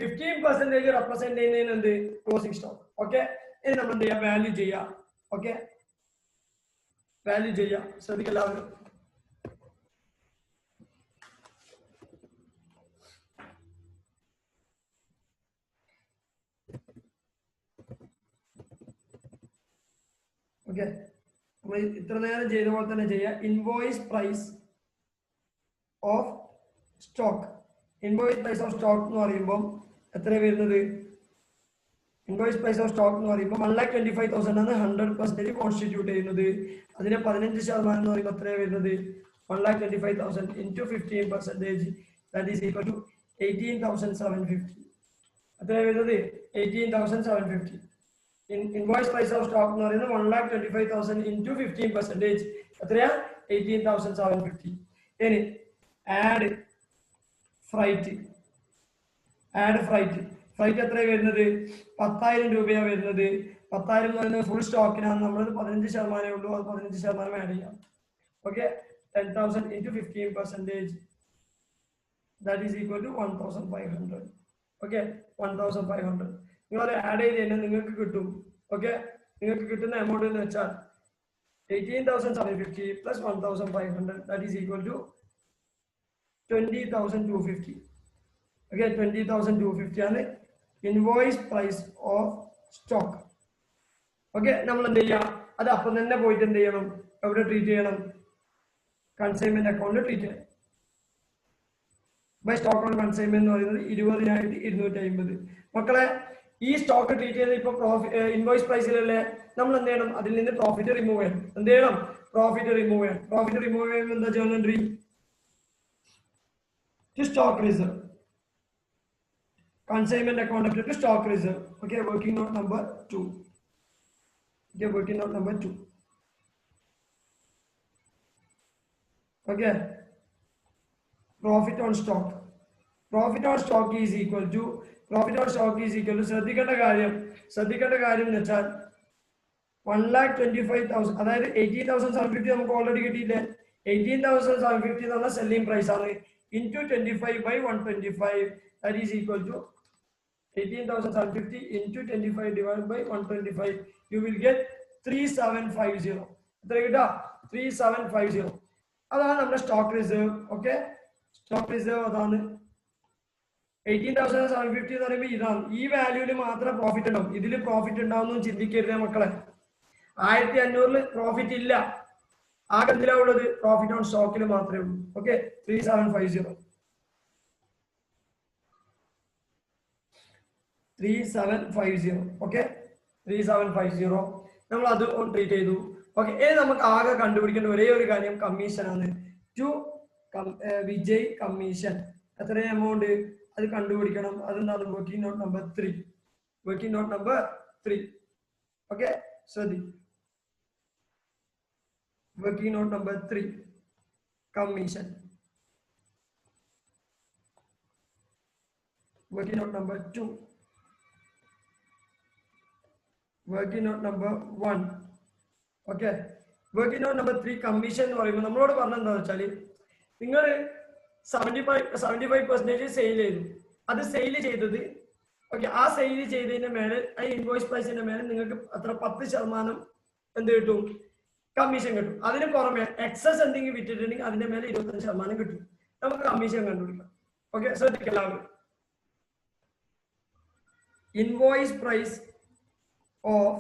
15% represent ചെയ്യുന്നതിന് എന്ത്? Closing stock. ഓക്കെ, ഇനി നമ്മൾ എന്ത് ചെയ്യാം? വാല്യൂ ചെയ്യാം. ഓക്കെ, വാല്യൂ ചെയ്യാം. ശ്രദ്ധിക്കുക എല്ലാവരും. ഓക്കെ, നമ്മൾ ഇത്ര നേരം ചെയ്ത പോലെ തന്നെ ചെയ്യാം. Invoice price of stock. Invoice price of stock എന്ന് പറയുമ്പോൾ എത്ര വരുന്നത്? ഇൻവോയ്സ് പ്രൈസ് ഓഫ് സ്റ്റോക്ക് എന്ന് പറയുമ്പോൾ 1,25,000 ആണ് 100% കോൺസ്റ്റിറ്റ്യൂട്ട് ചെയ്യുന്നത്. അതിനെ 15% എന്ന് പറയുമ്പോൾ എത്രയാണ് വരുന്നത്? 1,25,000 into 15%, that is equal to 18,750. എത്രയാണ് വരുന്നത്? 18,750. ഇൻവോയ്സ് പ്രൈസ് ഓഫ് സ്റ്റോക്ക് എന്ന് പറയുന്നത് 1,25,000 into 15%, എത്രയാ? 18,750. ഇനി ആഡ് ഫ്രൈറ്റ്. ഫ്രൈറ്റ് എത്രയാണ് വരുന്നത്? 10,000 രൂപയാണ് വരുന്നത്. 10,000 എന്ന് പറയുന്നത് ഫുൾ സ്റ്റോക്കിനാണ്. നമ്മൾ 15% ഉള്ളൂ, അത് 15% ആഡ് ചെയ്യാം. Okay, 10,000 into 15%, that is equal to 1,500. Okay, 1,500 നിങ്ങൾ ആഡ് ചെയ്ത് കഴിഞ്ഞാൽ നിങ്ങൾക്ക് കിട്ടും. ഓക്കെ, നിങ്ങൾക്ക് കിട്ടുന്ന എമൗണ്ട് എന്ന് വെച്ചാൽ 18,750 plus 1,500, that is equal to 20,250. Okay, 20,250 ആണ് invoice price of stock. Okay, നമ്മൾ എന്ത് ചെയ്യാം? അത് അപ്പം തന്നെ പോയിട്ട് എന്ത് ചെയ്യണം? എവിടെ ട്രീറ്റ് ചെയ്യണം? കൺസൈൻമെന്റ് അക്കൗണ്ട് ട്രീറ്റ് ചെയ്യണം. ബൈ സ്റ്റോക്ക് ഓൺ കൺസൈൻമെന്റ് എന്ന് പറയുന്നത് 20,250. മക്കളെ, ഈ സ്റ്റോക്ക് ട്രീറ്റ് ചെയ്ത് ഇപ്പൊ ഇൻവോയ്സ് പ്രൈസിലല്ലേ, നമ്മൾ എന്ത് ചെയ്യണം? അതിൽ നിന്ന് പ്രോഫിറ്റ് റിമൂവ് ചെയ്യണം. എന്ത് ചെയ്യണം? പ്രോഫിറ്റ് റിമൂവ് ചെയ്യുമ്പോൾ എന്താ journal entry? To stock reserve. Consignment account up to stock reserve. Okay, working note number 2. Okay, working note number 2. Okay, profit on stock. Profit on stock is equal to ശ്രദ്ധിക്കേണ്ട കാര്യം എന്ന് വെച്ചാൽ 1,25,000, അതായത് 18,750 നമുക്ക് ഓൾറെഡി കിട്ടിയില്ലേ? 18,750 എന്നുള്ള സെല്ലിംഗ് പ്രൈസ് ആണ്. into 25 by 125, that is equal to 18,750 into 25 divided by 125, you will get 3,750. എത്ര കിട്ടാ? 3,750. അതാണ് നമ്മുടെ stock reserve. Okay, stock reserve അതാണ്. 18,750 എന്ന് പറയുമ്പോൾ ഇതാണ്. ഈ വാല്യൂവിൽ മാത്രമേ പ്രോഫിറ്റ് ഉണ്ടാവും. ഇതിൽ പ്രോഫിറ്റ് ഉണ്ടാവുന്നു ചിന്തിക്കരുതേ മക്കളെ. 1,500 പ്രോഫിറ്റ് ഇല്ല. ആകെ എന്തിലാ ഉള്ളത്? പ്രോഫിറ്റ് ഓൺ സ്റ്റോക്കിൽ മാത്രമേ ഉള്ളൂ. ഓക്കെ, 3,750. 3,750. ഓക്കെ, 3,750 നമ്മൾ അത് ട്രീറ്റ് ചെയ്തു. ഓക്കെ, ഇനി നമുക്ക് ആകെ കണ്ടുപിടിക്കേണ്ട ഒരേ ഒരു കാര്യം കമ്മീഷൻ ആണ്. ടു വിജയ് കമ്മീഷൻ എത്ര എമൗണ്ട് അത് കണ്ടുപിടിക്കണം. അതെന്താണ്? Working note number 3. ഓക്കെ, ശ്രദ്ധി. Working note number 3 commission. Working note number 2 working note number 1. Okay, working note number 3 commission എന്ന് പറയുമ്പോൾ നമ്മളോട് പറഞ്ഞെന്താണെന്ന് വെച്ചാൽ നിങ്ങൾ 75% സെയിൽ ചെയ്തു. അത് സെയിൽ ചെയ്തത് ഓക്കെ, ആ സെയിൽ ചെയ്തതിന്റെ മേലെ ആ ഇൻവോയ്സ് പ്രൈസിന്റെ മേലെ നിങ്ങൾക്ക് അത്ര 10% എന്ത് കിട്ടും, കമ്മീഷൻ കിട്ടും. അതിന് പുറമെ എക്സസ് എന്തെങ്കിലും വിറ്റിട്ടുണ്ടെങ്കിൽ അതിന്റെ മേലെ 25% കിട്ടും. നമുക്ക് കമ്മീഷൻ കണ്ടുപിടിക്കാം. ഓക്കെ, ശ്രദ്ധിക്കുക എല്ലാവരും. Invoice price of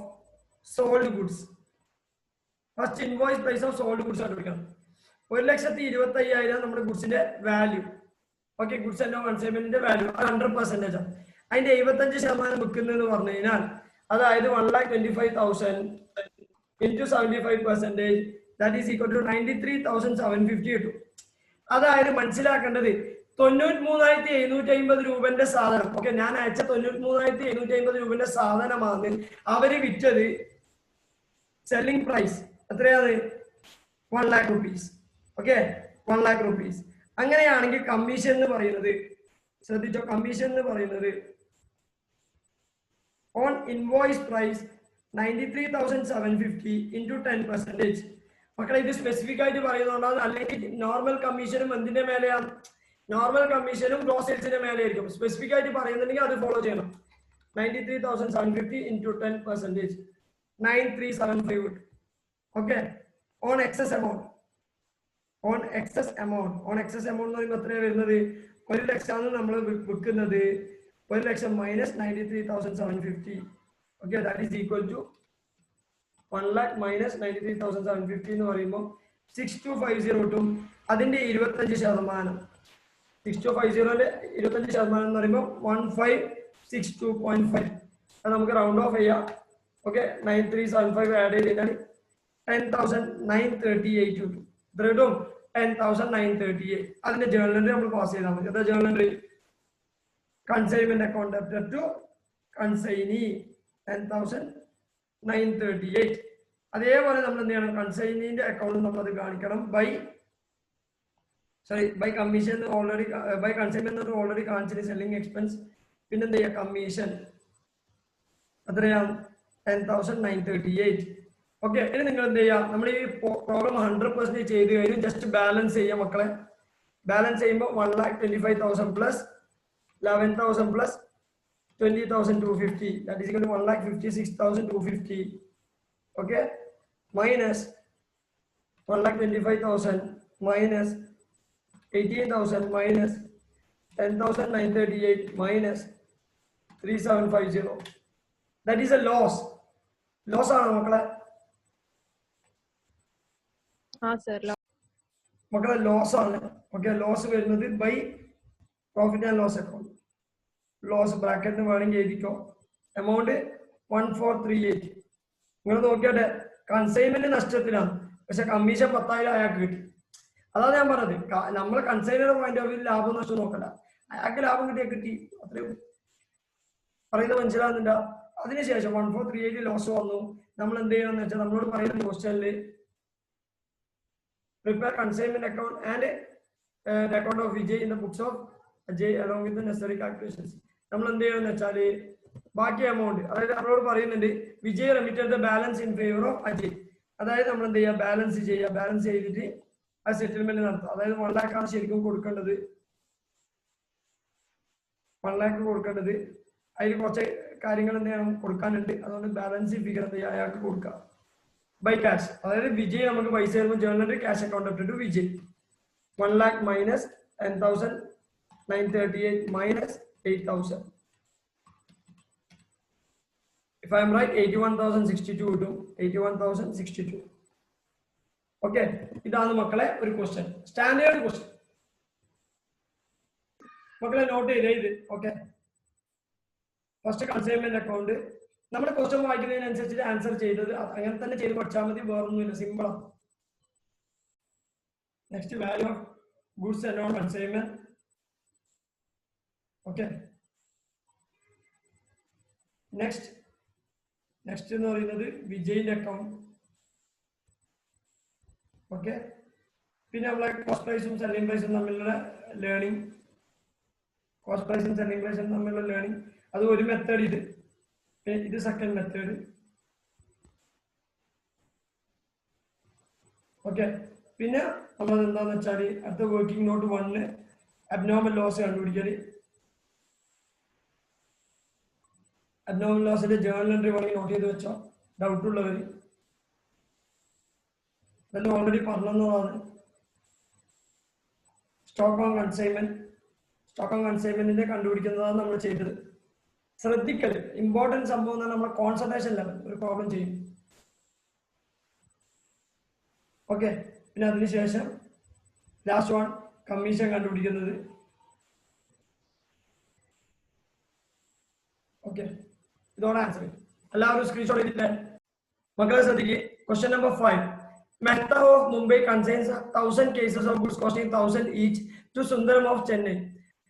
sold goods. First invoice price of sold goods കണ്ടുപിടിക്കണം. 1,25,000 നമ്മുടെ ഗുഡ്സിന്റെ വാല്യൂ. ഓക്കെ, ഗുഡ്സ് ആൻഡ് കൺസൈൻമെന്റിന്റെ വാല്യൂ 100% ആണ്. അതിന്റെ 75% വിൽക്കുന്നതെന്ന് പറഞ്ഞു കഴിഞ്ഞാൽ അതായത് 1,25,000 into 75%, that is equal to 93,750 കിട്ടും. അതായത് മനസ്സിലാക്കേണ്ടത് 93,750 രൂപന്റെ സാധനം. ഓക്കെ, ഞാൻ അയച്ച 93,750 രൂപന്റെ സാധനമാണ് അവര് വിറ്റത്. സെല്ലിംഗ് പ്രൈസ് എത്രയാണ്? 1 lakh rupees. Okay, 1 lakh rupees. അങ്ങനെയാണെങ്കിൽ കമ്മീഷൻ എന്ന് പറയുന്നത്, ശ്രദ്ധിച്ചോ, കമ്മീഷൻ എന്ന് പറയുന്നത് ഓൺ ഇൻവോയ്സ് പ്രൈസ് 93,750 into 10%. മക്കളെ ഇത് സ്പെസിഫിക് ആയിട്ട് പറയുന്നതുകൊണ്ടാണ്. അല്ലെങ്കിൽ നോർമൽ കമ്മീഷനും എന്തിന്റെ മേലെയാണ്? നോർമൽ കമ്മീഷനും ഗ്രോസ് സെയിൽസിന്റെ മേലെ ആയിരിക്കും. സ്പെസിഫിക് ആയിട്ട് പറയുന്നുണ്ടെങ്കിൽ അത് ഫോളോ ചെയ്യണം. 93,750 into 10%, 9375. Okay, on excess amount. On excess amount എന്ന് പറയുമ്പോൾ എത്രയാണ് വരുന്നത്? 1 ലക്ഷമാണ് നമ്മൾ വിൽക്കുന്നത്. 1 ലക്ഷം minus 93,750. Okay, that is equal to 1 lakh minus 93,750 എന്ന് പറയുമ്പോൾ 6250 കിട്ടും. അതിന്റെ 25%, 6250ന്റെ 25% എന്ന് പറയുമ്പോൾ 1562.5. അത് നമുക്ക് റൗണ്ട് ഓഫ് ചെയ്യാം. ഓക്കെ, 9375 ആഡ് ചെയ്ത് കഴിഞ്ഞാൽ 10,938 കിട്ടും. ഇത്ര കിട്ടും, 10,938. അതിന്റെ ജേർണൽ എൻട്രി നമ്മൾ പാസ് ചെയ്താൽ മതി. അതാ journal entry. Consignment account debtor to consignee 10,938. അതേപോലെ നമ്മൾ എന്ത് ചെയ്യണം? കൺസൈനിന്റെ അക്കൗണ്ട് നമ്മൾ അത് കാണിക്കണം. By commission already, by consignment already കാണിച്ചിട്ട് സെല്ലിംഗ് എക്സ്പെൻസ്. പിന്നെ എന്ത് ചെയ്യുക? കമ്മീഷൻ എത്രയാണ്? 10,938. ഓക്കെ, ഇനി നിങ്ങൾ എന്ത് ചെയ്യുക? നമ്മൾ ഈ പ്രോബ്ലം 100% ചെയ്ത് കഴിഞ്ഞ് ജസ്റ്റ് ബാലൻസ് ചെയ്യാം മക്കളെ. ബാലൻസ് ചെയ്യുമ്പോൾ 1,25,000 plus 11,000 plus 20,250, that is equal to 1,56,250. okay, minus 1,25,000 minus 18,000 minus 10,938 minus 3,750. that is a loss. Loss ആണ് മക്കളെ. മക്കളെ ലോസ് ആണ്. ഓക്കെ, ലോസ് വരുന്നത് by profit and loss account. Loss bracket വേണമെങ്കിൽ എഴുതിക്കോ. എമൗണ്ട് 1438. നിങ്ങൾ നോക്കിയാട്ടെ, കൺസൈൻമെന്റ് നഷ്ടത്തിലാണ്, പക്ഷെ കമ്മീഷൻ 10,000 അയാൾക്ക് കിട്ടി. അതാണ് ഞാൻ പറഞ്ഞത്. നമ്മളെ കൺസൈനറുടെ പോയിന്റ് ഓഫ് വ്യൂ ലാഭം നഷ്ടം നോക്കണ്ട, അയാൾക്ക് ലാഭം കിട്ടി. അത്രയും പറയുന്നത് മനസ്സിലാവുന്നില്ല. അതിനുശേഷം 1438 ലോസ് വന്നു. നമ്മൾ എന്ത് ചെയ്യണമെന്ന് വെച്ചാൽ നമ്മളോട് പറയുന്ന ക്വസ്റ്റ്യനിൽ prepare consignment account and the account of Vijay in the books of Ajay along with the necessary calculations. നമ്മൾ എന്ത് ചെയ്യണമെന്ന് വെച്ചാൽ ബാക്കി എമൗണ്ട്, അതായത് നമ്മളോട് പറയുന്നുണ്ട് Vijay remitted the balance in favour of Ajay. അതായത് നമ്മൾ എന്ത് ചെയ്യുക? ബാലൻസ് ചെയ്യുക. ബാലൻസ് ചെയ്തിട്ട് ആ സെറ്റിൽമെന്റ് നടത്തുക. അതായത് 1 lakh ആണ് ശരിക്കും കൊടുക്കേണ്ടത്. 1 lakh കൊടുക്കേണ്ടത്. അതിൽ കുറച്ച് കാര്യങ്ങൾ എന്ത് ചെയ്യണം? കൊടുക്കാനുണ്ട്. അതുകൊണ്ട് ബാലൻസ് ഫിഗർ എന്ത് ചെയ്യുക? അയാൾക്ക് കൊടുക്കുക ബൈ ക്യാഷ്. അതായത് വിജയ് നമുക്ക് പൈസ തരുമ്പോൾ journal cash account up to Vijay. 1 lakh minus 10,938 minus 8,000. if I am right, 81,062 കിട്ടും. 81,062. ഓക്കെ, ഇതാണ് മക്കളെ ഒരു ക്വസ്റ്റ്യൻ, സ്റ്റാൻഡേർഡ് ക്വസ്റ്റ്യൻ. മക്കളെ നോട്ട് ചെയ്തേ ഇത്. Okay, first consignment account. നമ്മുടെ ക്വസ്റ്റ്യൻ വായിക്കുന്നതിനനുസരിച്ച് ആൻസർ ചെയ്തത് അങ്ങനെ തന്നെ ചെയ്ത് പഠിച്ചാൽ മതി, വേറൊന്നുമില്ല, സിമ്പിൾ ആണ്. Next value of goods and non consignment. Okay, next എന്ന് പറയുന്നത് വിജയിന്റെ അക്കൗണ്ട്. ഓക്കെ, പിന്നെ നമ്മളെ കോസ്റ്റ് പ്രൈസും സെല്ലിംഗ് പ്രൈസും തമ്മിലുള്ള ലേണിംഗ്. കോസ്റ്റ് പ്രൈസും സെല്ലിംഗ് പ്രൈസും തമ്മിലുള്ള ലേണിംഗ്, അത് ഒരു മെത്തേഡ്. ഇത് സെക്കൻഡ് മെത്തേഡ്. ഓക്കെ. പിന്നെ നമ്മൾ എന്താന്ന് വെച്ചാൽ അടുത്ത വർക്കിംഗ് നോട്ട് 1 അബ്നോർമൽ ലോസ് കണ്ടുപിടിക്കല്. അബ്നോർമൽ ലോസിന്റെ ജേർണൽ എൻട്രി വേണമെങ്കിൽ നോട്ട് ചെയ്ത് വെച്ചോ, ഡൗട്ട് ഉള്ളവർ. ഇതെല്ലാം ഓൾറെഡി പറഞ്ഞതാണ്. സ്റ്റോക്ക് ഓൺ കൺസൈൻമെന്റിന്റെ കണ്ടുപിടിക്കുന്നതാണ് നമ്മൾ ചെയ്തത്. ശ്രദ്ധിക്കല് ഇമ്പോർട്ടൻറ്റ് സംഭവം എന്ന് നമ്മുടെ കോൺസെൻട്രേഷൻ ലെവൽ ഒരു പ്രോബ്ലം ചെയ്യും. ഓക്കെ. പിന്നെ അതിനുശേഷം ലാസ്റ്റ് വൺ കമ്മീഷൻ കണ്ടുപിടിക്കുന്നത്. ഓക്കെ, ഇതോടെ ആൻസർ. എല്ലാവരും സ്ക്രീൻഷോട്ട് ചെയ്തിട്ട് മക്കളെ ശ്രദ്ധിക്കുക. Question number 5. Mehta of Mumbai contains 1000 cases of goods costing 1000 each to Sundaram of Chennai.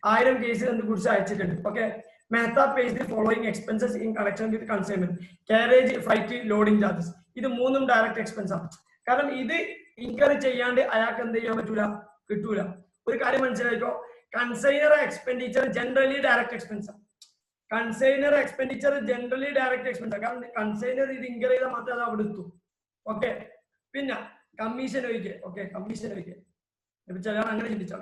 1000 cases and goods അയച്ചിട്ടുണ്ട്. Okay. Mehta pays the following expenses in connection with consignment. Carriage, freight, loading charges. ഇത് മൂന്നും ഡയറക്റ്റ് എക്സ്പെൻസ് ആണ്. കാരണം ഇത് ഇൻകർ ചെയ്യാണ്ട് അയാൾക്ക് എന്ത് ചെയ്യാൻ പറ്റൂല, കിട്ടൂല. ഒരു കാര്യം മനസ്സിലായിക്കോ, consignor expenditure generally direct expense ആണ്. Consignor expenditure generally direct expense ആണ്. കാരണം കൺസൈനർ ഇത് ഇൻകർ ചെയ്താൽ മാത്രമേ അത് അവിടെ എത്തും. ഓക്കെ. പിന്നെ കമ്മീഷൻ ഒഴികെ. ഓക്കെ, കമ്മീഷൻ ഒഴികെ ചില അങ്ങനെ ചിന്തിച്ചാൽ.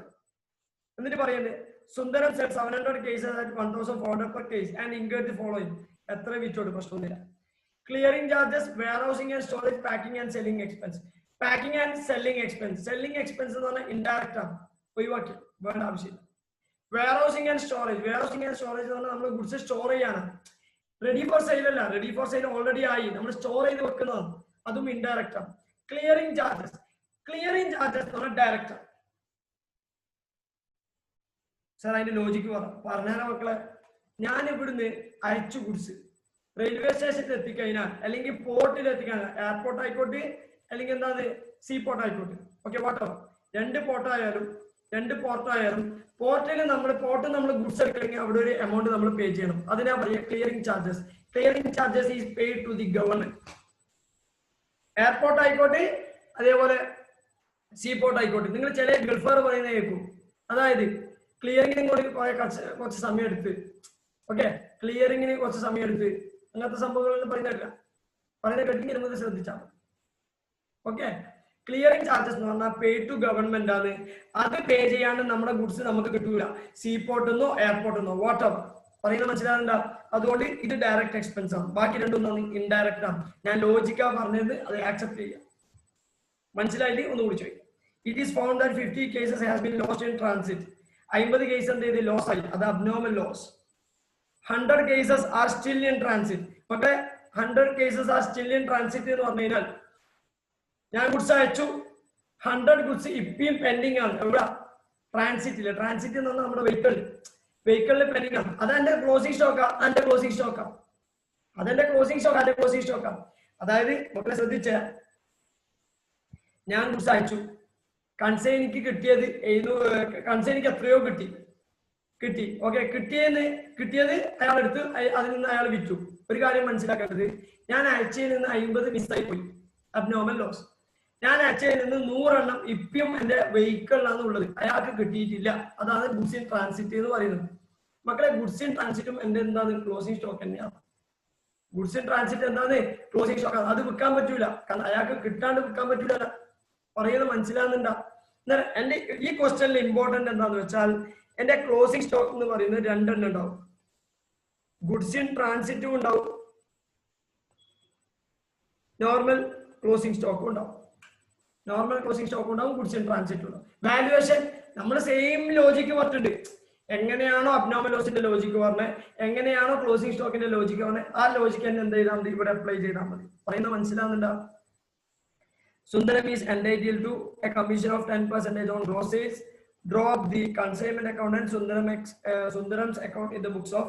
എന്നിട്ട് പറയുന്നത് സുന്ദരം set 700 cases at 1400 per case and incurred the following. എത്ര വിറ്റോട് പ്രശ്നമൊന്നുമില്ല. Clearing charges, warehousing and storage, packing and selling expense. Packing and selling expense. Selling expense എന്ന് പറഞ്ഞാൽ ഇൻഡയറക്റ്റ് ആണ്, ഒഴിവാക്കി, വേണ്ട ആവശ്യമില്ല. വെയർഹൗസിംഗ് ആൻഡ് സ്റ്റോറേജ് എന്ന് പറഞ്ഞാൽ നമ്മൾ ഗുഡ്സ് സ്റ്റോർ ചെയ്യാനാണ്. റെഡി ഫോർ സെയിൽ അല്ല, റെഡി ഫോർ സെയിൽ ഓൾറെഡി ആയി, നമ്മൾ സ്റ്റോർ ചെയ്ത് വെക്കുന്നതാണ്, അതും ഇൻഡയറക്റ്റ് ആണ്. ക്ലിയറിംഗ് ചാർജസ് എന്ന് പറഞ്ഞാൽ ഡയറക്റ്റ് ആണ്. സാർ അതിന്റെ ലോജിക്ക് പറഞ്ഞാലോ മക്കളെ? ഞാൻ ഇവിടുന്ന് അയച്ചു ഗുഡ്സ് റെയിൽവേ സ്റ്റേഷനിൽ എത്തിക്കഴിഞ്ഞാൽ, അല്ലെങ്കിൽ പോർട്ടിൽ എത്തിക്കഴിഞ്ഞാൽ, എയർപോർട്ട് ആയിക്കോട്ടെ അല്ലെങ്കിൽ എന്താ സീ പോർട്ട് ആയിക്കോട്ടെ, ഓക്കെ, വാട്ടർ, രണ്ട് പോർട്ടായാലും പോർട്ടിൽ നമ്മൾ ഗുഡ്സ് എടുക്കണമെങ്കിൽ അവിടെ ഒരു എമൗണ്ട് നമ്മൾ പേ ചെയ്യണം. അതിനാ പറയുക clearing charges. Clearing charges is paid to the government. Airport ആയിക്കോട്ടെ അതേപോലെ സീ പോർട്ട് ആയിക്കോട്ടെ. നിങ്ങൾ ചില ഗൾഫുകാർ പറയുന്ന കേൾക്കും, അതായത് ക്ലിയറിംഗിന് കുറച്ച് സമയം എടുത്ത്, ഓക്കെ, ക്ലിയറിംഗിന് കുറച്ച് സമയം എടുത്ത്, അങ്ങനത്തെ സംഭവങ്ങളൊന്നും പറയുന്ന കേട്ടിങ്ങനെ ശ്രദ്ധിച്ചാൽ. ഓക്കെ, ക്ലിയറിംഗ് ചാർജസ് എന്ന് പറഞ്ഞാൽ പേ ടു ഗവൺമെന്റ് ആണ്. അത് പേ ചെയ്യാണ്ട് നമ്മുടെ ഗുഡ്സ് നമുക്ക് കിട്ടൂല, സീ പോർട്ടെന്നോ എയർപോർട്ടെന്നോ വാട്ടർ. പറയുന്നത് മനസ്സിലാകുന്നുണ്ടോ? അതുകൊണ്ട് ഇത് ഡയറക്റ്റ് എക്സ്പെൻസ് ആണ്, ബാക്കി രണ്ടും ഇൻഡയറക്റ്റ് ആണ്. ഞാൻ ലോജിക്കാ പറഞ്ഞത്, അത് ആക്സെപ്റ്റ് ചെയ്യാം. മനസ്സിലായിട്ട് ഒന്നുകൂടി ചോദിക്കാം. It is found that 50 cases has been lost in transit. 50 case എന്ത് ചെയ്ത് ലോസ് ആയി, അത് abnormal loss. 100 cases are still in transit. പക്ഷേ 100 cases are still in transit എന്ന് പറഞ്ഞു കഴിഞ്ഞാൽ, ഞാൻ ഗുഡ്സ് അയച്ചു, 100 ഗുഡ്സ് ഇപ്പം പെൻഡിങ് ആണ്. എവിടെ? ട്രാൻസിറ്റ് എന്ന് പറഞ്ഞാൽ നമ്മുടെ വെഹിക്കിളിൽ പെൻഡിങ് ആണ്. അതെന്റെ ക്ലോസിംഗ് സ്റ്റോക്കാ, അതെന്റെ ക്ലോസിംഗ് സ്റ്റോക്കാ. അതായത് മക്കളെ ശ്രദ്ധിച്ച, ഞാൻ ഗുഡ്സ് അയച്ചു, കൺസൈനിക്ക് കിട്ടിയത് കൺസൈനിക്ക് എത്രയോ കിട്ടി, ഓക്കെ, കിട്ടിയത് അയാൾ എടുത്ത് അതിൽ നിന്ന് അയാൾ വിറ്റു. ഒരു കാര്യം മനസ്സിലാക്കേണ്ടത്, ഞാൻ അയച്ചതിൽ നിന്ന് 50 മിസ്സായി പോയി, അബ്നോർമൽ ലോസ്. ഞാൻ അയച്ചതിൽ നിന്ന് 100 എണ്ണം ഇപ്പം എന്റെ വെഹിക്കിളിലാണ് ഉള്ളത്, അയാൾക്ക് കിട്ടിയിട്ടില്ല. അതാണ് ഗുഡ്സ് ഇൻ ട്രാൻസിറ്റ് എന്ന് പറയുന്നത്. മക്കളെ, ഗുഡ്സ് ഇൻ ട്രാൻസിറ്റും എന്റെ എന്താണ് ക്ലോസിംഗ് സ്റ്റോക്ക് തന്നെയാണ്. ഗുഡ്സ് ഇൻ ട്രാൻസിറ്റ് എന്താണ്? Closing stock. അത് വിൽക്കാൻ പറ്റൂല, കാരണം അയാൾക്ക് കിട്ടാണ്ട് വിൽക്കാൻ പറ്റൂല. പറയുന്നത് മനസ്സിലാകുന്നുണ്ടോ? എന്റെ ഈ ക്വസ്റ്റ്യനിൽ ഇമ്പോർട്ടന്റ് എന്താന്ന് വെച്ചാൽ, എന്റെ ക്ലോസിംഗ് സ്റ്റോക്ക് എന്ന് പറയുന്നത് 2 എണ്ണം ഉണ്ടാവും. ഗുഡ്സ് ഇൻ ട്രാൻസിറ്റും ഉണ്ടാവും, നോർമൽ ക്ലോസിംഗ് സ്റ്റോക്കും ഉണ്ടാവും. ഗുഡ്സ് ഇൻ ട്രാൻസിറ്റും ഉണ്ടാവും. വാല്യുവേഷൻ നമ്മൾ സെയിം ലോജിക്ക് പറഞ്ഞിട്ടുണ്ട്. എങ്ങനെയാണോ അബ്നോർമൽ ലോസിന്റെ ലോജിക്ക് പറഞ്ഞത്, എങ്ങനെയാണോ ക്ലോസിംഗ് സ്റ്റോക്കിന്റെ ലോജിക്ക് പറഞ്ഞത്, ആ ലോജിക്ക് തന്നെ എന്ത് ചെയ്താൽ മതി, ഇവിടെ അപ്ലൈ ചെയ്താൽ മതി. പറയുന്നത് മനസ്സിലാകുന്നുണ്ടോ? Sundaram is entitled to a commission of 10% on gross sales. Drop the consignment account and Sundaram's account in the books of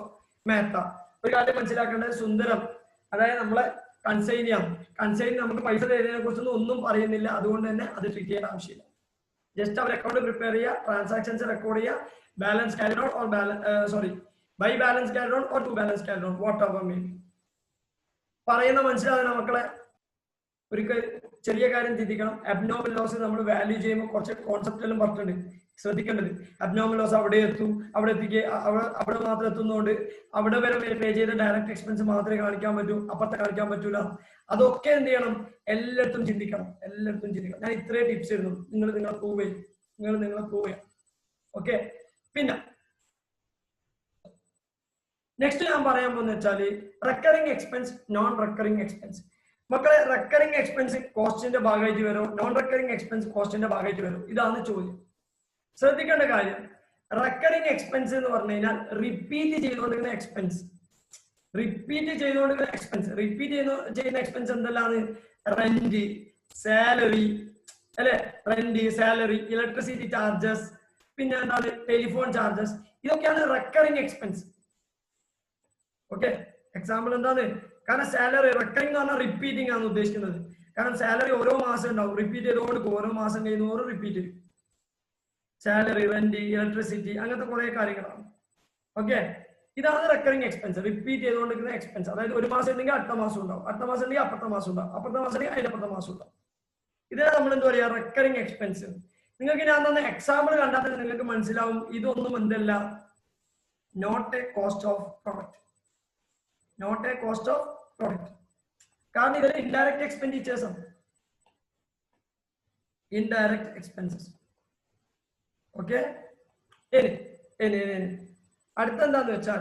Mehta. ഒരു കാര്യം മനസ്സിലാക്കേണ്ടത്, സുന്ദരം അതായത് നമ്മളെ കൺസൈൻ നമുക്ക് പൈസ തരുന്നതിനെ കുറിച്ചൊന്നും ഒന്നും പറയുന്നില്ല. അതുകൊണ്ട് തന്നെ അത് ട്രീറ്റ് ചെയ്യേണ്ട ആവശ്യമില്ല. ജസ്റ്റ് അവർ അക്കൗണ്ട് പ്രിപ്പയർ ചെയ്യുക, ട്രാൻസാക്ഷൻസ് റെക്കോർഡ് ചെയ്യുക, balance carry on or by balance carry on or to balance carry on, whatever may be. പറയുന്ന മനസ്സിലാകുന്ന മക്കളെ, ഒരിക്കൽ ചെറിയ കാര്യം ചിന്തിക്കണം. അബ്നോർമൽ ലോസ് നമ്മൾ വാല്യൂ ചെയ്യുമ്പോൾ കുറച്ച് കോൺസെപ്റ്റ് എല്ലാം പറഞ്ഞിട്ടുണ്ട്. ശ്രദ്ധിക്കേണ്ടത്. അബ്നോർമൽ ലോസ് അവിടെ എത്തും, അവിടെ മാത്രം എത്തുന്നതുകൊണ്ട് അവിടെ വരെ പേ ചെയ്ത ഡയറക്റ്റ് എക്സ്പെൻസ് മാത്രമേ കാണിക്കാൻ പറ്റൂ, അപ്പുറത്തെ കാണിക്കാൻ പറ്റൂല. അതൊക്കെ എന്ത് ചെയ്യണം? എല്ലായിടത്തും ചിന്തിക്കണം. ഞാൻ ഇത്രയും ടിപ്സ് തരുന്നു, നിങ്ങളെ പ്രൂവ് ചെയ്യും, നിങ്ങളെ പ്രൂവ് ചെയ്യാം. ഓക്കെ. പിന്നെ നെക്സ്റ്റ് ഞാൻ പറയാൻ പോകുന്ന വെച്ചാല് recurring expense, non recurring expense. മക്കളെ, റെക്കറിംഗ് എക്സ്പെൻസ് കോസ്റ്റിന്റെ ഭാഗമായിട്ട് വരും, നോൺ റെക്കറിംഗ് എക്സ്പെൻസ് കോസ്റ്റിന്റെ ഭാഗമായിട്ട് വരും. ഇതാണ് ചോദ്യം. ശ്രദ്ധിക്കേണ്ട കാര്യം, റെക്കറിംഗ് എക്സ്പെൻസ് എന്ന് പറഞ്ഞു കഴിഞ്ഞാൽ റിപ്പീറ്റ് ചെയ്തുകൊണ്ടിരിക്കുന്ന എക്സ്പെൻസ്. റിപ്പീറ്റ് ചെയ്യുന്ന എക്സ്പെൻസ് എന്തെല്ലാം? റെന്റ്, സാലറി, അല്ലെ? റെന്റ്, സാലറി, ഇലക്ട്രിസിറ്റി ചാർജസ്, പിന്നെ എന്താണ്? Telephone charges. ഇതൊക്കെയാണ് റെക്കറിംഗ് എക്സ്പെൻസ്. ഓക്കെ. എക്സാമ്പിൾ എന്താണ്? കാരണം സാലറി റെക്കറിംഗ് എന്ന് പറഞ്ഞാൽ റിപ്പീറ്റിംഗ് ആണ് ഉദ്ദേശിക്കുന്നത്. കാരണം സാലറി ഓരോ മാസം ഉണ്ടാവും, റിപ്പീറ്റ് ചെയ്തുകൊണ്ട് ഓരോ മാസം കഴിയുന്നോറും റിപ്പീറ്റ് ചെയ്യും. സാലറി, റെന്റ്, ഇലക്ട്രിസിറ്റി, അങ്ങനത്തെ കുറെ കാര്യങ്ങളാണ്. ഓക്കെ. ഇതാണ് റെക്കറിംഗ് എക്സ്പെൻസ്, റിപ്പീറ്റ് ചെയ്തുകൊണ്ടിരിക്കുന്ന എക്സ്പെൻസ്. അതായത് ഒരു മാസം ഉണ്ടെങ്കിൽ അടുത്ത മാസം ഉണ്ടാവും, അടുത്ത മാസം ഉണ്ടെങ്കിൽ അപ്പുറത്തെ മാസം ഉണ്ടാവും, അപ്പുറത്തെ മാസം ഉണ്ടെങ്കിൽ അതിനപ്പുറത്തെ മാസം ഉണ്ടാവും. ഇതിനെ നമ്മൾ എന്താ പറയുക? Recurring expense. നിങ്ങൾക്ക് ഞാൻ തന്ന എക്സാമ്പിൾ കണ്ടാൽ തന്നെ നിങ്ങൾക്ക് മനസ്സിലാവും ഇതൊന്നും എന്തല്ല, not a cost of product. Not a cost of product. കാരണം ഇതൊരു ഇൻഡയറക്റ്റ് എക്സ്പെൻഡിച്ചേഴ്സ് ആണ്, ഇൻഡയറക്റ്റ് എക്സ്പെൻസസ്. ഓക്കെ. അടുത്ത എന്താന്ന് വെച്ചാൽ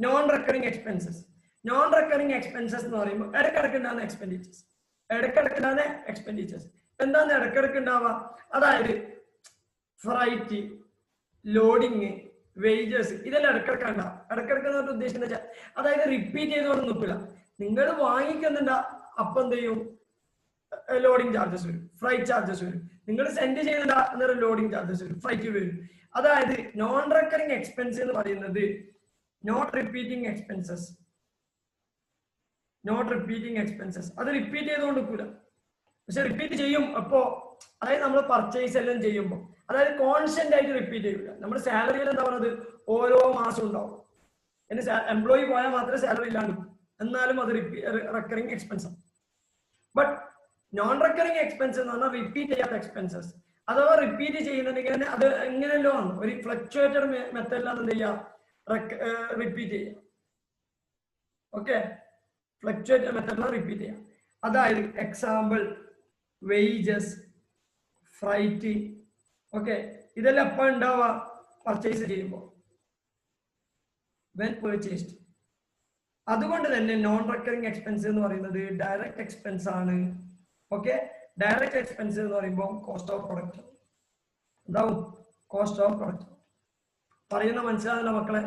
non recurring expenses. Non recurring expenses എന്ന് പറയുമ്പോൾ ഇടക്കിടക്ക് ഉണ്ടാകുന്ന എക്സ്പെൻഡിച്ചേഴ്സ്. എന്താണ് ഇടക്കിടക്ക് ഉണ്ടാവുക? അതായത് ഫ്രൈറ്റ്, ലോഡിങ്, വേജസ്, ഇതെല്ലാം ഇടക്കിടക്ക് ഉണ്ടാവും. ഇടക്കിടക്ക് എന്ന് പറഞ്ഞാൽ ഉദ്ദേശിക്കുന്നത് വെച്ചാൽ അതായത് റിപ്പീറ്റ് ചെയ്തുകൊണ്ട് നിൽക്കില്ല. നിങ്ങൾ വാങ്ങിക്കുന്നുണ്ട്, അപ്പം എന്ത് ചെയ്യും? ലോഡിങ് ചാർജസ് വരും, ഫ്രൈറ്റ് ചാർജസ് വരും. നിങ്ങൾ സെൻഡ് ചെയ്യുന്നുണ്ട്, അന്നേരം ലോഡിങ് ചാർജസ് വരും, ഫ്ലൈറ്റ് വരും. അതായത് നോൺ റെക്കറിംഗ് എക്സ്പെൻസ് എന്ന് പറയുന്നത് നോട്ട് റിപ്പീറ്റിംഗ് എക്സ്പെൻസസ്. അത് റിപ്പീറ്റ് ചെയ്തുകൊണ്ട് നിൽക്കില്ല, പക്ഷെ റിപ്പീറ്റ് ചെയ്യും. അപ്പോ അതായത് നമ്മൾ പർച്ചേസ് എല്ലാം ചെയ്യുമ്പോൾ അതായത് കോൺസ്റ്റന്റ് ആയിട്ട് റിപ്പീറ്റ് ചെയ്യില്ല. നമ്മുടെ സാലറിയിൽ എന്താ പറയുന്നത്? ഓരോ മാസം ഉണ്ടാവും. എംപ്ലോയി പോയാൽ മാത്രമേ സാലറി ഇല്ലാണ്ട്, എന്നാലും അത് റെക്കറിംഗ് എക്സ്പെൻസ് ആണ്. ബട്ട് നോൺ റെക്കറിംഗ് എക്സ്പെൻസ് എന്ന് പറഞ്ഞാൽ റിപ്പീറ്റ് ചെയ്യാത്ത എക്സ്പെൻസസ്. അഥവാ റിപ്പീറ്റ് ചെയ്യുന്നുണ്ടെങ്കിൽ അത് എങ്ങനെയല്ലോ ആണ്, ഒരു ഫ്ലക്ച്വേറ്റഡ് മെത്തേഡിലാണ് എന്ത് ചെയ്യുക? റിപ്പീറ്റ് ചെയ്യുക. ഓക്കെ. ഫ്ലക്ച്വേറ്റഡ് മെത്തേഡിലാണ് റിപ്പീറ്റ് ചെയ്യുക. അതായത് എക്സാമ്പിൾ വേജസ്, ഫ്രൈറ്റ്. ഓക്കെ. ഇതെല്ലാം എപ്പോൾ ഉണ്ടാവുക? പർച്ചേസ് ചെയ്യുമ്പോൾ, വെൻ പർച്ചേസ്ഡ്. അതുകൊണ്ട് തന്നെ നോൺ റെക്കറിംഗ് എക്സ്പെൻസ് എന്ന് പറയുന്നത് ഡയറക്റ്റ് എക്സ്പെൻസ് ആണ്. ഓക്കെ. ഡയറക്റ്റ് എക്സ്പെൻസ് എന്ന് പറയുമ്പോൾ കോസ്റ്റ് ഓഫ് പ്രൊഡക്റ്റ് എന്താവും? Cost of product. പറയുന്ന മനസ്സിലാകുന്ന മക്കളെ?